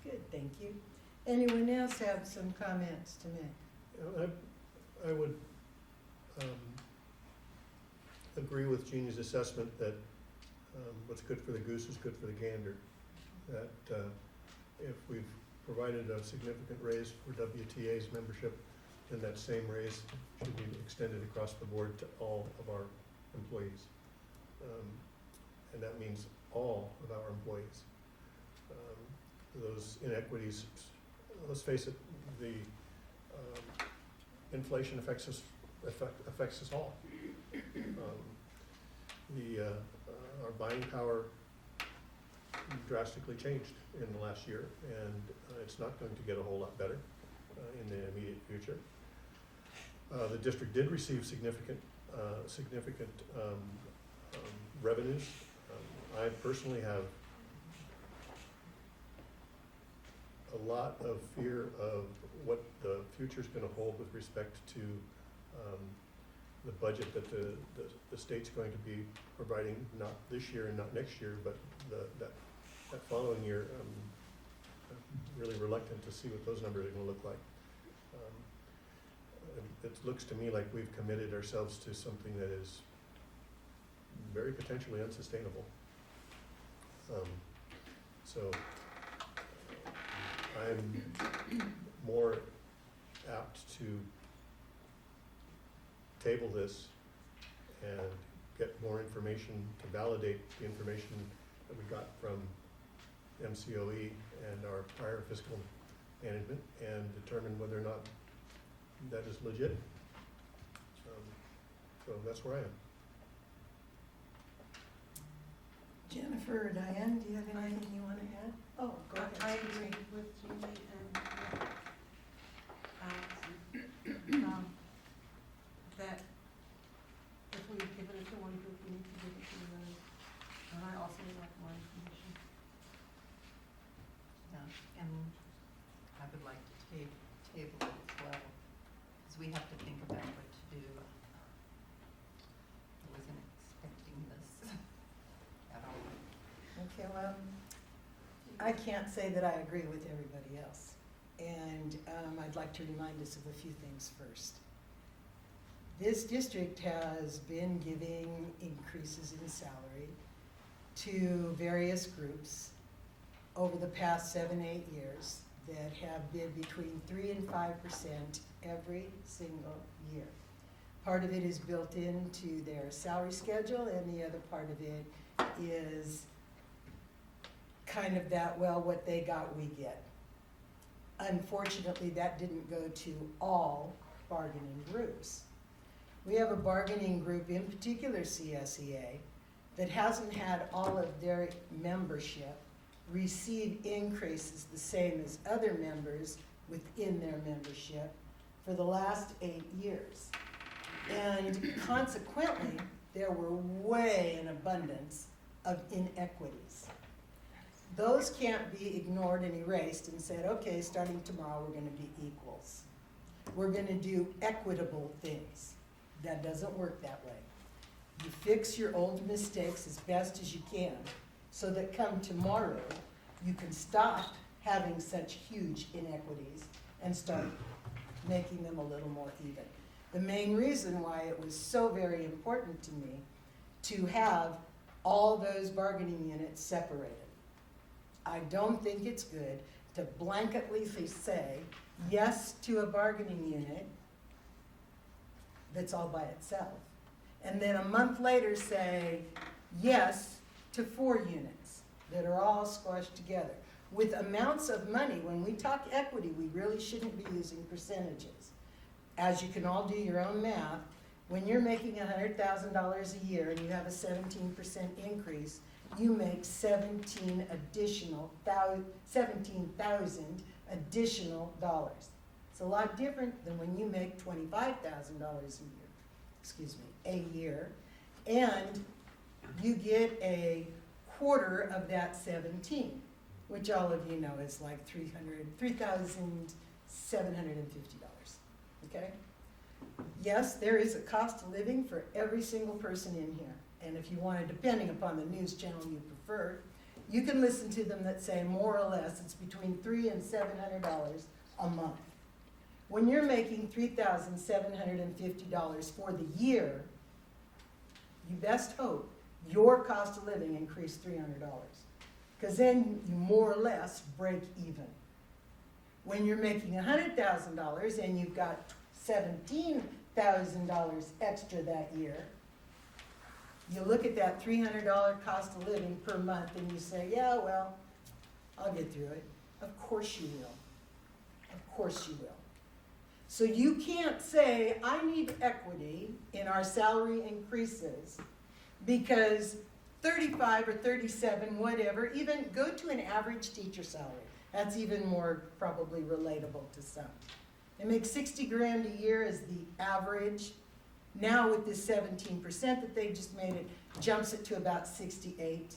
Good, thank you. Anyone else have some comments to make? I would agree with Jeannie's assessment that what's good for the goose is good for the gander. That if we've provided a significant raise for WTA's membership, then that same raise should be extended across the board to all of our employees. And that means all of our employees. Those inequities, let's face it, the inflation affects us all. Our buying power drastically changed in the last year, and it's not going to get a whole lot better in the immediate future. The district did receive significant revenues. I personally have a lot of fear of what the future is going to hold with respect to the budget that the state's going to be providing, not this year and not next year, but that following year. I'm really reluctant to see what those numbers are going to look like. It looks to me like we've committed ourselves to something that is very potentially unsustainable. So I'm more apt to table this and get more information to validate the information that we got from MCOE and our prior fiscal management and determine whether or not that is legit. So that's where I am. Jennifer or Diane, do you have anything you want to add? Oh, go ahead. I agree with Julie and Allison, that if we've given it to one group, we need to give it to the other. And I also would like more information. Yeah, and I would like to table it as well, because we have to think about what to do. I wasn't expecting this at all. Okay, well, I can't say that I agree with everybody else. And I'd like to remind us of a few things first. This district has been giving increases in salary to various groups over the past 7-8 years that have been between 3 and 5% every single year. Part of it is built into their salary schedule, and the other part of it is kind of that, well, what they got, we get. Unfortunately, that didn't go to all bargaining groups. We have a bargaining group, in particular CSEA, that hasn't had all of their membership receive increases the same as other members within their membership for the last 8 years. And consequently, there were way in abundance of inequities. Those can't be ignored and erased and said, okay, starting tomorrow we're going to be equals. We're going to do equitable things. That doesn't work that way. You fix your old mistakes as best as you can so that come tomorrow, you can stop having such huge inequities and start making them a little more even. The main reason why it was so very important to me to have all those bargaining units separated. I don't think it's good to blanketly say yes to a bargaining unit that's all by itself, and then a month later say yes to 4 units that are all squashed together. With amounts of money, when we talk equity, we really shouldn't be using percentages. As you can all do your own math, when you're making $100,000 a year and you have a 17% increase, you make 17,000 additional dollars. It's a lot different than when you make $25,000 a year, and you get a quarter of that 17, which all of you know is like $3,750, okay? Yes, there is a cost of living for every single person in here. And if you wanted, depending upon the news channel you prefer, you can listen to them that say more or less it's between $300 and $700 a month. When you're making $3,750 for the year, you best hope your cost of living increased $300, because then you more or less break even. When you're making $100,000 and you've got $17,000 extra that year, you look at that $300 cost of living per month and you say, yeah, well, I'll get through it. Of course you will. Of course you will. So you can't say, I need equity in our salary increases because 35 or 37, whatever, even go to an average teacher salary. That's even more probably relatable to some. They make 60 grand a year as the average. Now with this 17% that they just made, it jumps it to about 68.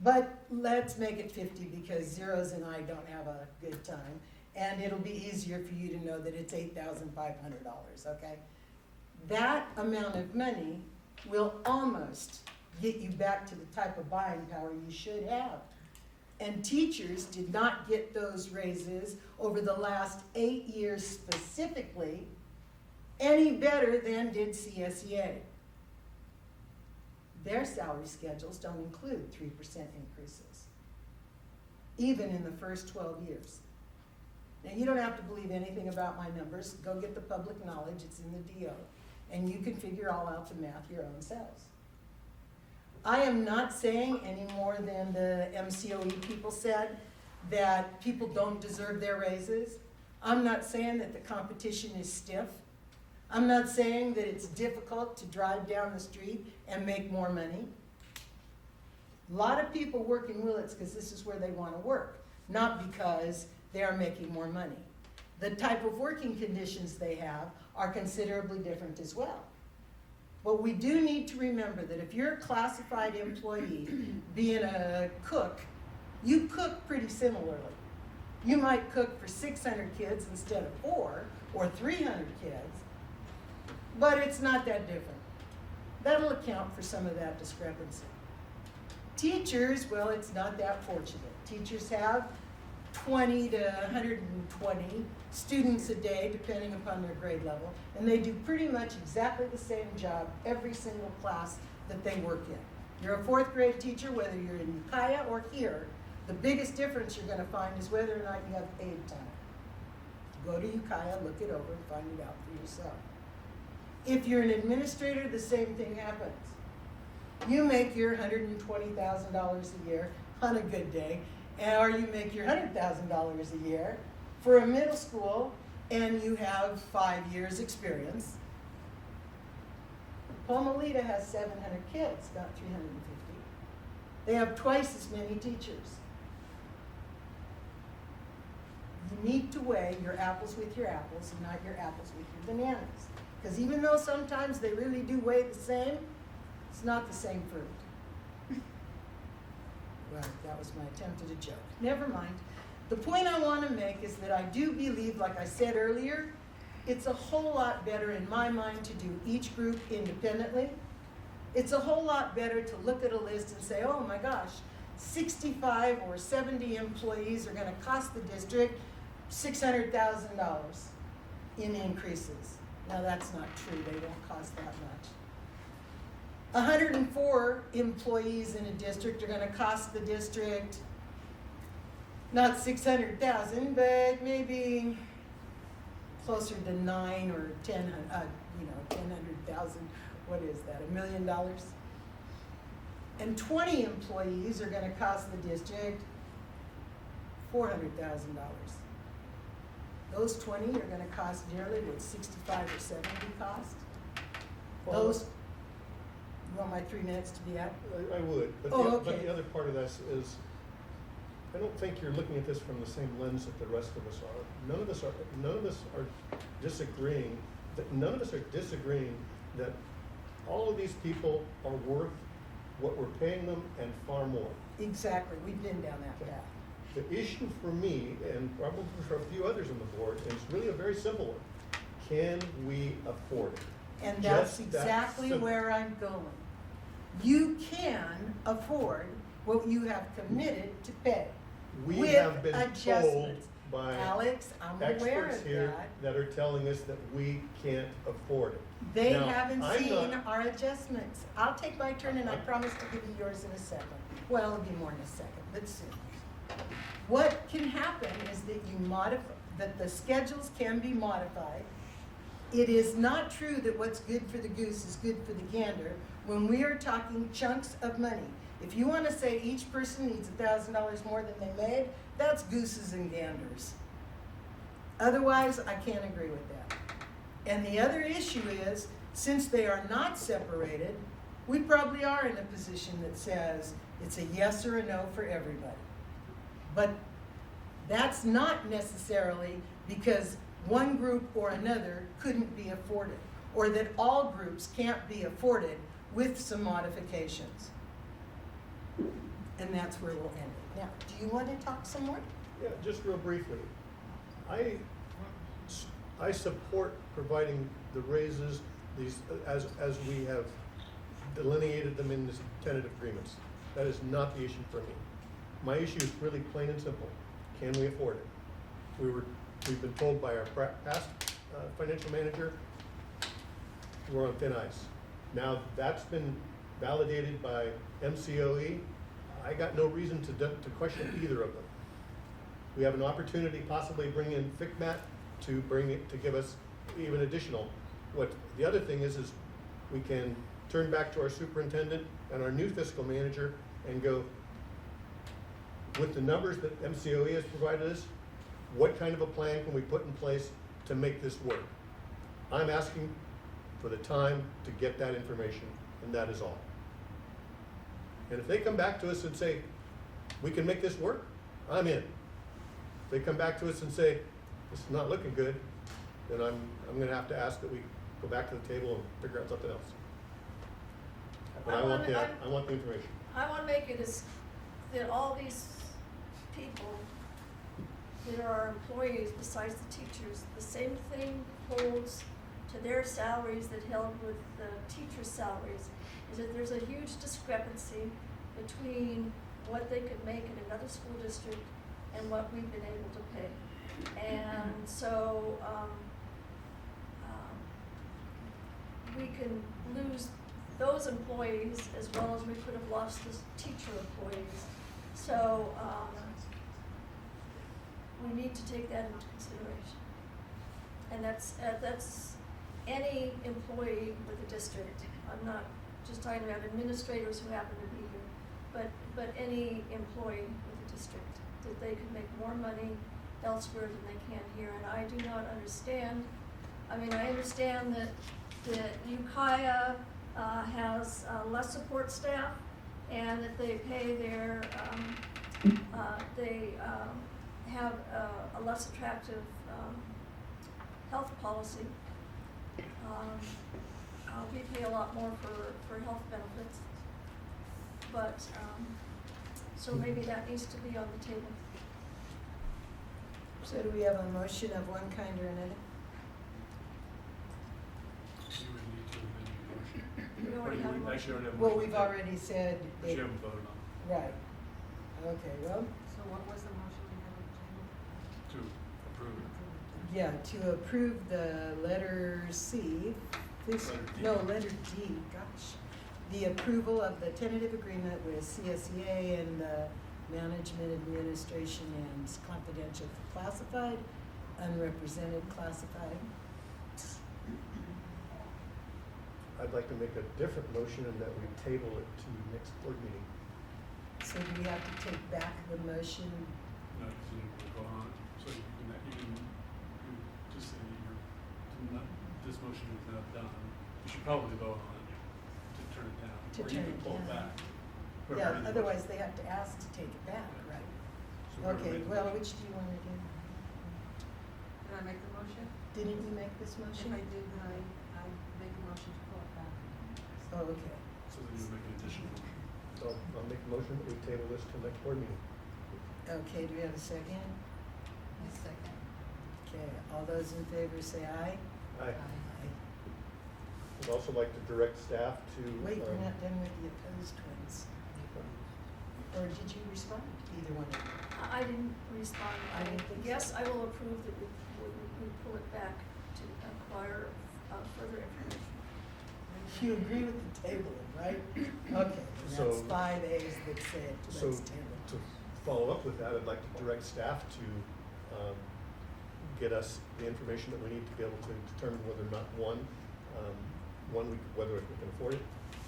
But let's make it 50 because Zeros and I don't have a good time. And it'll be easier for you to know that it's $8,500, okay? That amount of money will almost get you back to the type of buying power you should have. And teachers did not get those raises over the last 8 years specifically any better than did CSEA. Their salary schedules don't include 3% increases, even in the first 12 years. Now, you don't have to believe anything about my numbers. Go get the public knowledge. It's in the DO. And you can figure all out the math your own selves. I am not saying any more than the MCOE people said that people don't deserve their raises. I'm not saying that the competition is stiff. I'm not saying that it's difficult to drive down the street and make more money. A lot of people work in Willits because this is where they want to work, not because they are making more money. The type of working conditions they have are considerably different as well. But we do need to remember that if you're a classified employee, being a cook, you cook pretty similarly. You might cook for 600 kids instead of 4 or 300 kids, but it's not that different. That'll account for some of that discrepancy. Teachers, well, it's not that fortunate. Teachers have 20 to 120 students a day, depending upon their grade level, and they do pretty much exactly the same job every single class that they work in. You're a 4th grade teacher, whether you're in Ukiah or here, the biggest difference you're going to find is whether or not you have aid time. Go to Ukiah, look it over, and find it out for yourself. If you're an administrator, the same thing happens. You make your $120,000 a year on a good day, or you make your $100,000 a year for a middle school and you have 5 years experience. Pomalita has 700 kids, not 350. They have twice as many teachers. You need to weigh your apples with your apples and not your apples with your bananas. Because even though sometimes they really do weigh the same, it's not the same fruit. Well, that was my attempt at a joke. Never mind. The point I want to make is that I do believe, like I said earlier, it's a whole lot better in my mind to do each group independently. It's a whole lot better to look at a list and say, oh my gosh, 65 or 70 employees are gonna cost the district $600,000 in increases. Now, that's not true, they won't cost that much. 104 employees in a district are gonna cost the district not 600,000, but maybe closer to 9 or 10, 10,000. What is that, $1 million? And 20 employees are gonna cost the district $400,000. Those 20 are gonna cost nearly what 65 or 70 cost. Those, you want my 3 minutes to be up? I would, but okay. the other part of this is, I don't think you're looking at this from the same lens that the rest of us are. None of us are disagreeing that all of these people are worth what we're paying them and far more. Exactly, we've been down that path. The issue for me, and probably for a few others on the board, is really a very simple one. Can we afford it? And that's Just that exactly simple. where I'm going. You can afford what you have committed to pay. We with have been told adjustments. by Alex, I'm aware experts of here that. that are telling us that we can't afford it. They Now, haven't I'm seen not- our adjustments. I'll take my turn and I promise to give you yours in a second. Well, it'll be more in a second, but soon. What can happen is that that the schedules can be modified. It is not true that what's good for the goose is good for the gander when we are talking chunks of money. If you wanna say each person needs $1,000 more than they made, that's gooses and ganders. Otherwise, I can't agree with that. And the other issue is, since they are not separated, we probably are in a position that says it's a yes or a no for everybody. But that's not necessarily because one group or another couldn't be afforded, or that all groups can't be afforded with some modifications. And that's where we'll end it. Now, do you want to talk some more? Yeah, just real briefly. I support providing the raises, as we have delineated them in this tentative agreements. That is not the issue for me. My issue is really plain and simple. Can we afford it? We've been told by our past financial manager, we're on thin ice. Now, that's been validated by MCOE. I got no reason to question either of them. We have an opportunity possibly to bring in FICMAT to give us even additional. What the other thing is we can turn back to our superintendent and our new fiscal manager and go, with the numbers that MCOE has provided us, what kind of a plan can we put in place to make this work? I'm asking for the time to get that information, and that is all. And if they come back to us and say, we can make this work, I'm in. If they come back to us and say, this is not looking good, then I'm gonna have to ask that we go back to the table and figure out something else. But I want the information. I want to make it as, that all these people that are employees besides the teachers, the same thing holds to their salaries that held with the teachers' salaries, is that there's a huge discrepancy between what they could make in another school district and what we've been able to pay. And so, we can lose those employees as well as we could have lost the teacher employees. So, we need to take that into consideration. And that's any employee with the district. I'm not just talking about administrators who happen to be here, but any employee with the district, that they could make more money elsewhere than they can here. And I do not understand, I understand that Ukiah has less support staff, and that they pay their, they have a less attractive health policy. We pay a lot more for health benefits, but, so maybe that needs to be on the table. So do we have a motion of one kind or another? You would need to amend your motion. We already have a motion. Actually, already have a Well, motion. we've already said. But you haven't voted on it. Right. Okay, well, So what was the motion we had on the table? To approve it. yeah, to approve the letter C, this, Letter D. no, letter D, gosh. The approval of the tentative agreement with CSEA and the management administration and confidential classified, unrepresented classified. I'd like to make a different motion in that we table it to next board meeting. So do we have to take back the motion? No, because you need to vote on it, so you can just say this motion is not done. You should probably vote on it to turn it down, To or you turn can it pull it down. back. Yeah, otherwise they have to ask to take it back, right? So whoever Okay, made the well, motion. which do you wanna do? Did I make the motion? Didn't you make this If motion? I did, then I make a motion to pull it back. Oh, okay. So then you make an additional motion. So I'll make a motion that we table this till next board meeting. Okay, do we have a second? A second. Okay, all those in favor say aye. Aye. Aye. I'd also like to direct staff to. Wait, we're not done with the opposed ones. Or did you respond to either one of them? I didn't respond. I didn't think so. Yes, I will approve that we pull it back to acquire further information. You agree with the tabling, right? Okay, and So- that's 5A's that said So let's table. to follow up with that, I'd like to direct staff to get us the information that we need to be able to determine whether or not whether we can afford it.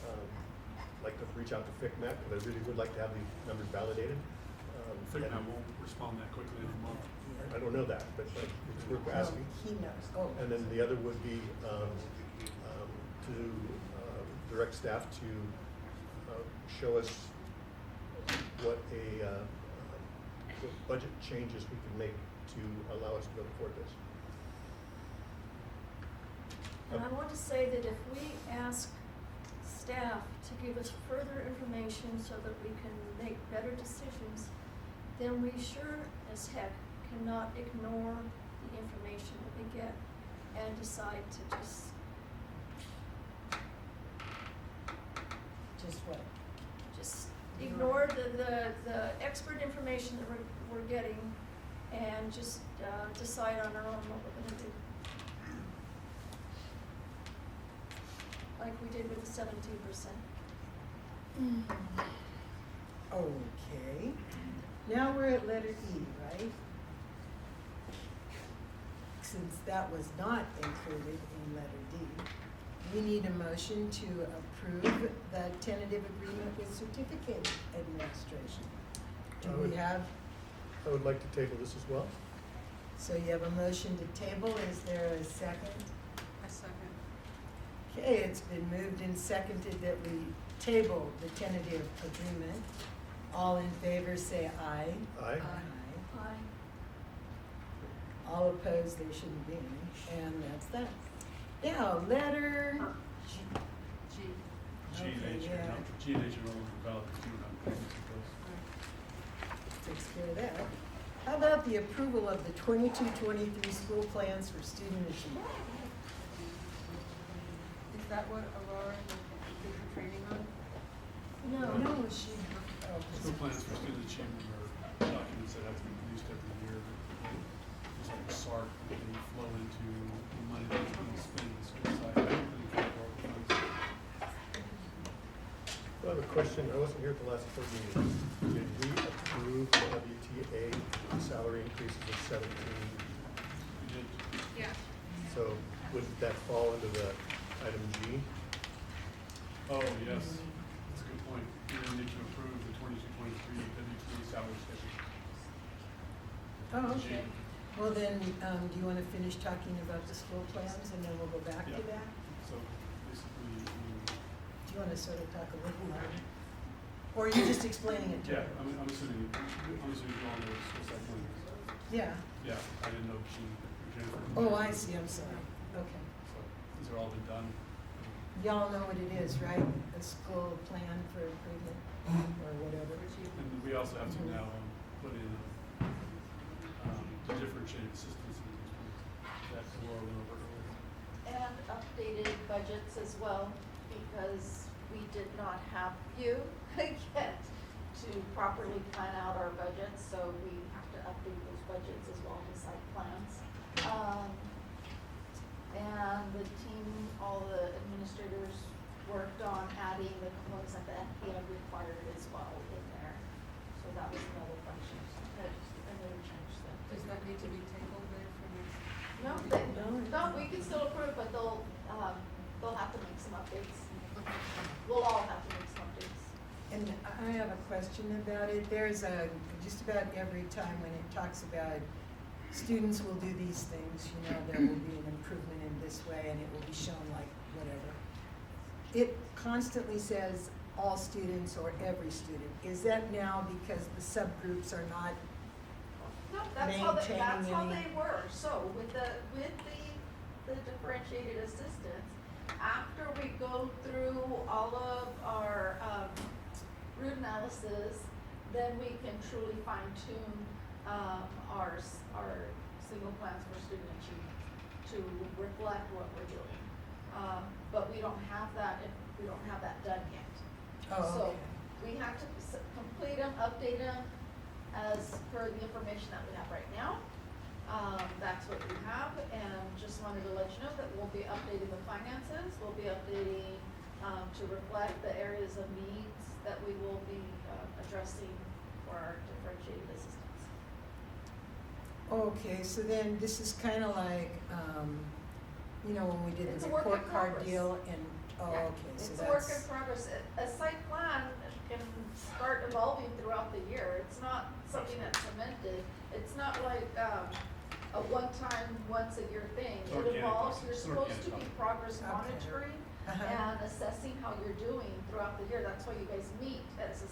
I'd like to reach out to FICMAT, because I really would like to have these numbers validated. I think I won't respond that quickly in a month. I don't know that, but it's worth No, asking. he knows. Oh. And then the other would be to direct staff to show us what budget changes we can make to allow us to be able to afford this. And I want to say that if we ask staff to give us further information so that we can make better decisions, then we sure as heck cannot ignore the information that we get and decide to Just what? just ignore the expert information that we're getting and just decide on our own what we're gonna do. Like we did with the 17%. Okay. Now we're at letter E, right? Since that was not included in letter D, we need a motion to approve the tentative agreement with certificate administration. Do we have, I would like to table this as well. so you have a motion to table, is there a second? I second. Okay, it's been moved and seconded that we table the tentative agreement. All in favor say aye. Aye. Aye. All opposed, there shouldn't be any, and that's that. Now, letter G. G Okay, and H are yeah. not, G and H are no longer valid, because you don't have payments with those. takes care of that. How about the approval of the 22-23 school plans for student achievement? Is that what Aurora did the training on? No. No, she, oh, School plans for student achievement are documents that have to be produced every year. Just like a SARC, they flow into the money that's being spent in the school side. I don't really care for all the funds. I have a question. I wasn't here at the last board meeting. Did we approve the WTA salary increases of 17? We did, Yeah. So would that fall into the item G? oh, yes, that's a good point. We need to approve the 22-23 WTA salary schedule. oh, G. okay. Well then, do you wanna finish talking about the school plans and then we'll go back to Yeah. that? So basically, Do you wanna sort of talk a little louder? Or are you just explaining it to yeah, her? I'm assuming you all know the school side plans. Yeah. Yeah, I didn't know Jennifer. Oh, I see, I'm sorry. Okay. So these are all been done. Y'all know what it is, right? A school plan for improvement or whatever. And we also have to now put in the differentiated systems in these plans. That's Laura went over earlier. And updated budgets as well, because we did not have you get to properly plan out our budgets, so we have to update those budgets as well as site plans. And the team, all the administrators worked on adding the components that the FPM required as well in there. So that was another function, another change that. Does that need to be tabled then for next? No, we can still approve, but they'll have to make some updates. We'll all have to make some updates. And I have a question about it. There's just about every time when it talks about students will do these things, you know, there will be an improvement in this way and it will be shown like whatever. It constantly says all students or every student. Is that now because the subgroups are not No, that's how maintaining they were. So with the differentiated assistance, after we go through all of our root analysis, then we can truly fine tune our single plans for student achievement to reflect what we're doing. But we don't have that done yet. Oh, So okay. we have to complete them, update them as per the information that we have right now. That's what we have, and just wanted to let you know that we'll be updating the finances, we'll be updating to reflect the areas of needs that we will be addressing for our differentiated assistance. Okay, so then this is kind of like, you know, when we did It's the a work in report card progress. deal and, Yeah, okay, so it's a work in that's, progress. A site plan can start evolving throughout the year. It's not something that's cemented. It's not like a one-time, once-a-year thing. It Organic evolves. process. You're It's supposed to organic be progress Okay. monitoring and assessing how you're doing throughout the year. That's why you guys meet as a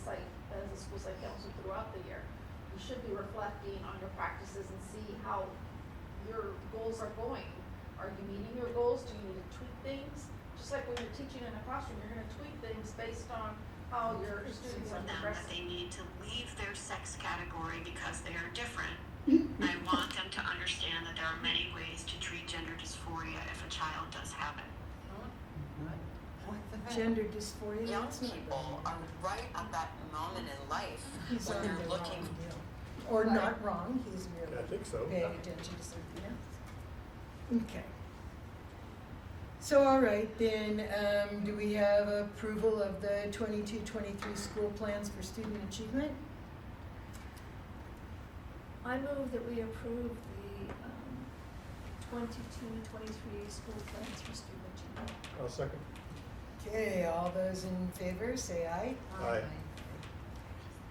school site council throughout the year. You should be reflecting on your practices and see how your goals are going. Are you meeting your goals? Do you need to tweak things? Just like when you're teaching in a classroom, you're gonna tweak things based on how your students are them that they progressing. need to leave their sex category because they are different. I want them to understand that there are many ways to treat gender dysphoria if a child does have it. gender dysphoria, Young that's not people right. are right at that moment in life He's when on they're the looking. wrong deal. Or not wrong, he's really I think so. paying attention to something else. Okay. So, all right, then, do we have approval of the 22-23 school plans for student achievement? I move that we approve the 22-23 school plans for student achievement. I'll second. Okay, all those in favor, say aye. Aye.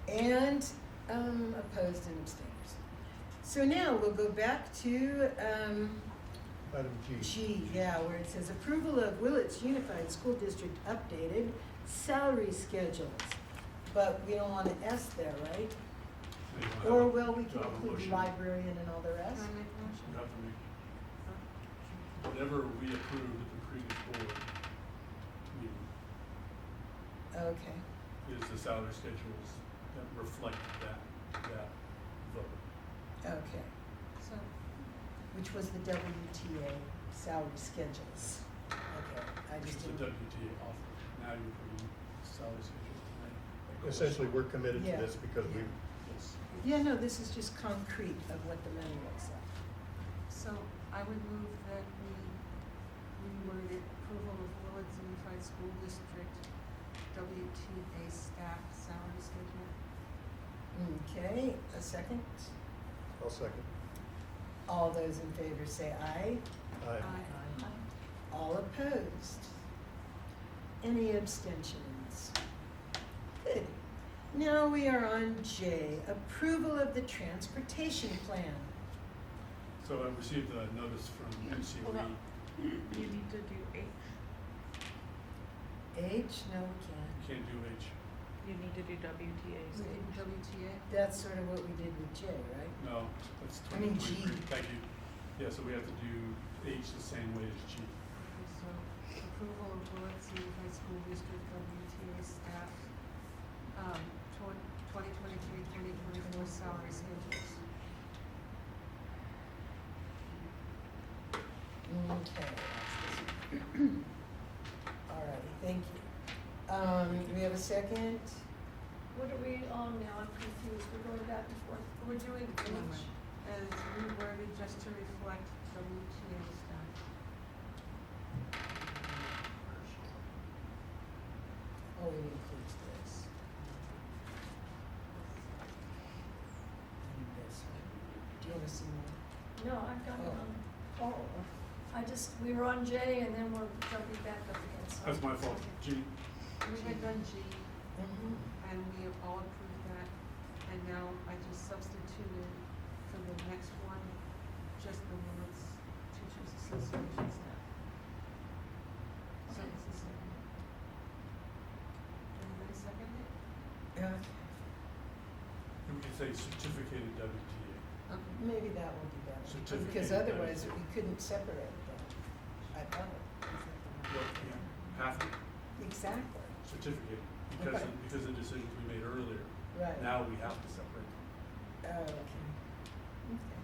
And opposed and abstainers. So now we'll go back to Item G. G, yeah, where it says approval of Willits Unified School District updated salary schedules. But we don't want an S there, right? So you wanna Or have a- well, we you can have a include motion. librarian and all the Can rest. I make a motion? You have to make, whatever we approved at the previous board meeting Okay, is the salary schedules that reflect that vote. okay. So, Which was the WTA salary schedules. Okay, I Which just is the didn't. WTA offer. Now you're putting salary schedules, right? Essentially, we're committed to Yeah. this because we, Yes. Yeah, no, this is just concrete of what the money looks like. so I would move that we reword it, approval of Willits Unified School District WTA staff salary schedule. Okay, a second. I'll second. All those in favor say aye. Aye. All opposed? Any abstentions? Good. Now we are on J, approval of the transportation plan. So I received a notice from MCOE. You need to do H. H, no, we can't. You can't do H. You need to do WTA. We did WTA. That's sort of what we did with J, right? No, that's I mean G. 2023. Thank you. Yeah, so we have to do H the same way as G. Okay, so approval of Willits Unified School District WTA staff, 2023-2024 salary schedules. Okay, that's this one. All righty, thank you. Do we have a second? What do are we on now? I'm confused. We're going back and forth. We're doing H as reworded just to reflect WTA stuff. Oh, it includes this. And this one. Do you wanna see more? No, I've got it on. Oh, We were on J and then we're jumping back up again, so. That's my fault. G. We had done G, mhm. and we all approved that, and now I just substituted for the next one, just the Willits Teachers Association stuff. So it's the same. Anybody second it? Yeah, And we can say certificated WTA. Okay. maybe that will be better. Certificate Because of otherwise WTA. we couldn't separate them. I thought. Well, yeah, have to, Exactly, certificate, because, Okay. because of decisions we made earlier. right. Now we have to separate them. Oh, okay. Okay.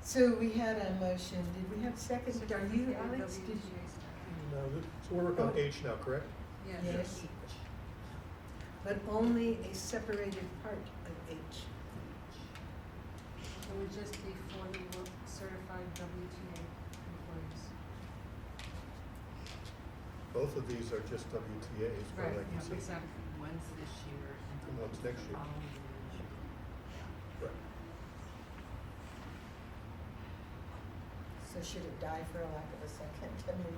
So we had a motion, did we have second? Are you, Alex? Did you? WTA stuff. No, so we're working on Oh. H now, correct? Yes. Yes. But only a separated part of H. It would just be for the certified WTA employees. Both of these are just WTAs, as far as I can see. Exactly. One's this year And one's next year. following year. Right. So should it die for a lack of a second? I mean,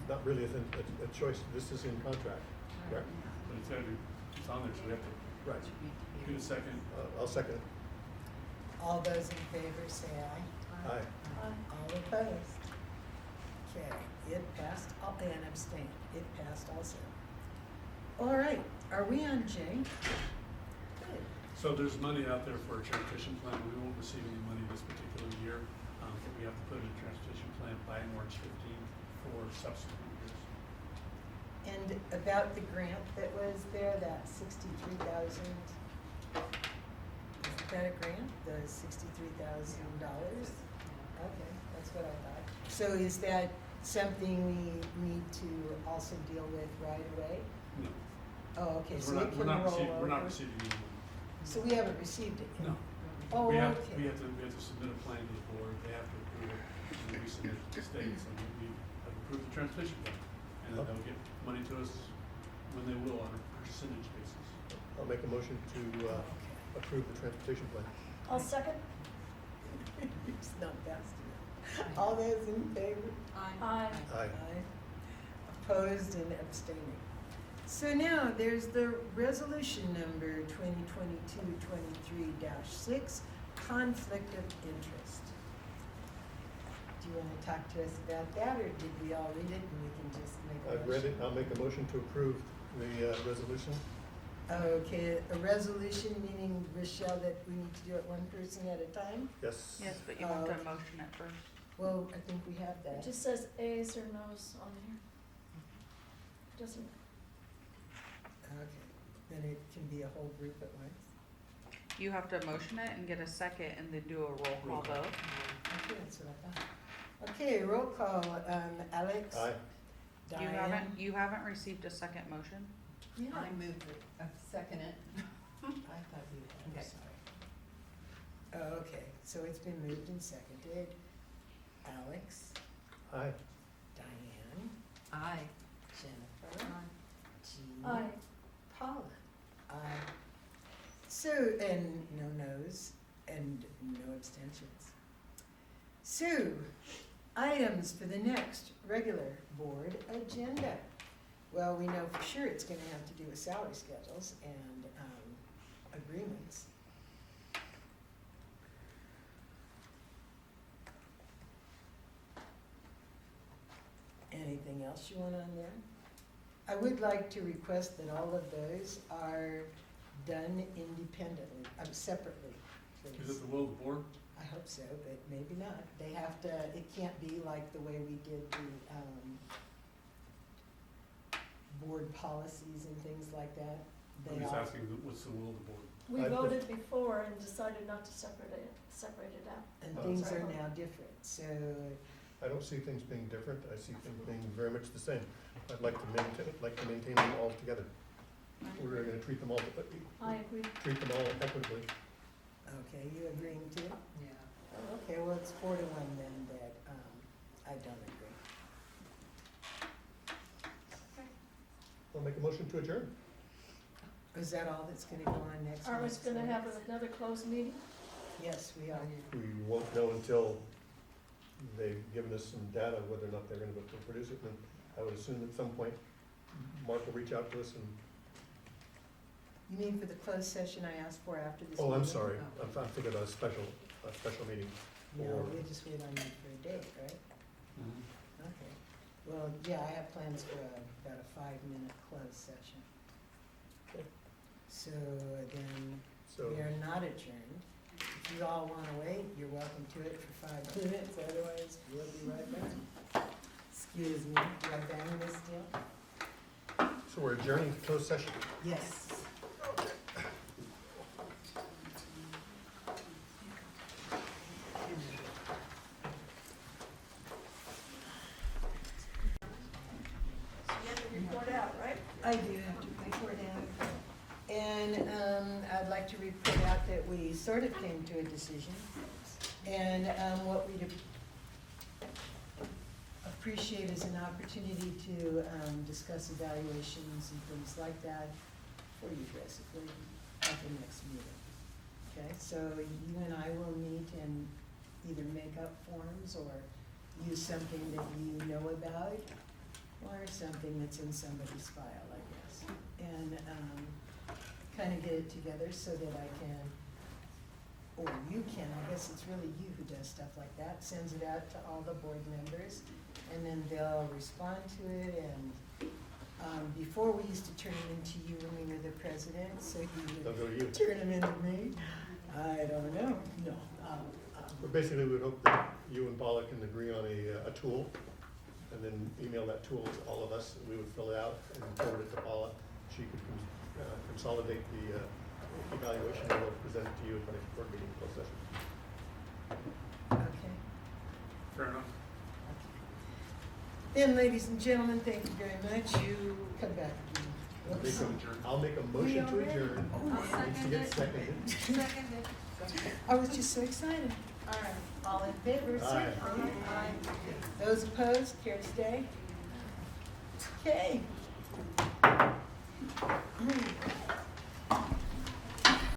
Not really a choice, this is in contract, correct? But it's gotta be, it's on there, so we have to Right. get a second. I'll second it. all those in favor say aye. Aye. All opposed? Okay, it passed, and abstained, it passed also. All right, are we on J? Good. So there's money out there for a transition plan. We won't receive any money this particular year, but we have to put in a transition plan by March 15th for subsequent years. And about the grant that was there, that $63,000, is that a grant, the $63,000? Okay, that's what I thought. So is that something we need to also deal with right away? No. Oh, okay, 'Cause so it can roll over? we're not receiving any money. So we haven't received it yet? No. Oh, We have okay. to submit a plan to the board, they have to approve it, and then we submit it to the state, so we have approved the transportation plan. And then they'll get money to us when they will on a percentage basis. I'll make a motion to approve the transportation plan. I'll second. It's not fast enough. All those in favor? Aye. Aye. Opposed and abstaining. So now, there's the resolution number 2022-23-6, conflict of interest. Do you wanna talk to us about that, or did we all read it and we can just make a motion? I've read it, I'll make a motion to approve the resolution. Okay, a resolution meaning, Rochelle, that we need to do it one person at a time? Yes. Yes, but you have to motion it first. Well, I think we have It that. just says ayes or noes on here. Doesn't, Okay, then it can be a whole group at once. You have to motion it and get a second and then do a roll call vote. Okay, that's what I thought. Okay, roll call, Alex? Aye. Diane? You haven't received a second motion? Yeah. I moved it, second it. I thought you had, I'm Okay. sorry. Oh, okay, so it's been moved and seconded. Alex, Aye. Diane, Aye. Jennifer, Jean. aye. Paula. Aye. So, and no noes and no abstentions. So, items for the next regular board agenda. Well, we know for sure it's gonna have to do with salary schedules and, agreements. Anything else you want on there? I would like to request that all of those are done independently, separately, please. Is it the will of the board? I hope so, but maybe not. They have to, it can't be like the way we did the, board policies and things like that. I'm They just all, asking, what's the will of the board? We I voted before and decided not to separate it out. and Oh. things Sorry. are now different, so, I don't see things being different, I see things being very much the same. I'd like to maintain them all together. we're gonna treat them all, I agree. treat them all equitably. Okay, you agreeing too? Yeah. Oh, okay, well, it's 4-1 then that, I don't agree. I'll make a motion to adjourn. Is that all that's gonna go on next Are we month? gonna have another closed meeting? Yes, we are. We won't know until they've given us some data, whether or not they're gonna go to produce it, and I would assume at some point, Mark will reach out to us and, You mean for the closed session I asked for after this oh, meeting? I'm sorry, I'm thinking of a special meeting. No, or- we'll just wait on you for a date, right? Okay. Well, yeah, I have plans for about a 5-minute closed session. Okay. So then, So, we are not adjourned. If you all wanna wait, you're welcome to it for 5 minutes, otherwise we'll be right back. Excuse me, did I bang this deal? so we're adjourning to closed session. Yes. So you have to report out, right? I do have to report out. And I'd like to report out that we sort of came to a decision. And what we'd appreciate is an opportunity to discuss evaluations and things like that for you basically at the next meeting. Okay, so you and I will meet and either make up forms or use something that you know about or something that's in somebody's file, I guess. And kind of get it together so that I can, or you can, I guess it's really you who does stuff like that, sends it out to all the board members, and then they'll respond to it, and before we used to turn them into you when we were the president, so you They'll go to you. would turn them into me. I don't know, no. But basically, we would hope that you and Paula can agree on a tool, and then email that tool to all of us, and we would fill it out and forward it to Paula. She could consolidate the evaluation, and we'll present it to you at the next board meeting, closed session. Okay. Fair enough. Then, ladies and gentlemen, thank you very much. You come back again. Whoops. I'll make a motion to We already- adjourn. Oh, Needs to get seconded. Seconded. I was just so excited. All right, all in favor, say Aye. aye. Those opposed, care to stay? Okay.